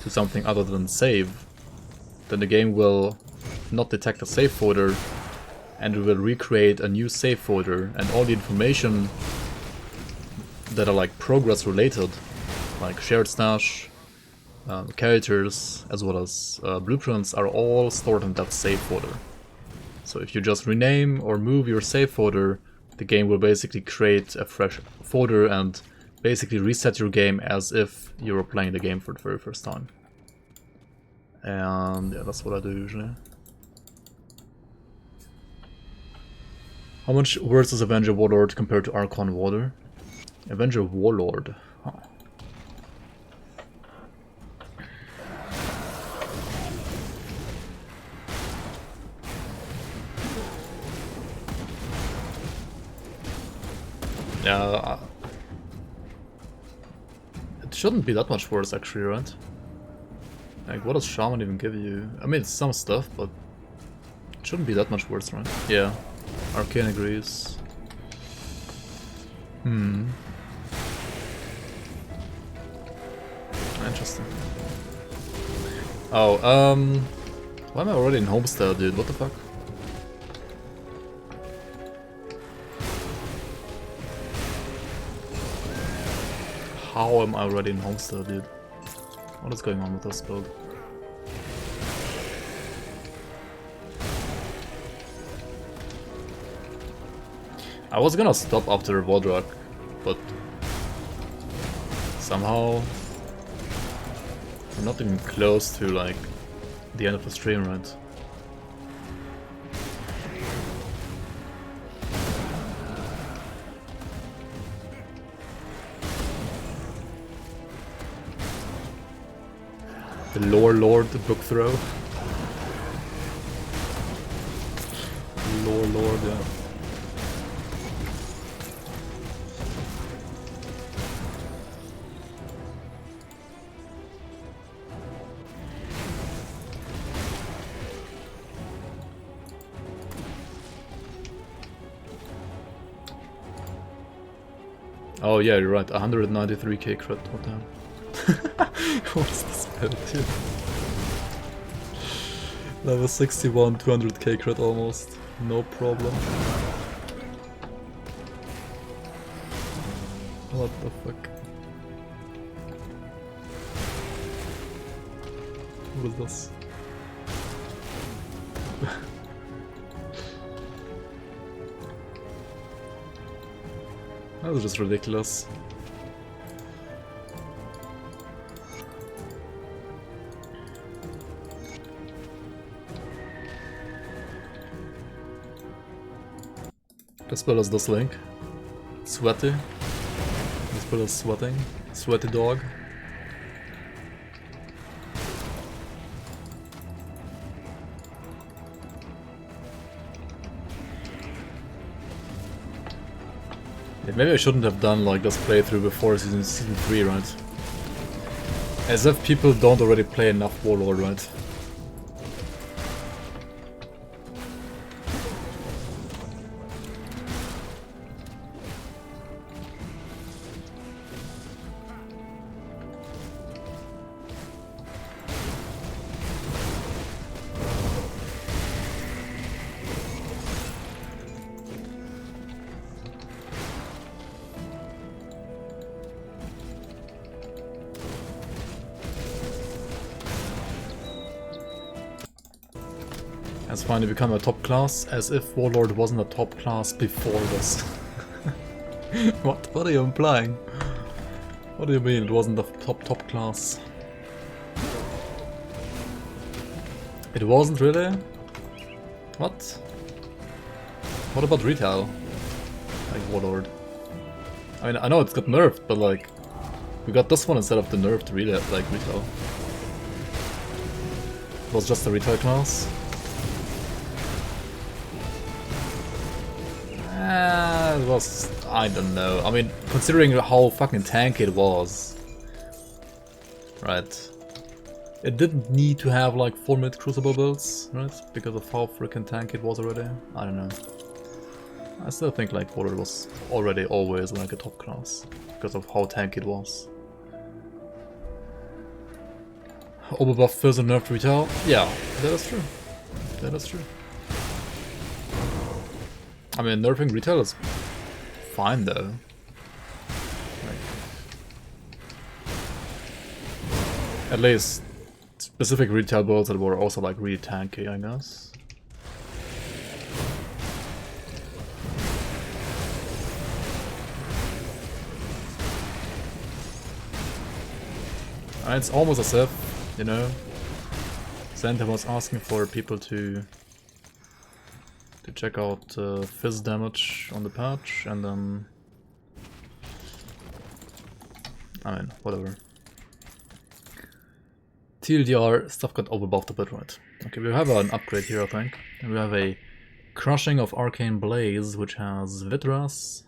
to something other than save, then the game will not detect a save folder and it will recreate a new save folder, and all the information that are like progress related, like shared stash, characters, as well as blueprints, are all stored in that save folder. So if you just rename or move your save folder, the game will basically create a fresh folder and basically reset your game as if you were playing the game for the very first time. And yeah, that's what I do usually. How much worse is Avenger Warlord compared to Archon Water? Avenger Warlord. Huh. Yeah, it shouldn't be that much worse actually, right? Like, what does Shaman even give you? I mean, it's some stuff, but it shouldn't be that much worse, right? Yeah, Arcane agrees. Interesting. Oh, why am I already in Homestead, dude? What the fuck? How am I already in Homestead, dude? What is going on with this build? I was gonna stop after Vodrak, but somehow I'm not even close to like the end of the stream, right? The Warlord book throw. Warlord, yeah. Oh yeah, you're right. 193k crit. What the hell? What's this build, dude? Level 61, 200k crit almost. No problem. What the fuck? What is this? That was just ridiculous. This build is this link. Sweaty. This build is sweating. Sweaty dog. Yeah, maybe I shouldn't have done like this playthrough before season 3, right? As if people don't already play enough Warlord, right? has finally become a top class, as if Warlord wasn't a top class before this. What are you implying? What do you mean it wasn't a top class? It wasn't really? What? What about retail? Like Warlord. I mean, I know it's got nerfed, but like, we got this one instead of the nerfed retail. It was just a retail class. It was, I don't know. I mean, considering how fucking tanky it was, right? It didn't need to have like 4-minute crucible builds, right? Because of how freaking tanky it was already. I don't know. I still think like Warlord was already always like a top class because of how tanky it was. Overbuff fills and nerfed retail. Yeah, that is true. That is true. I mean, nerfing retail is fine though. Like, at least specific retail builds that were also like really tanky, I guess. It's almost as if, you know, Santa was asking for people to check out fizz damage on the patch, and then, I mean, whatever. TLDR stuff got overbuffed a bit, right? Okay, we have an upgrade here, I think. And we have a Crushing of Arcane Blaze, which has Vitras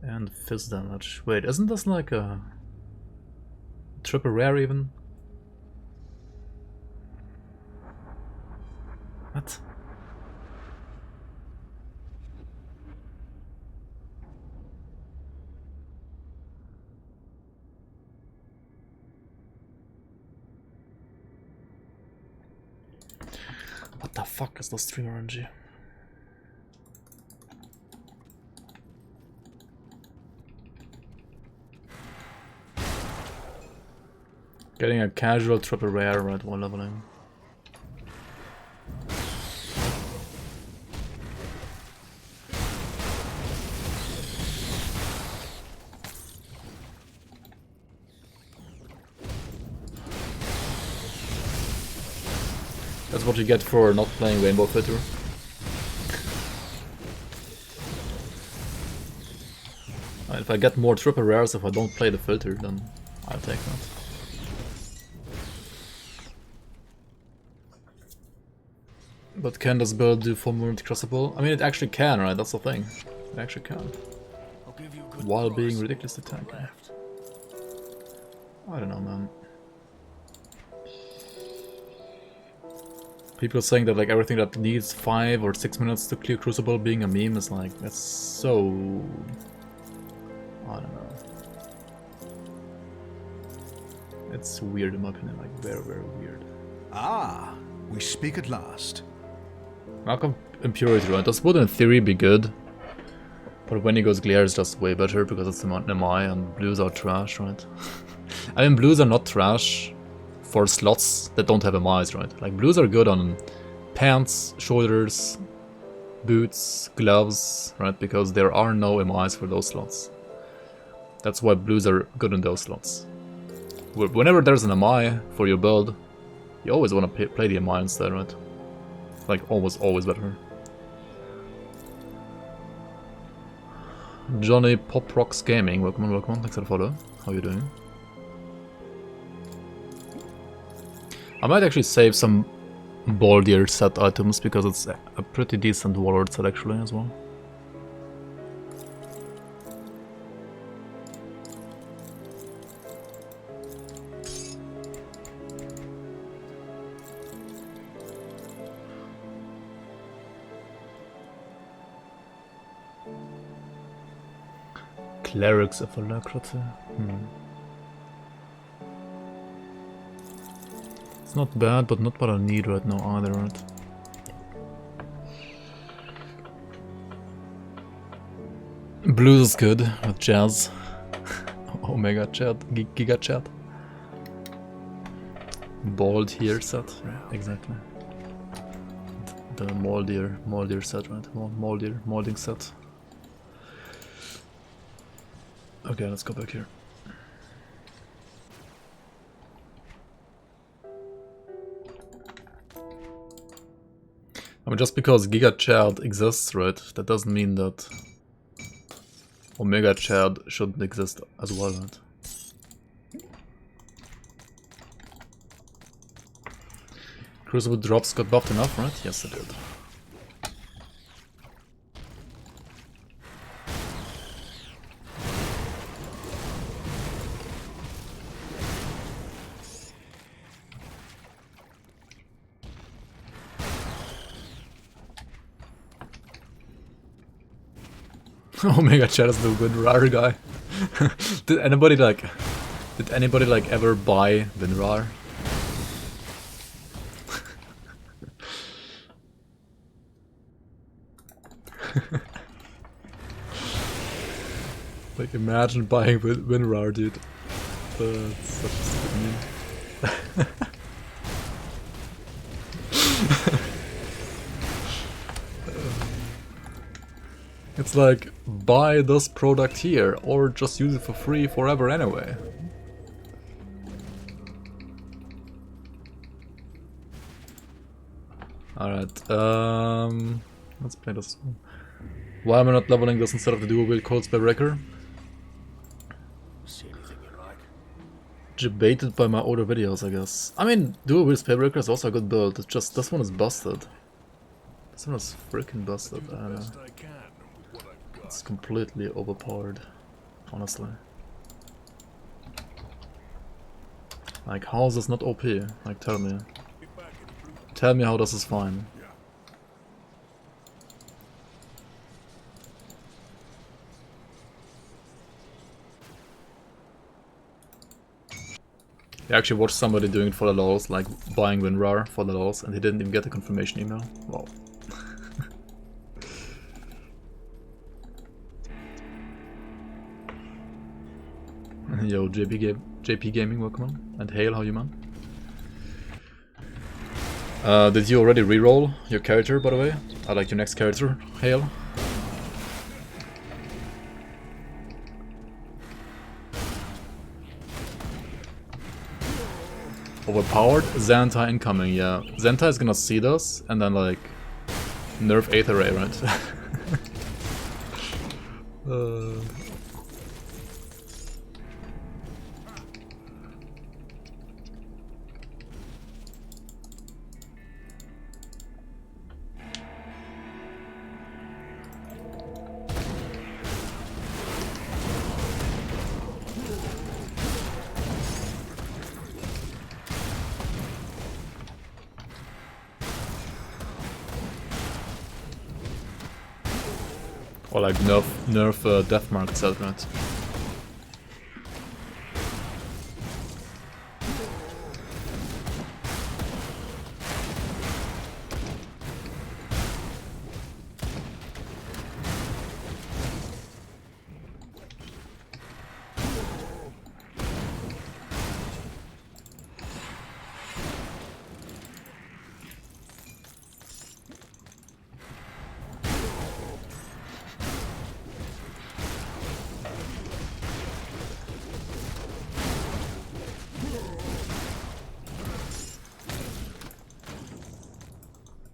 and fizz damage. Wait, isn't this like a triple rare even? What? What the fuck is the stream RNG? Getting a casual triple rare at one leveling. That's what you get for not playing Rainbow Filter. If I get more triple rares if I don't play the filter, then I'll take that. But can this build do 4-minute crucible? I mean, it actually can, right? That's the thing. It actually can. While being ridiculously tanky. I don't know, man. People saying that like everything that needs 5 or 6 minutes to clear crucible being a meme is like, that's so... I don't know. It's weird in my opinion, like very, very weird. Ah, we speak at last. Malcolm Impurity, right? This would in theory be good. But when he goes Glare is just way better because it's an MI and blues are trash, right? I mean, blues are not trash for slots that don't have MIs, right? Like, blues are good on pants, shoulders, boots, gloves, right? Because there are no MIs for those slots. That's why blues are good in those slots. Whenever there's an MI for your build, you always want to play the MI instead, right? Like, almost always better. Johnny Pop Rocks Gaming, welcome on, thanks for the follow. How are you doing? I might actually save some boldier set items because it's a pretty decent Warlord set actually as well. Clerics of Alacrity. It's not bad, but not what I need right now either, right? Blues is good with Jazz. Omega Chat, Giga Chat. Bald here set, yeah, exactly. the Moldir set, right? Molding set. Okay, let's go back here. I mean, just because Giga Chad exists, right, that doesn't mean that Omega Chad shouldn't exist as well, right? Crucible drops got buffed enough, right? Yes, it did. Omega Chad is the WinRAR guy. Did anybody like ever buy WinRAR? Like, imagine buying WinRAR, dude. That's such a stupid meme. It's like, buy this product here, or just use it for free forever anyway. Alright, let's play this one. Why am I not leveling this instead of the dual wield Cold Spell Wrecker? See anything you like? Debated by my older videos, I guess. I mean, dual wield Spell Wrecker is also a good build, it's just, this one is busted. This one is freaking busted, I don't know. Best I can with what I've got. It's completely overpowered, honestly. Like, how is this not OP? Like, tell me. Tell me how this is fine. I actually watched somebody doing it for the lols, like buying WinRAR for the lols, and he didn't even get a confirmation email. Wow. Yo, JP Gaming, welcome on. And Hail, how you man? Did you already reroll your character, by the way? I like your next character, Hail. Overpowered? Xanta incoming, yeah. Xanta is gonna see this and then like nerf Aether Ray, right? Or like nerf Deathmark itself, right?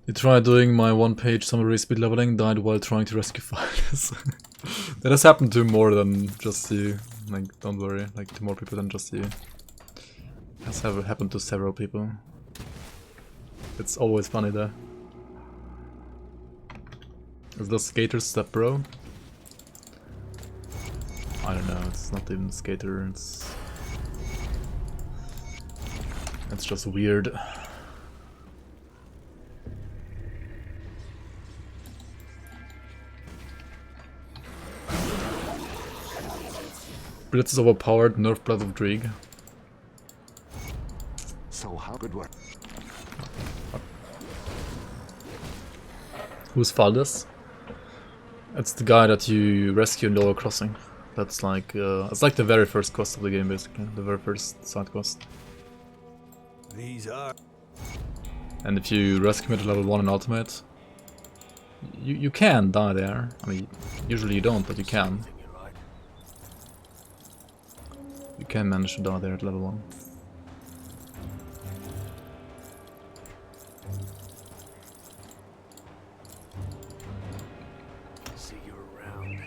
You tried doing my one-page summary speed leveling, died while trying to rescue fighters. That has happened to more than just you. Like, don't worry, like to more people than just you. It has happened to several people. It's always funny though. Is this Skater Step Bro? I don't know, it's not even Skater, it's just weird. Blitz is overpowered, nerf Blood of Drieg. So how good work? Who's Faldes? It's the guy that you rescue in Lower Crossing. That's like, it's like the very first quest of the game basically, the very first side quest. These are. And if you rescue him at level 1 in Ultimate, You can die there. I mean, usually you don't, but you can. Think you're right. You can manage to die there at level 1. See you around.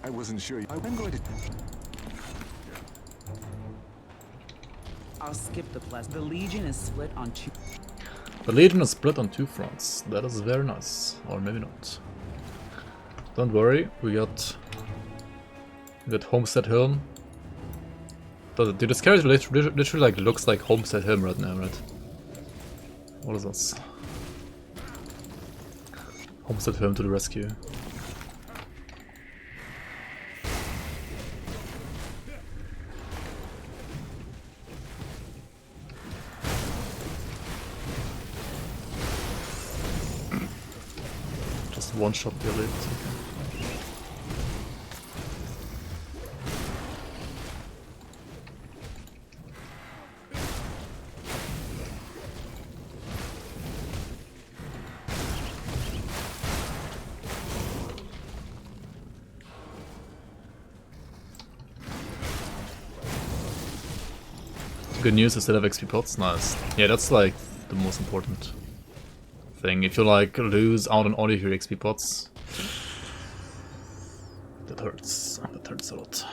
I wasn't sure. I'm going to. I'll skip the plus. The Legion is split on 2. The Legion is split on 2 fronts. That is very nice. Or maybe not. Don't worry, we got Homestead Hill. Dude, this character literally like looks like Homestead Hill right now, right? What is this? Homestead Hill to the rescue. Just one shot the elite. Okay. Good news, instead of XP pots, nice. Yeah, that's like the most important thing. If you like lose out on all of your XP pots, that hurts. That hurts a lot.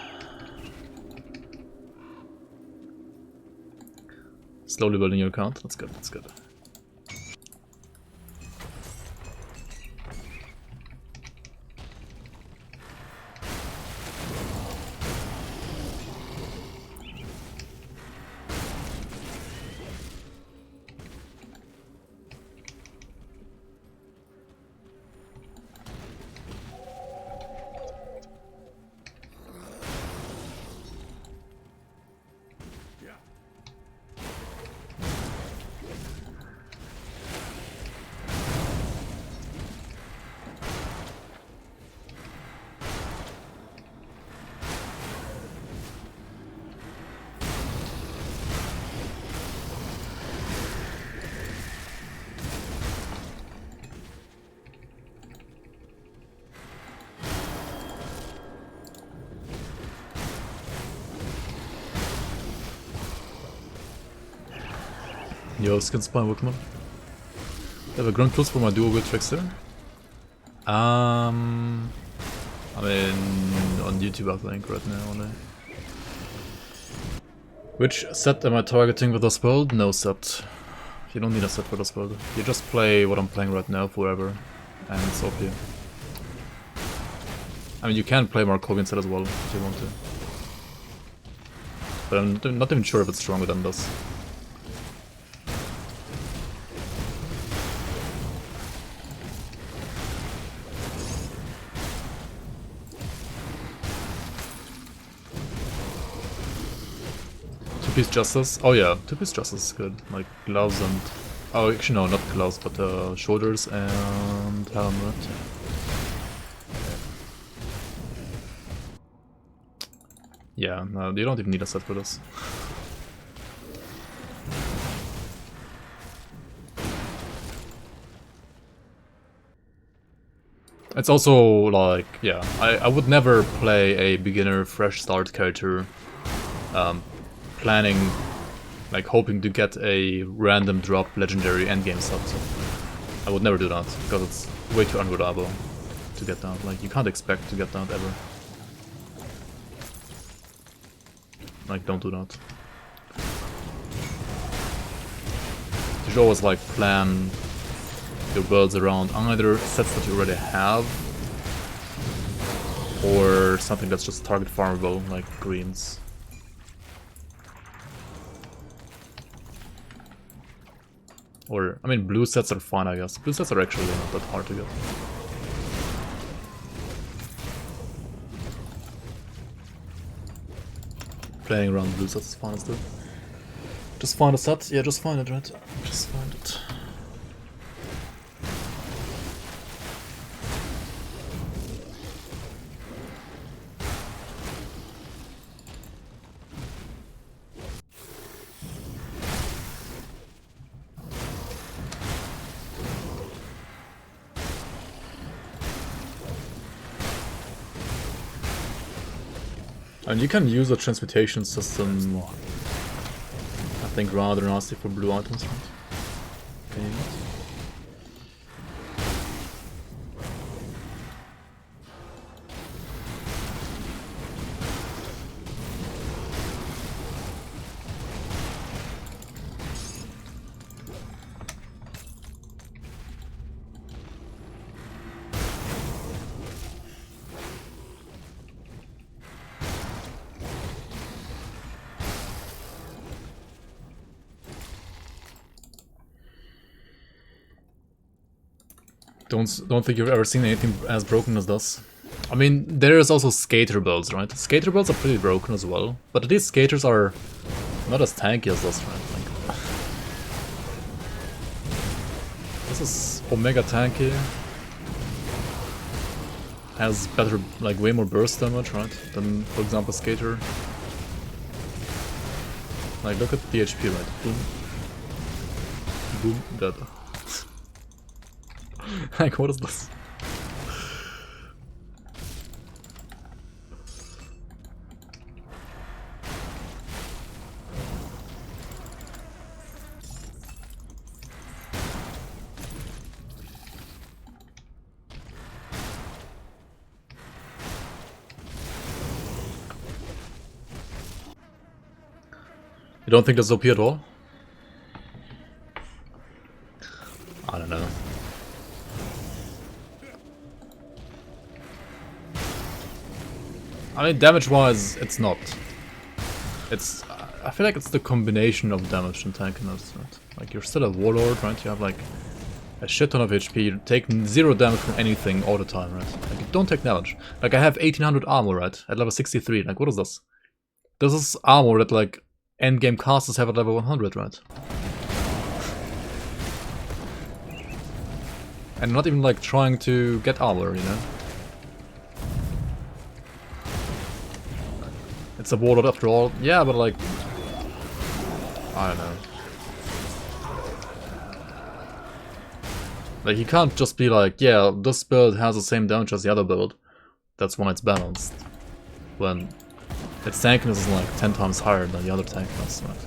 Slowly building your account, that's good, that's good. Yo, skin spawn Pokemon. I have a GRIMTOOLS for my dual wield trickster. I mean, on YouTube I think right now only. Which set am I targeting with this build? No set. You don't need a set for this build. You just play what I'm playing right now forever, and it's OP. I mean, you can play Markovian set as well if you want to. But I'm not even sure if it's stronger than this. Two-piece Justice? Oh yeah, two-piece Justice is good. Like gloves and... Oh, actually no, not gloves, but shoulders and helmet. Yeah, no, you don't even need a set for this. It's also like, yeah, I would never play a beginner fresh start character planning, like hoping to get a random drop legendary endgame set. I would never do that, because it's way too unreliable to get that. Like, you can't expect to get that ever. Like, don't do that. You should always like plan your builds around either sets that you already have or something that's just target farmable, like greens. Or, I mean, blue sets are fine, I guess. Blue sets are actually not that hard to get. Playing around blue sets is fine as well. Just find a set? Yeah, just find it, right? Just find it. And you can use a transmutation system, I think, rather nasty for blue items, right? Can you not? Don't think you've ever seen anything as broken as this. I mean, there is also skater builds, right? Skater builds are pretty broken as well, but at least skaters are not as tanky as this, right? Like, this is Omega tanky. Has better, like, way more burst damage, right? Than, for example, skater. Like, look at the HP, right? Boom. Boom, dead. Like, what is this? You don't think that's OP at all? I don't know. I mean, damage-wise, it's not. It's... I feel like it's the combination of damage and tankiness, right? Like, you're still a Warlord, right? You have, like, a shit ton of HP, you take 0 damage from anything all the time, right? Like, you don't take damage. Like, I have 1800 armor, right? At level 63, like, what is this? This is armor that, like, endgame casters have at level 100, right? And not even, like, trying to get armor, you know? It's a Warlord after all. Yeah, but like... I don't know. Like, you can't just be like, yeah, this build has the same damage as the other build. That's when it's balanced. When its tankiness is like 10 times higher than the other tankiness, right?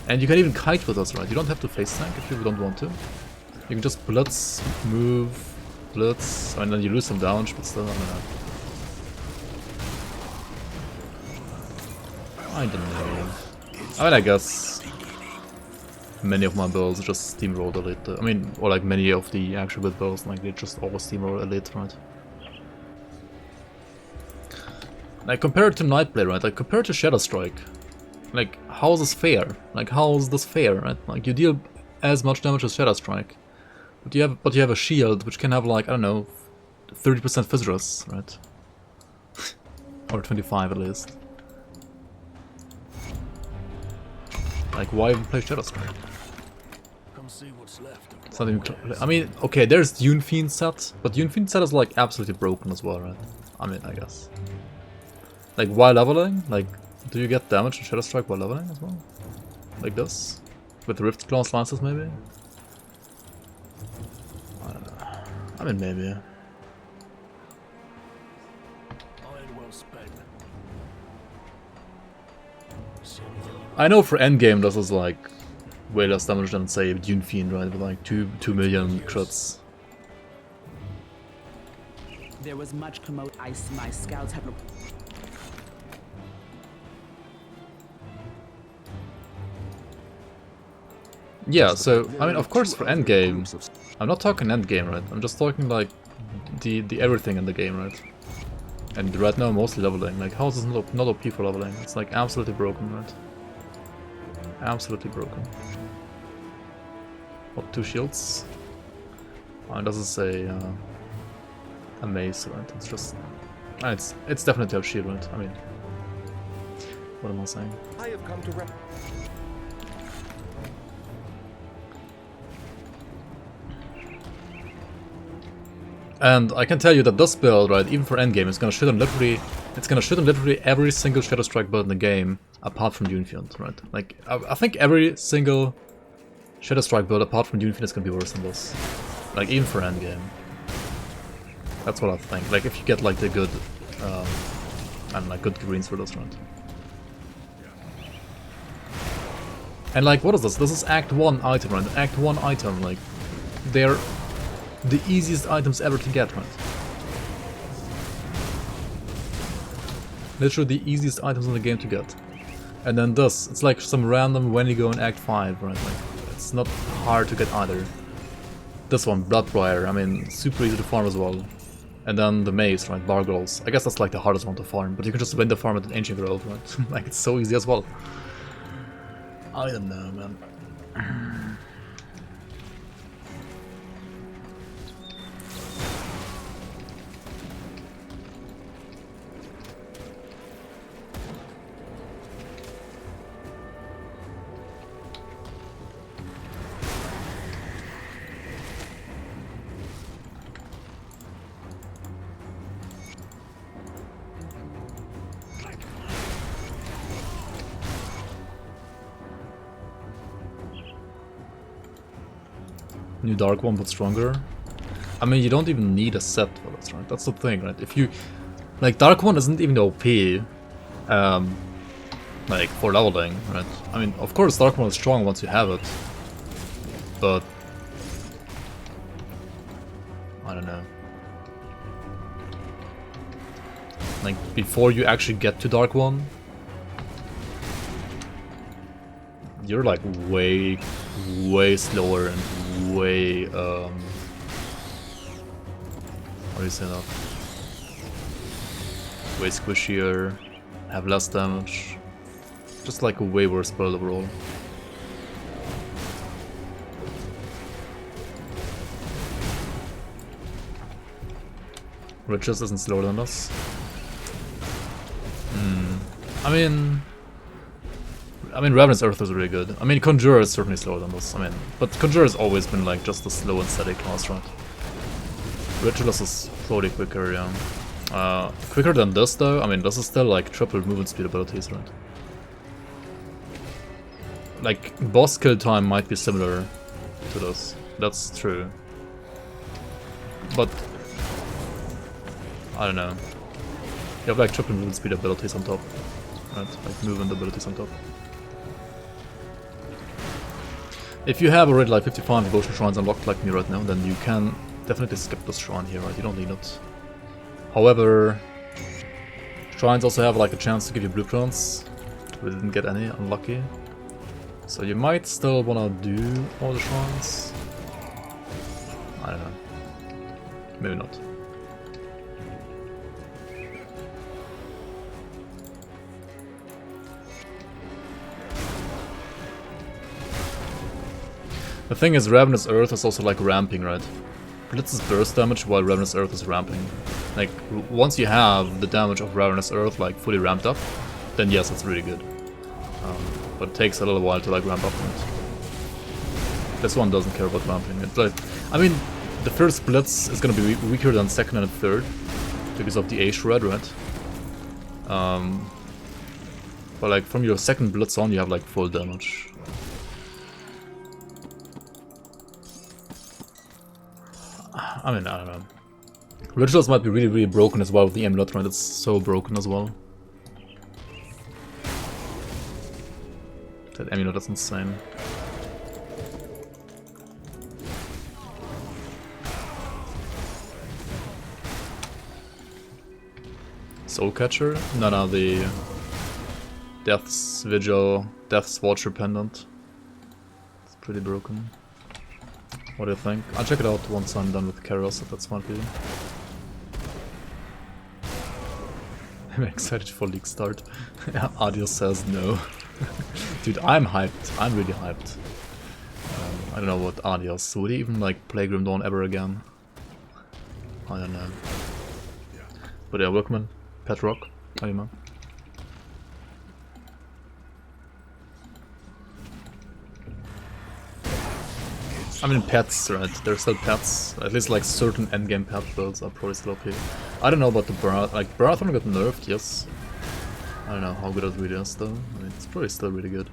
And you can even kite with us, right? You don't have to face tank if you don't want to. You can just blitz, move, blitz, and then you lose some damage, but still, I don't know. I don't know. I mean, I guess many of my builds just steamroll elite. I mean, or like many of the actual good builds, like they just always steamroll elite, right? Like compared to Nightblade, right? Like compared to Shadow Strike, like how is this fair? Like how is this fair, right? Like you deal as much damage as Shadow Strike, but you have a shield which can have like, I don't know, 30% Fizz, right? Or 25 at least. Like, why even play Shadow Strike? Come see what's left of It's not even I mean, okay, there's Dune Fiend set, but Dune Fiend set is like absolutely broken as well, right? I mean, I guess. Like, while leveling, like, do you get damage in Shadow Strike while leveling as well? Like this? With Rift Claw slices, maybe? I don't know. I mean, maybe. iron well spent. See anything you I know for endgame this is like way less damage than, say, Dune Fiend, right? With like 2 million crits. There was much commote. My scouts have. Yeah, so, I mean, of course for endgame, I'm not talking endgame, right? I'm just talking like the everything in the game, right? And right now mostly leveling. Like, how is this not OP for leveling? It's like absolutely broken, right? Absolutely broken. What, 2 shields? Oh, and this is a mace, right? It's just... it's definitely a shield, right? I mean... What am I saying? I have come to rep. And I can tell you that this build, right, even for endgame, it's gonna shit on literally every single Shadow Strike build in the game, apart from Dune Fiend, right? Like, I think every single Shadow Strike build apart from Dune Fiend is gonna be worse than this. Like, even for endgame. That's what I think. Like, if you get like the good And like good greens for this round. And like, what is this? This is Act 1 item, right? Act 1 item, like, they're the easiest items ever to get, right? Literally the easiest items in the game to get. And then this, it's like some random when you go in Act 5, right? Like, it's not hard to get either. This one, Bloodbriar, I mean, super easy to farm as well. And then the mace, right? Bargles. I guess that's like the hardest one to farm, but you can just win the farm at an Ancient Grove, right? Like, it's so easy as well. I don't know, man. New Dark One, but stronger. I mean, you don't even need a set for this, right? That's the thing, right? If you... Like, Dark One isn't even OP, like, for leveling, right? I mean, of course Dark One is strong once you have it, but... I don't know. Like, before you actually get to Dark One, you're like way slower and way, how do you say that? Way squishier, have less damage. Just like a way worse build overall. Riches isn't slower than us. I mean, Ravenous Earth is really good. I mean, Conjurer is certainly slower than this. I mean, but Conjurer has always been like just a slow and steady class, right? Ritualist is probably quicker, yeah. Quicker than this though. I mean, this is still like triple movement speed abilities, right? Like, boss kill time might be similar to this. That's true. But I don't know. You have like triple movement speed abilities on top, right? Like movement abilities on top. If you have already like 55 devotion shrines unlocked like me right now, then you can definitely skip this shrine here, right? You don't need it. However, shrines also have like a chance to give you blueprints. We didn't get any, unlucky. So you might still wanna do all the shrines. I don't know. Maybe not. The thing is, Ravenous Earth is also like ramping, right? Blitz is burst damage while Ravenous Earth is ramping. Like, once you have the damage of Ravenous Earth like fully ramped up, then yes, it's really good. But it takes a little while to like ramp up. Right? This one doesn't care about ramping. It's like, I mean, the first Blitz is gonna be weaker than second and third because of the A shred, right? But like from your second Blitz on, you have like full damage. I mean, I don't know. Rituals might be really broken as well with the amulet, right? It's so broken as well. That amulet is insane. Soul Catcher? No, the Death's Vigil, Death's Watcher pendant. It's pretty broken. What do you think? I'll check it out once I'm done with Karos, if that's fine for you. I'm excited for League Start. Adios says no. Dude, I'm hyped. I'm really hyped. I don't know what Adios. Would he even like play Grim Dawn ever again? I don't know. But yeah, Workman, Pet Rock, how are you, man? I mean, pets, right? They're still pets. At least like certain endgame pet builds are probably still okay. I don't know about the Barathorn. Like, Barathorn got nerfed, yes. I don't know how good it really is though. I mean, it's probably still really good.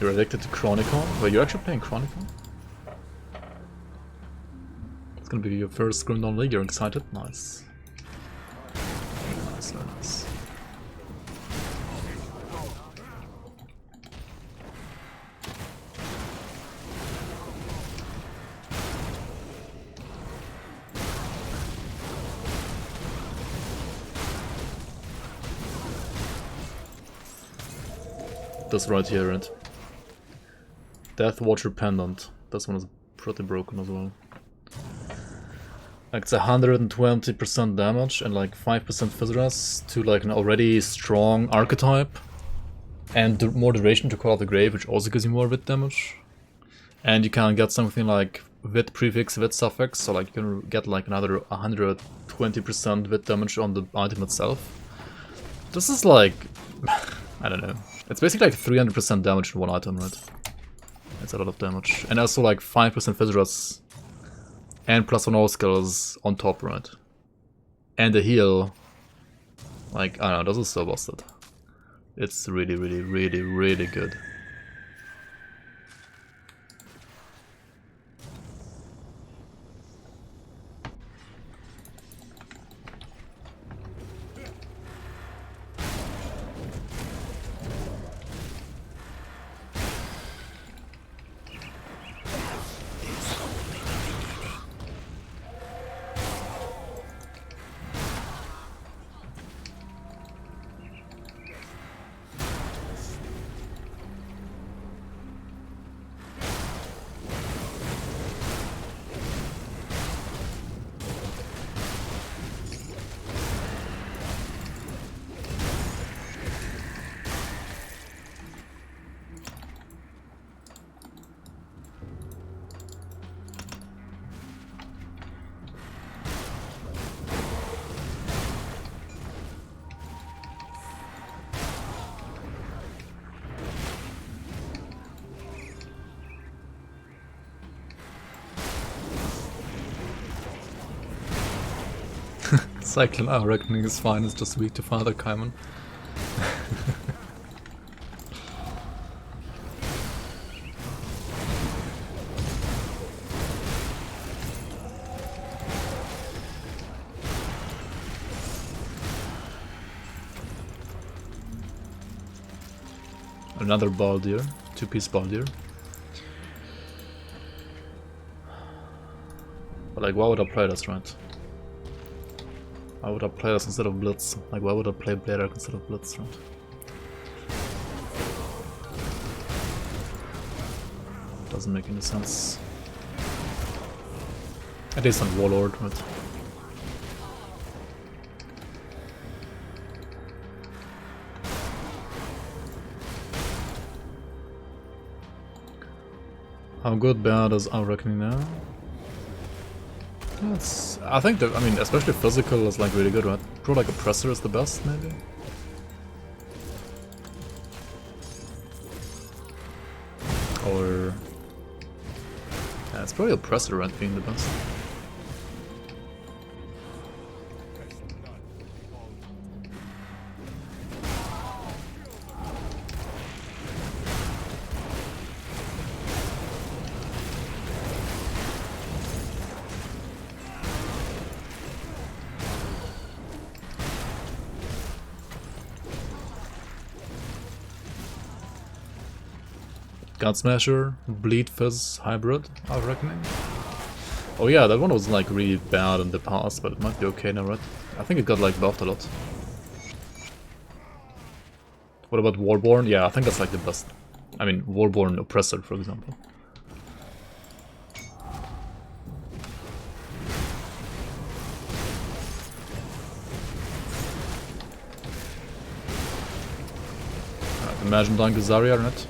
You're addicted to Chronicle? Wait, you're actually playing Chronicle? It's gonna be your first GRIMTOOLS League, you're excited? Nice. Nice, very nice. This right here, right? Death Watcher Pendant. This one is pretty broken as well. Like it's 120% damage and like 5% Fizz to like an already strong archetype. And more duration to Call of the Grave, which also gives you more Wit damage. And you can get something like Wit prefix, Wit suffix, so like you can get like another 120% Wit damage on the item itself. This is like... I don't know. It's basically like 300% damage in one item, right? That's a lot of damage. And also like 5% Fizz and +1 all skills on top, right? And the heal. Like, I don't know, this is so busted. It's really, really, really, really good. Cyclone, I reckon is fine, it's just weak to Father Kaiman. Another Baldir, 2-piece Baldir. But like, why would I play this, right? Why would I play this instead of Blitz? Like, why would I play Blader instead of Blitz, right? Doesn't make any sense. At least on Warlord, right? How good bad is our reckoning now? It's, I think that, I mean, especially physical is like really good, right? Pro like Oppressor is the best, maybe? Or... yeah, it's probably Oppressor, right, being the best. God Smasher, Bleed Fizz Hybrid, I reckon. Oh yeah, that one was like really bad in the past, but it might be okay now, right? I think it got like buffed a lot. What about Warborn? Yeah, I think that's like the best. I mean, Warborn Oppressor, for example. Imagine dying to Zarya, right?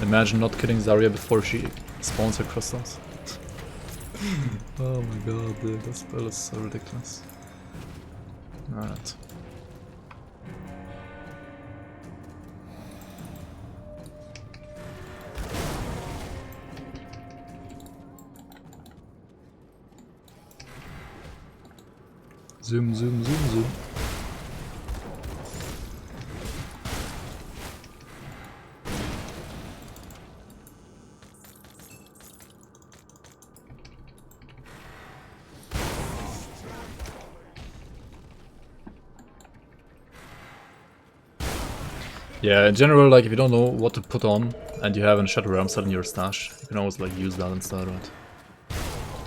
Imagine not killing Zarya before she spawns her crystals. Oh my god, dude, this spell is so ridiculous. Alright. Zoom, zoom, zoom, zoom. Yeah, in general, like if you don't know what to put on and you have a Shadow Realm set in your stash, you can always like use that instead, right?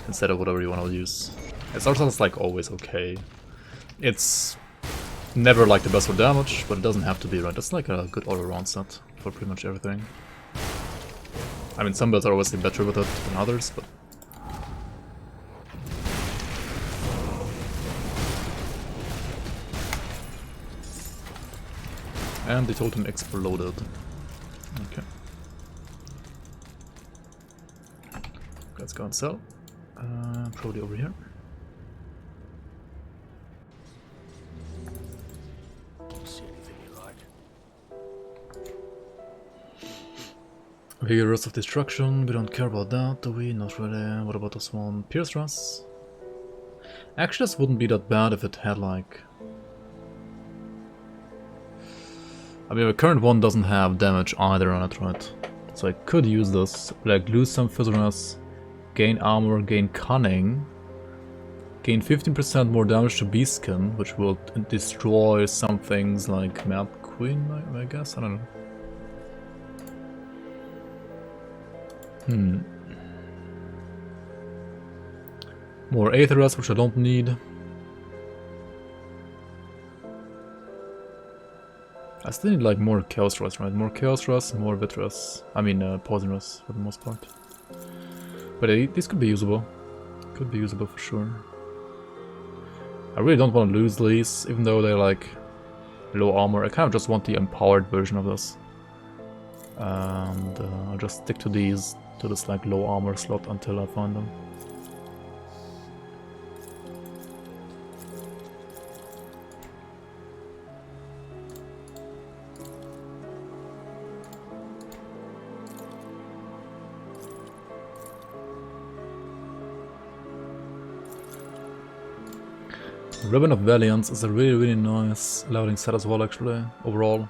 Instead of whatever you want to use. It's also like always okay. It's never like the best for damage, but it doesn't have to be, right? It's like a good all-around set for pretty much everything. I mean, some builds are obviously better with it than others, but... And the totem exploded. Okay. Let's go and sell. Probably over here. See anything you like? Vigorous of Destruction, we don't care about that, do we? Not really. What about this one? Pierce Rush? Actually, this wouldn't be that bad if it had like... I mean, the current one doesn't have damage either on it, right? So I could use this, like lose some physicalness, gain armor, gain cunning, gain 15% more damage to beast skin, which will destroy some things like Mad Queen, I guess? I don't know. More Aether Rest, which I don't need. I still need like more Chaos Rust, right? More Chaos Rust, more Vit Rust. I mean Poison Rust for the most part. But these could be usable. Could be usable for sure. I really don't want to lose these, even though they're like low armor. I kind of just want the empowered version of this. And I'll just stick to these, to this like low armor slot until I find them. Ribbon of Valiance is a really nice loading set as well, actually, overall.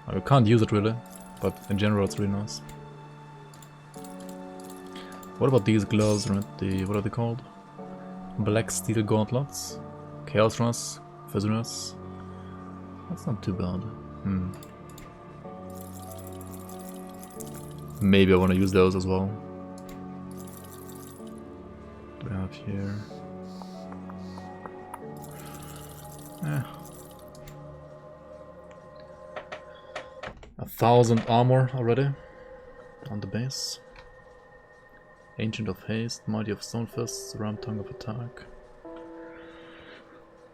I can't use it really, but in general it's really nice. What about these gloves, right? What are they called? Black Steel Gauntlets, Chaos Rust, Fizziness. That's not too bad. Maybe I want to use those as well. What do we have here? 1000 armor already on the base. Ancient of Haste, Mighty of Stonefists, Ram Tongue of Attack.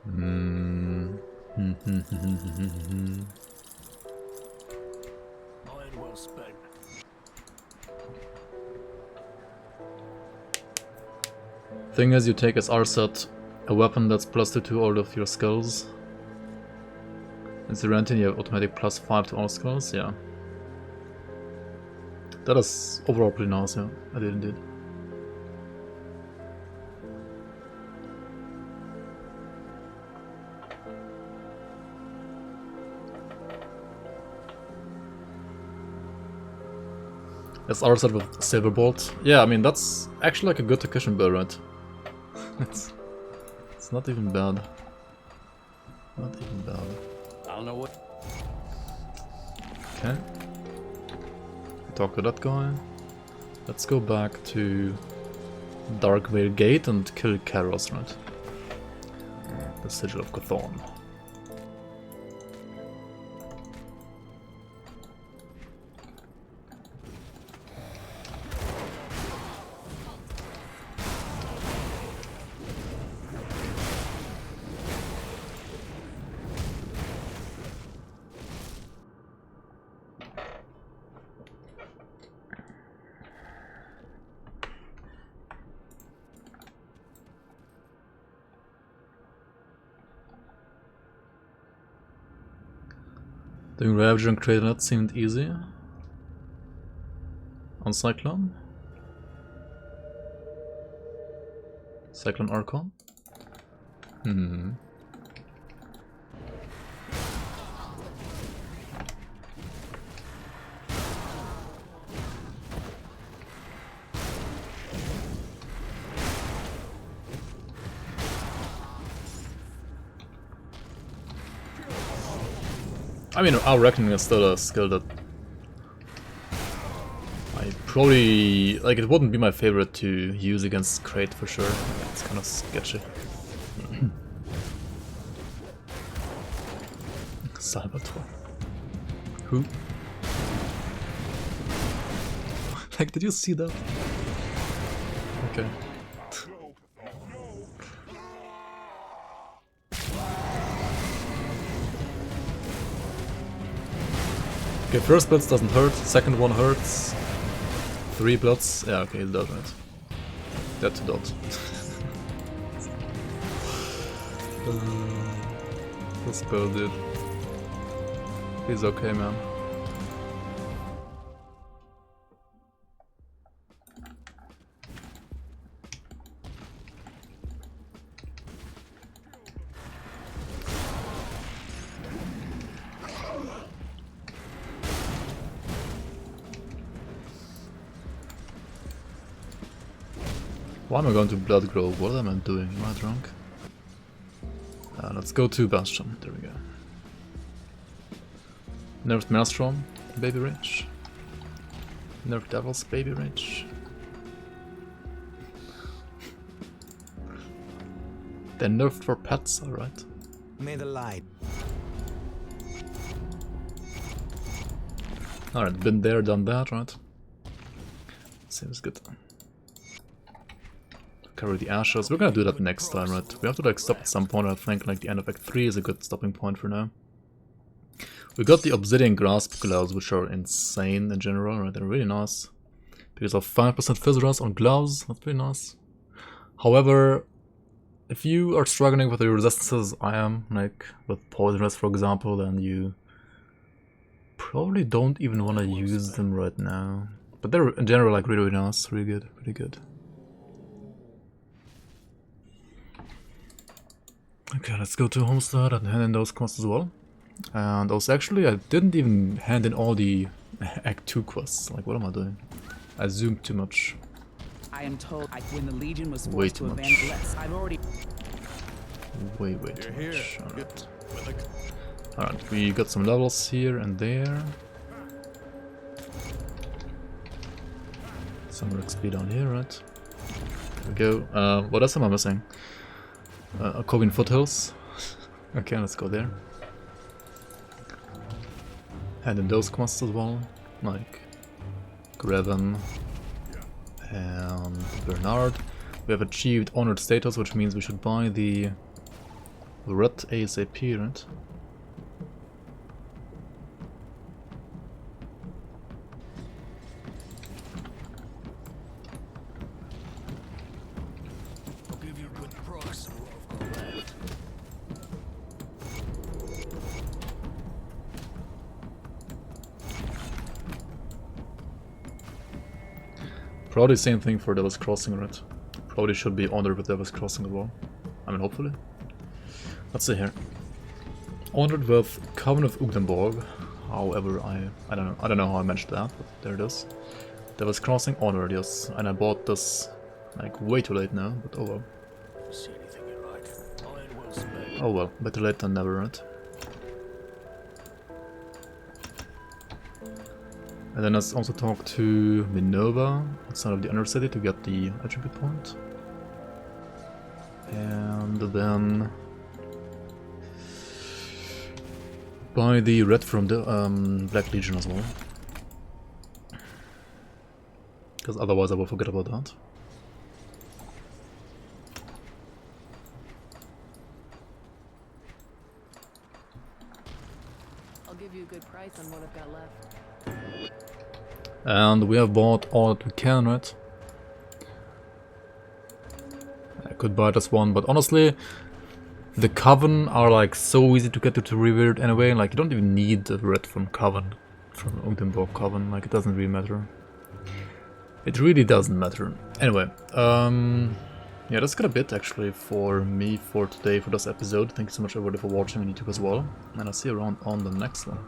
Iron well spent. Thing is, you take as R set a weapon that's +2 to all of your skills. In Serenity, you have automatic +5 to all skills, yeah. That is overall pretty nice, yeah. I did indeed. That's R set with Silverbolt. Yeah, I mean, that's actually like a good Takushin build, right? It's not even bad. Not even bad. I don't know what. Okay. Talk to that guy. Let's go back to Darkvale Gate and kill Karos, right? The Sigil of Cthulhu. Doing Ravager and Craternet seemed easy. On Cyclone. Cyclone Archon. I mean, our reckoning is still a skill that I probably, like, it wouldn't be my favorite to use against Crate for sure. It's kind of sketchy. Salvatore. Who? Like, did you see that? Okay. Okay, first Blitz doesn't hurt, second one hurts. 3 Blitz, yeah, okay, it does, right. Dead to dot. This girl, dude. He's okay, man. Why am I going to Blood Grove? What am I doing? Am I drunk? Let's go to Bastion. There we go. Nerfed Maelstrom, Baby Rage. Nerfed Devils, Baby Rage. They're nerfed for pets, alright. May the light. Alright, been there, done that, right? Seems good. Carry the ashes. We're gonna do that next time, right? We have to like stop at some point. I think like the end of Act 3 is a good stopping point for now. We got the Obsidian Grasp gloves, which are insane in general, right? They're really nice. Because of 5% Fizz Rust on gloves, that's pretty nice. However, if you are struggling with the resistances I am, like with Poison Rest for example, then you probably don't even want to use them right now. But they're in general like really, really nice, really good, really good. Okay, let's go to Homestead and hand in those quests as well. And also, actually, I didn't even hand in all the Act 2 quests. Like, what am I doing? I zoomed too much. I am told when the Legion was Way forced too to much. abandon Blitz, I've already... Way too much. Alright. Alright, we got some levels here and there. Some XP down here, right? There we go. What else am I missing? Coven Foothills. Okay, let's go there. And in those quests as well, like Greven and Bernard. We have achieved honored status, which means we should buy the red ASAP, right? I'll give you a good price on what I've got left. Probably same thing for Devil's Crossing, right? Probably should be honored with Devil's Crossing as well. I mean, hopefully. Let's see here. Honored with Coven of Ugdenborg. However, I don't know how I managed that, but there it is. Devil's Crossing honored, yes. And I bought this like way too late now, but oh well. See anything you like? Iron well spent. Oh well, better late than never, right? And then let's also talk to Minerva outside of the Undercity to get the attribute point. And then buy the red from the Black Legion as well. Because otherwise I will forget about that. I'll give you a good price on what I've got left. And we have bought all that we can, right? I could buy this one, but honestly, the Coven are like so easy to get to Revered anyway. Like you don't even need the red from Coven, from Ugdenborg Coven. Like it doesn't really matter. It really doesn't matter. Anyway, yeah, that's got a bit actually for me for today for this episode. Thank you so much everybody for watching and YouTube as well. And I'll see you around on the next one.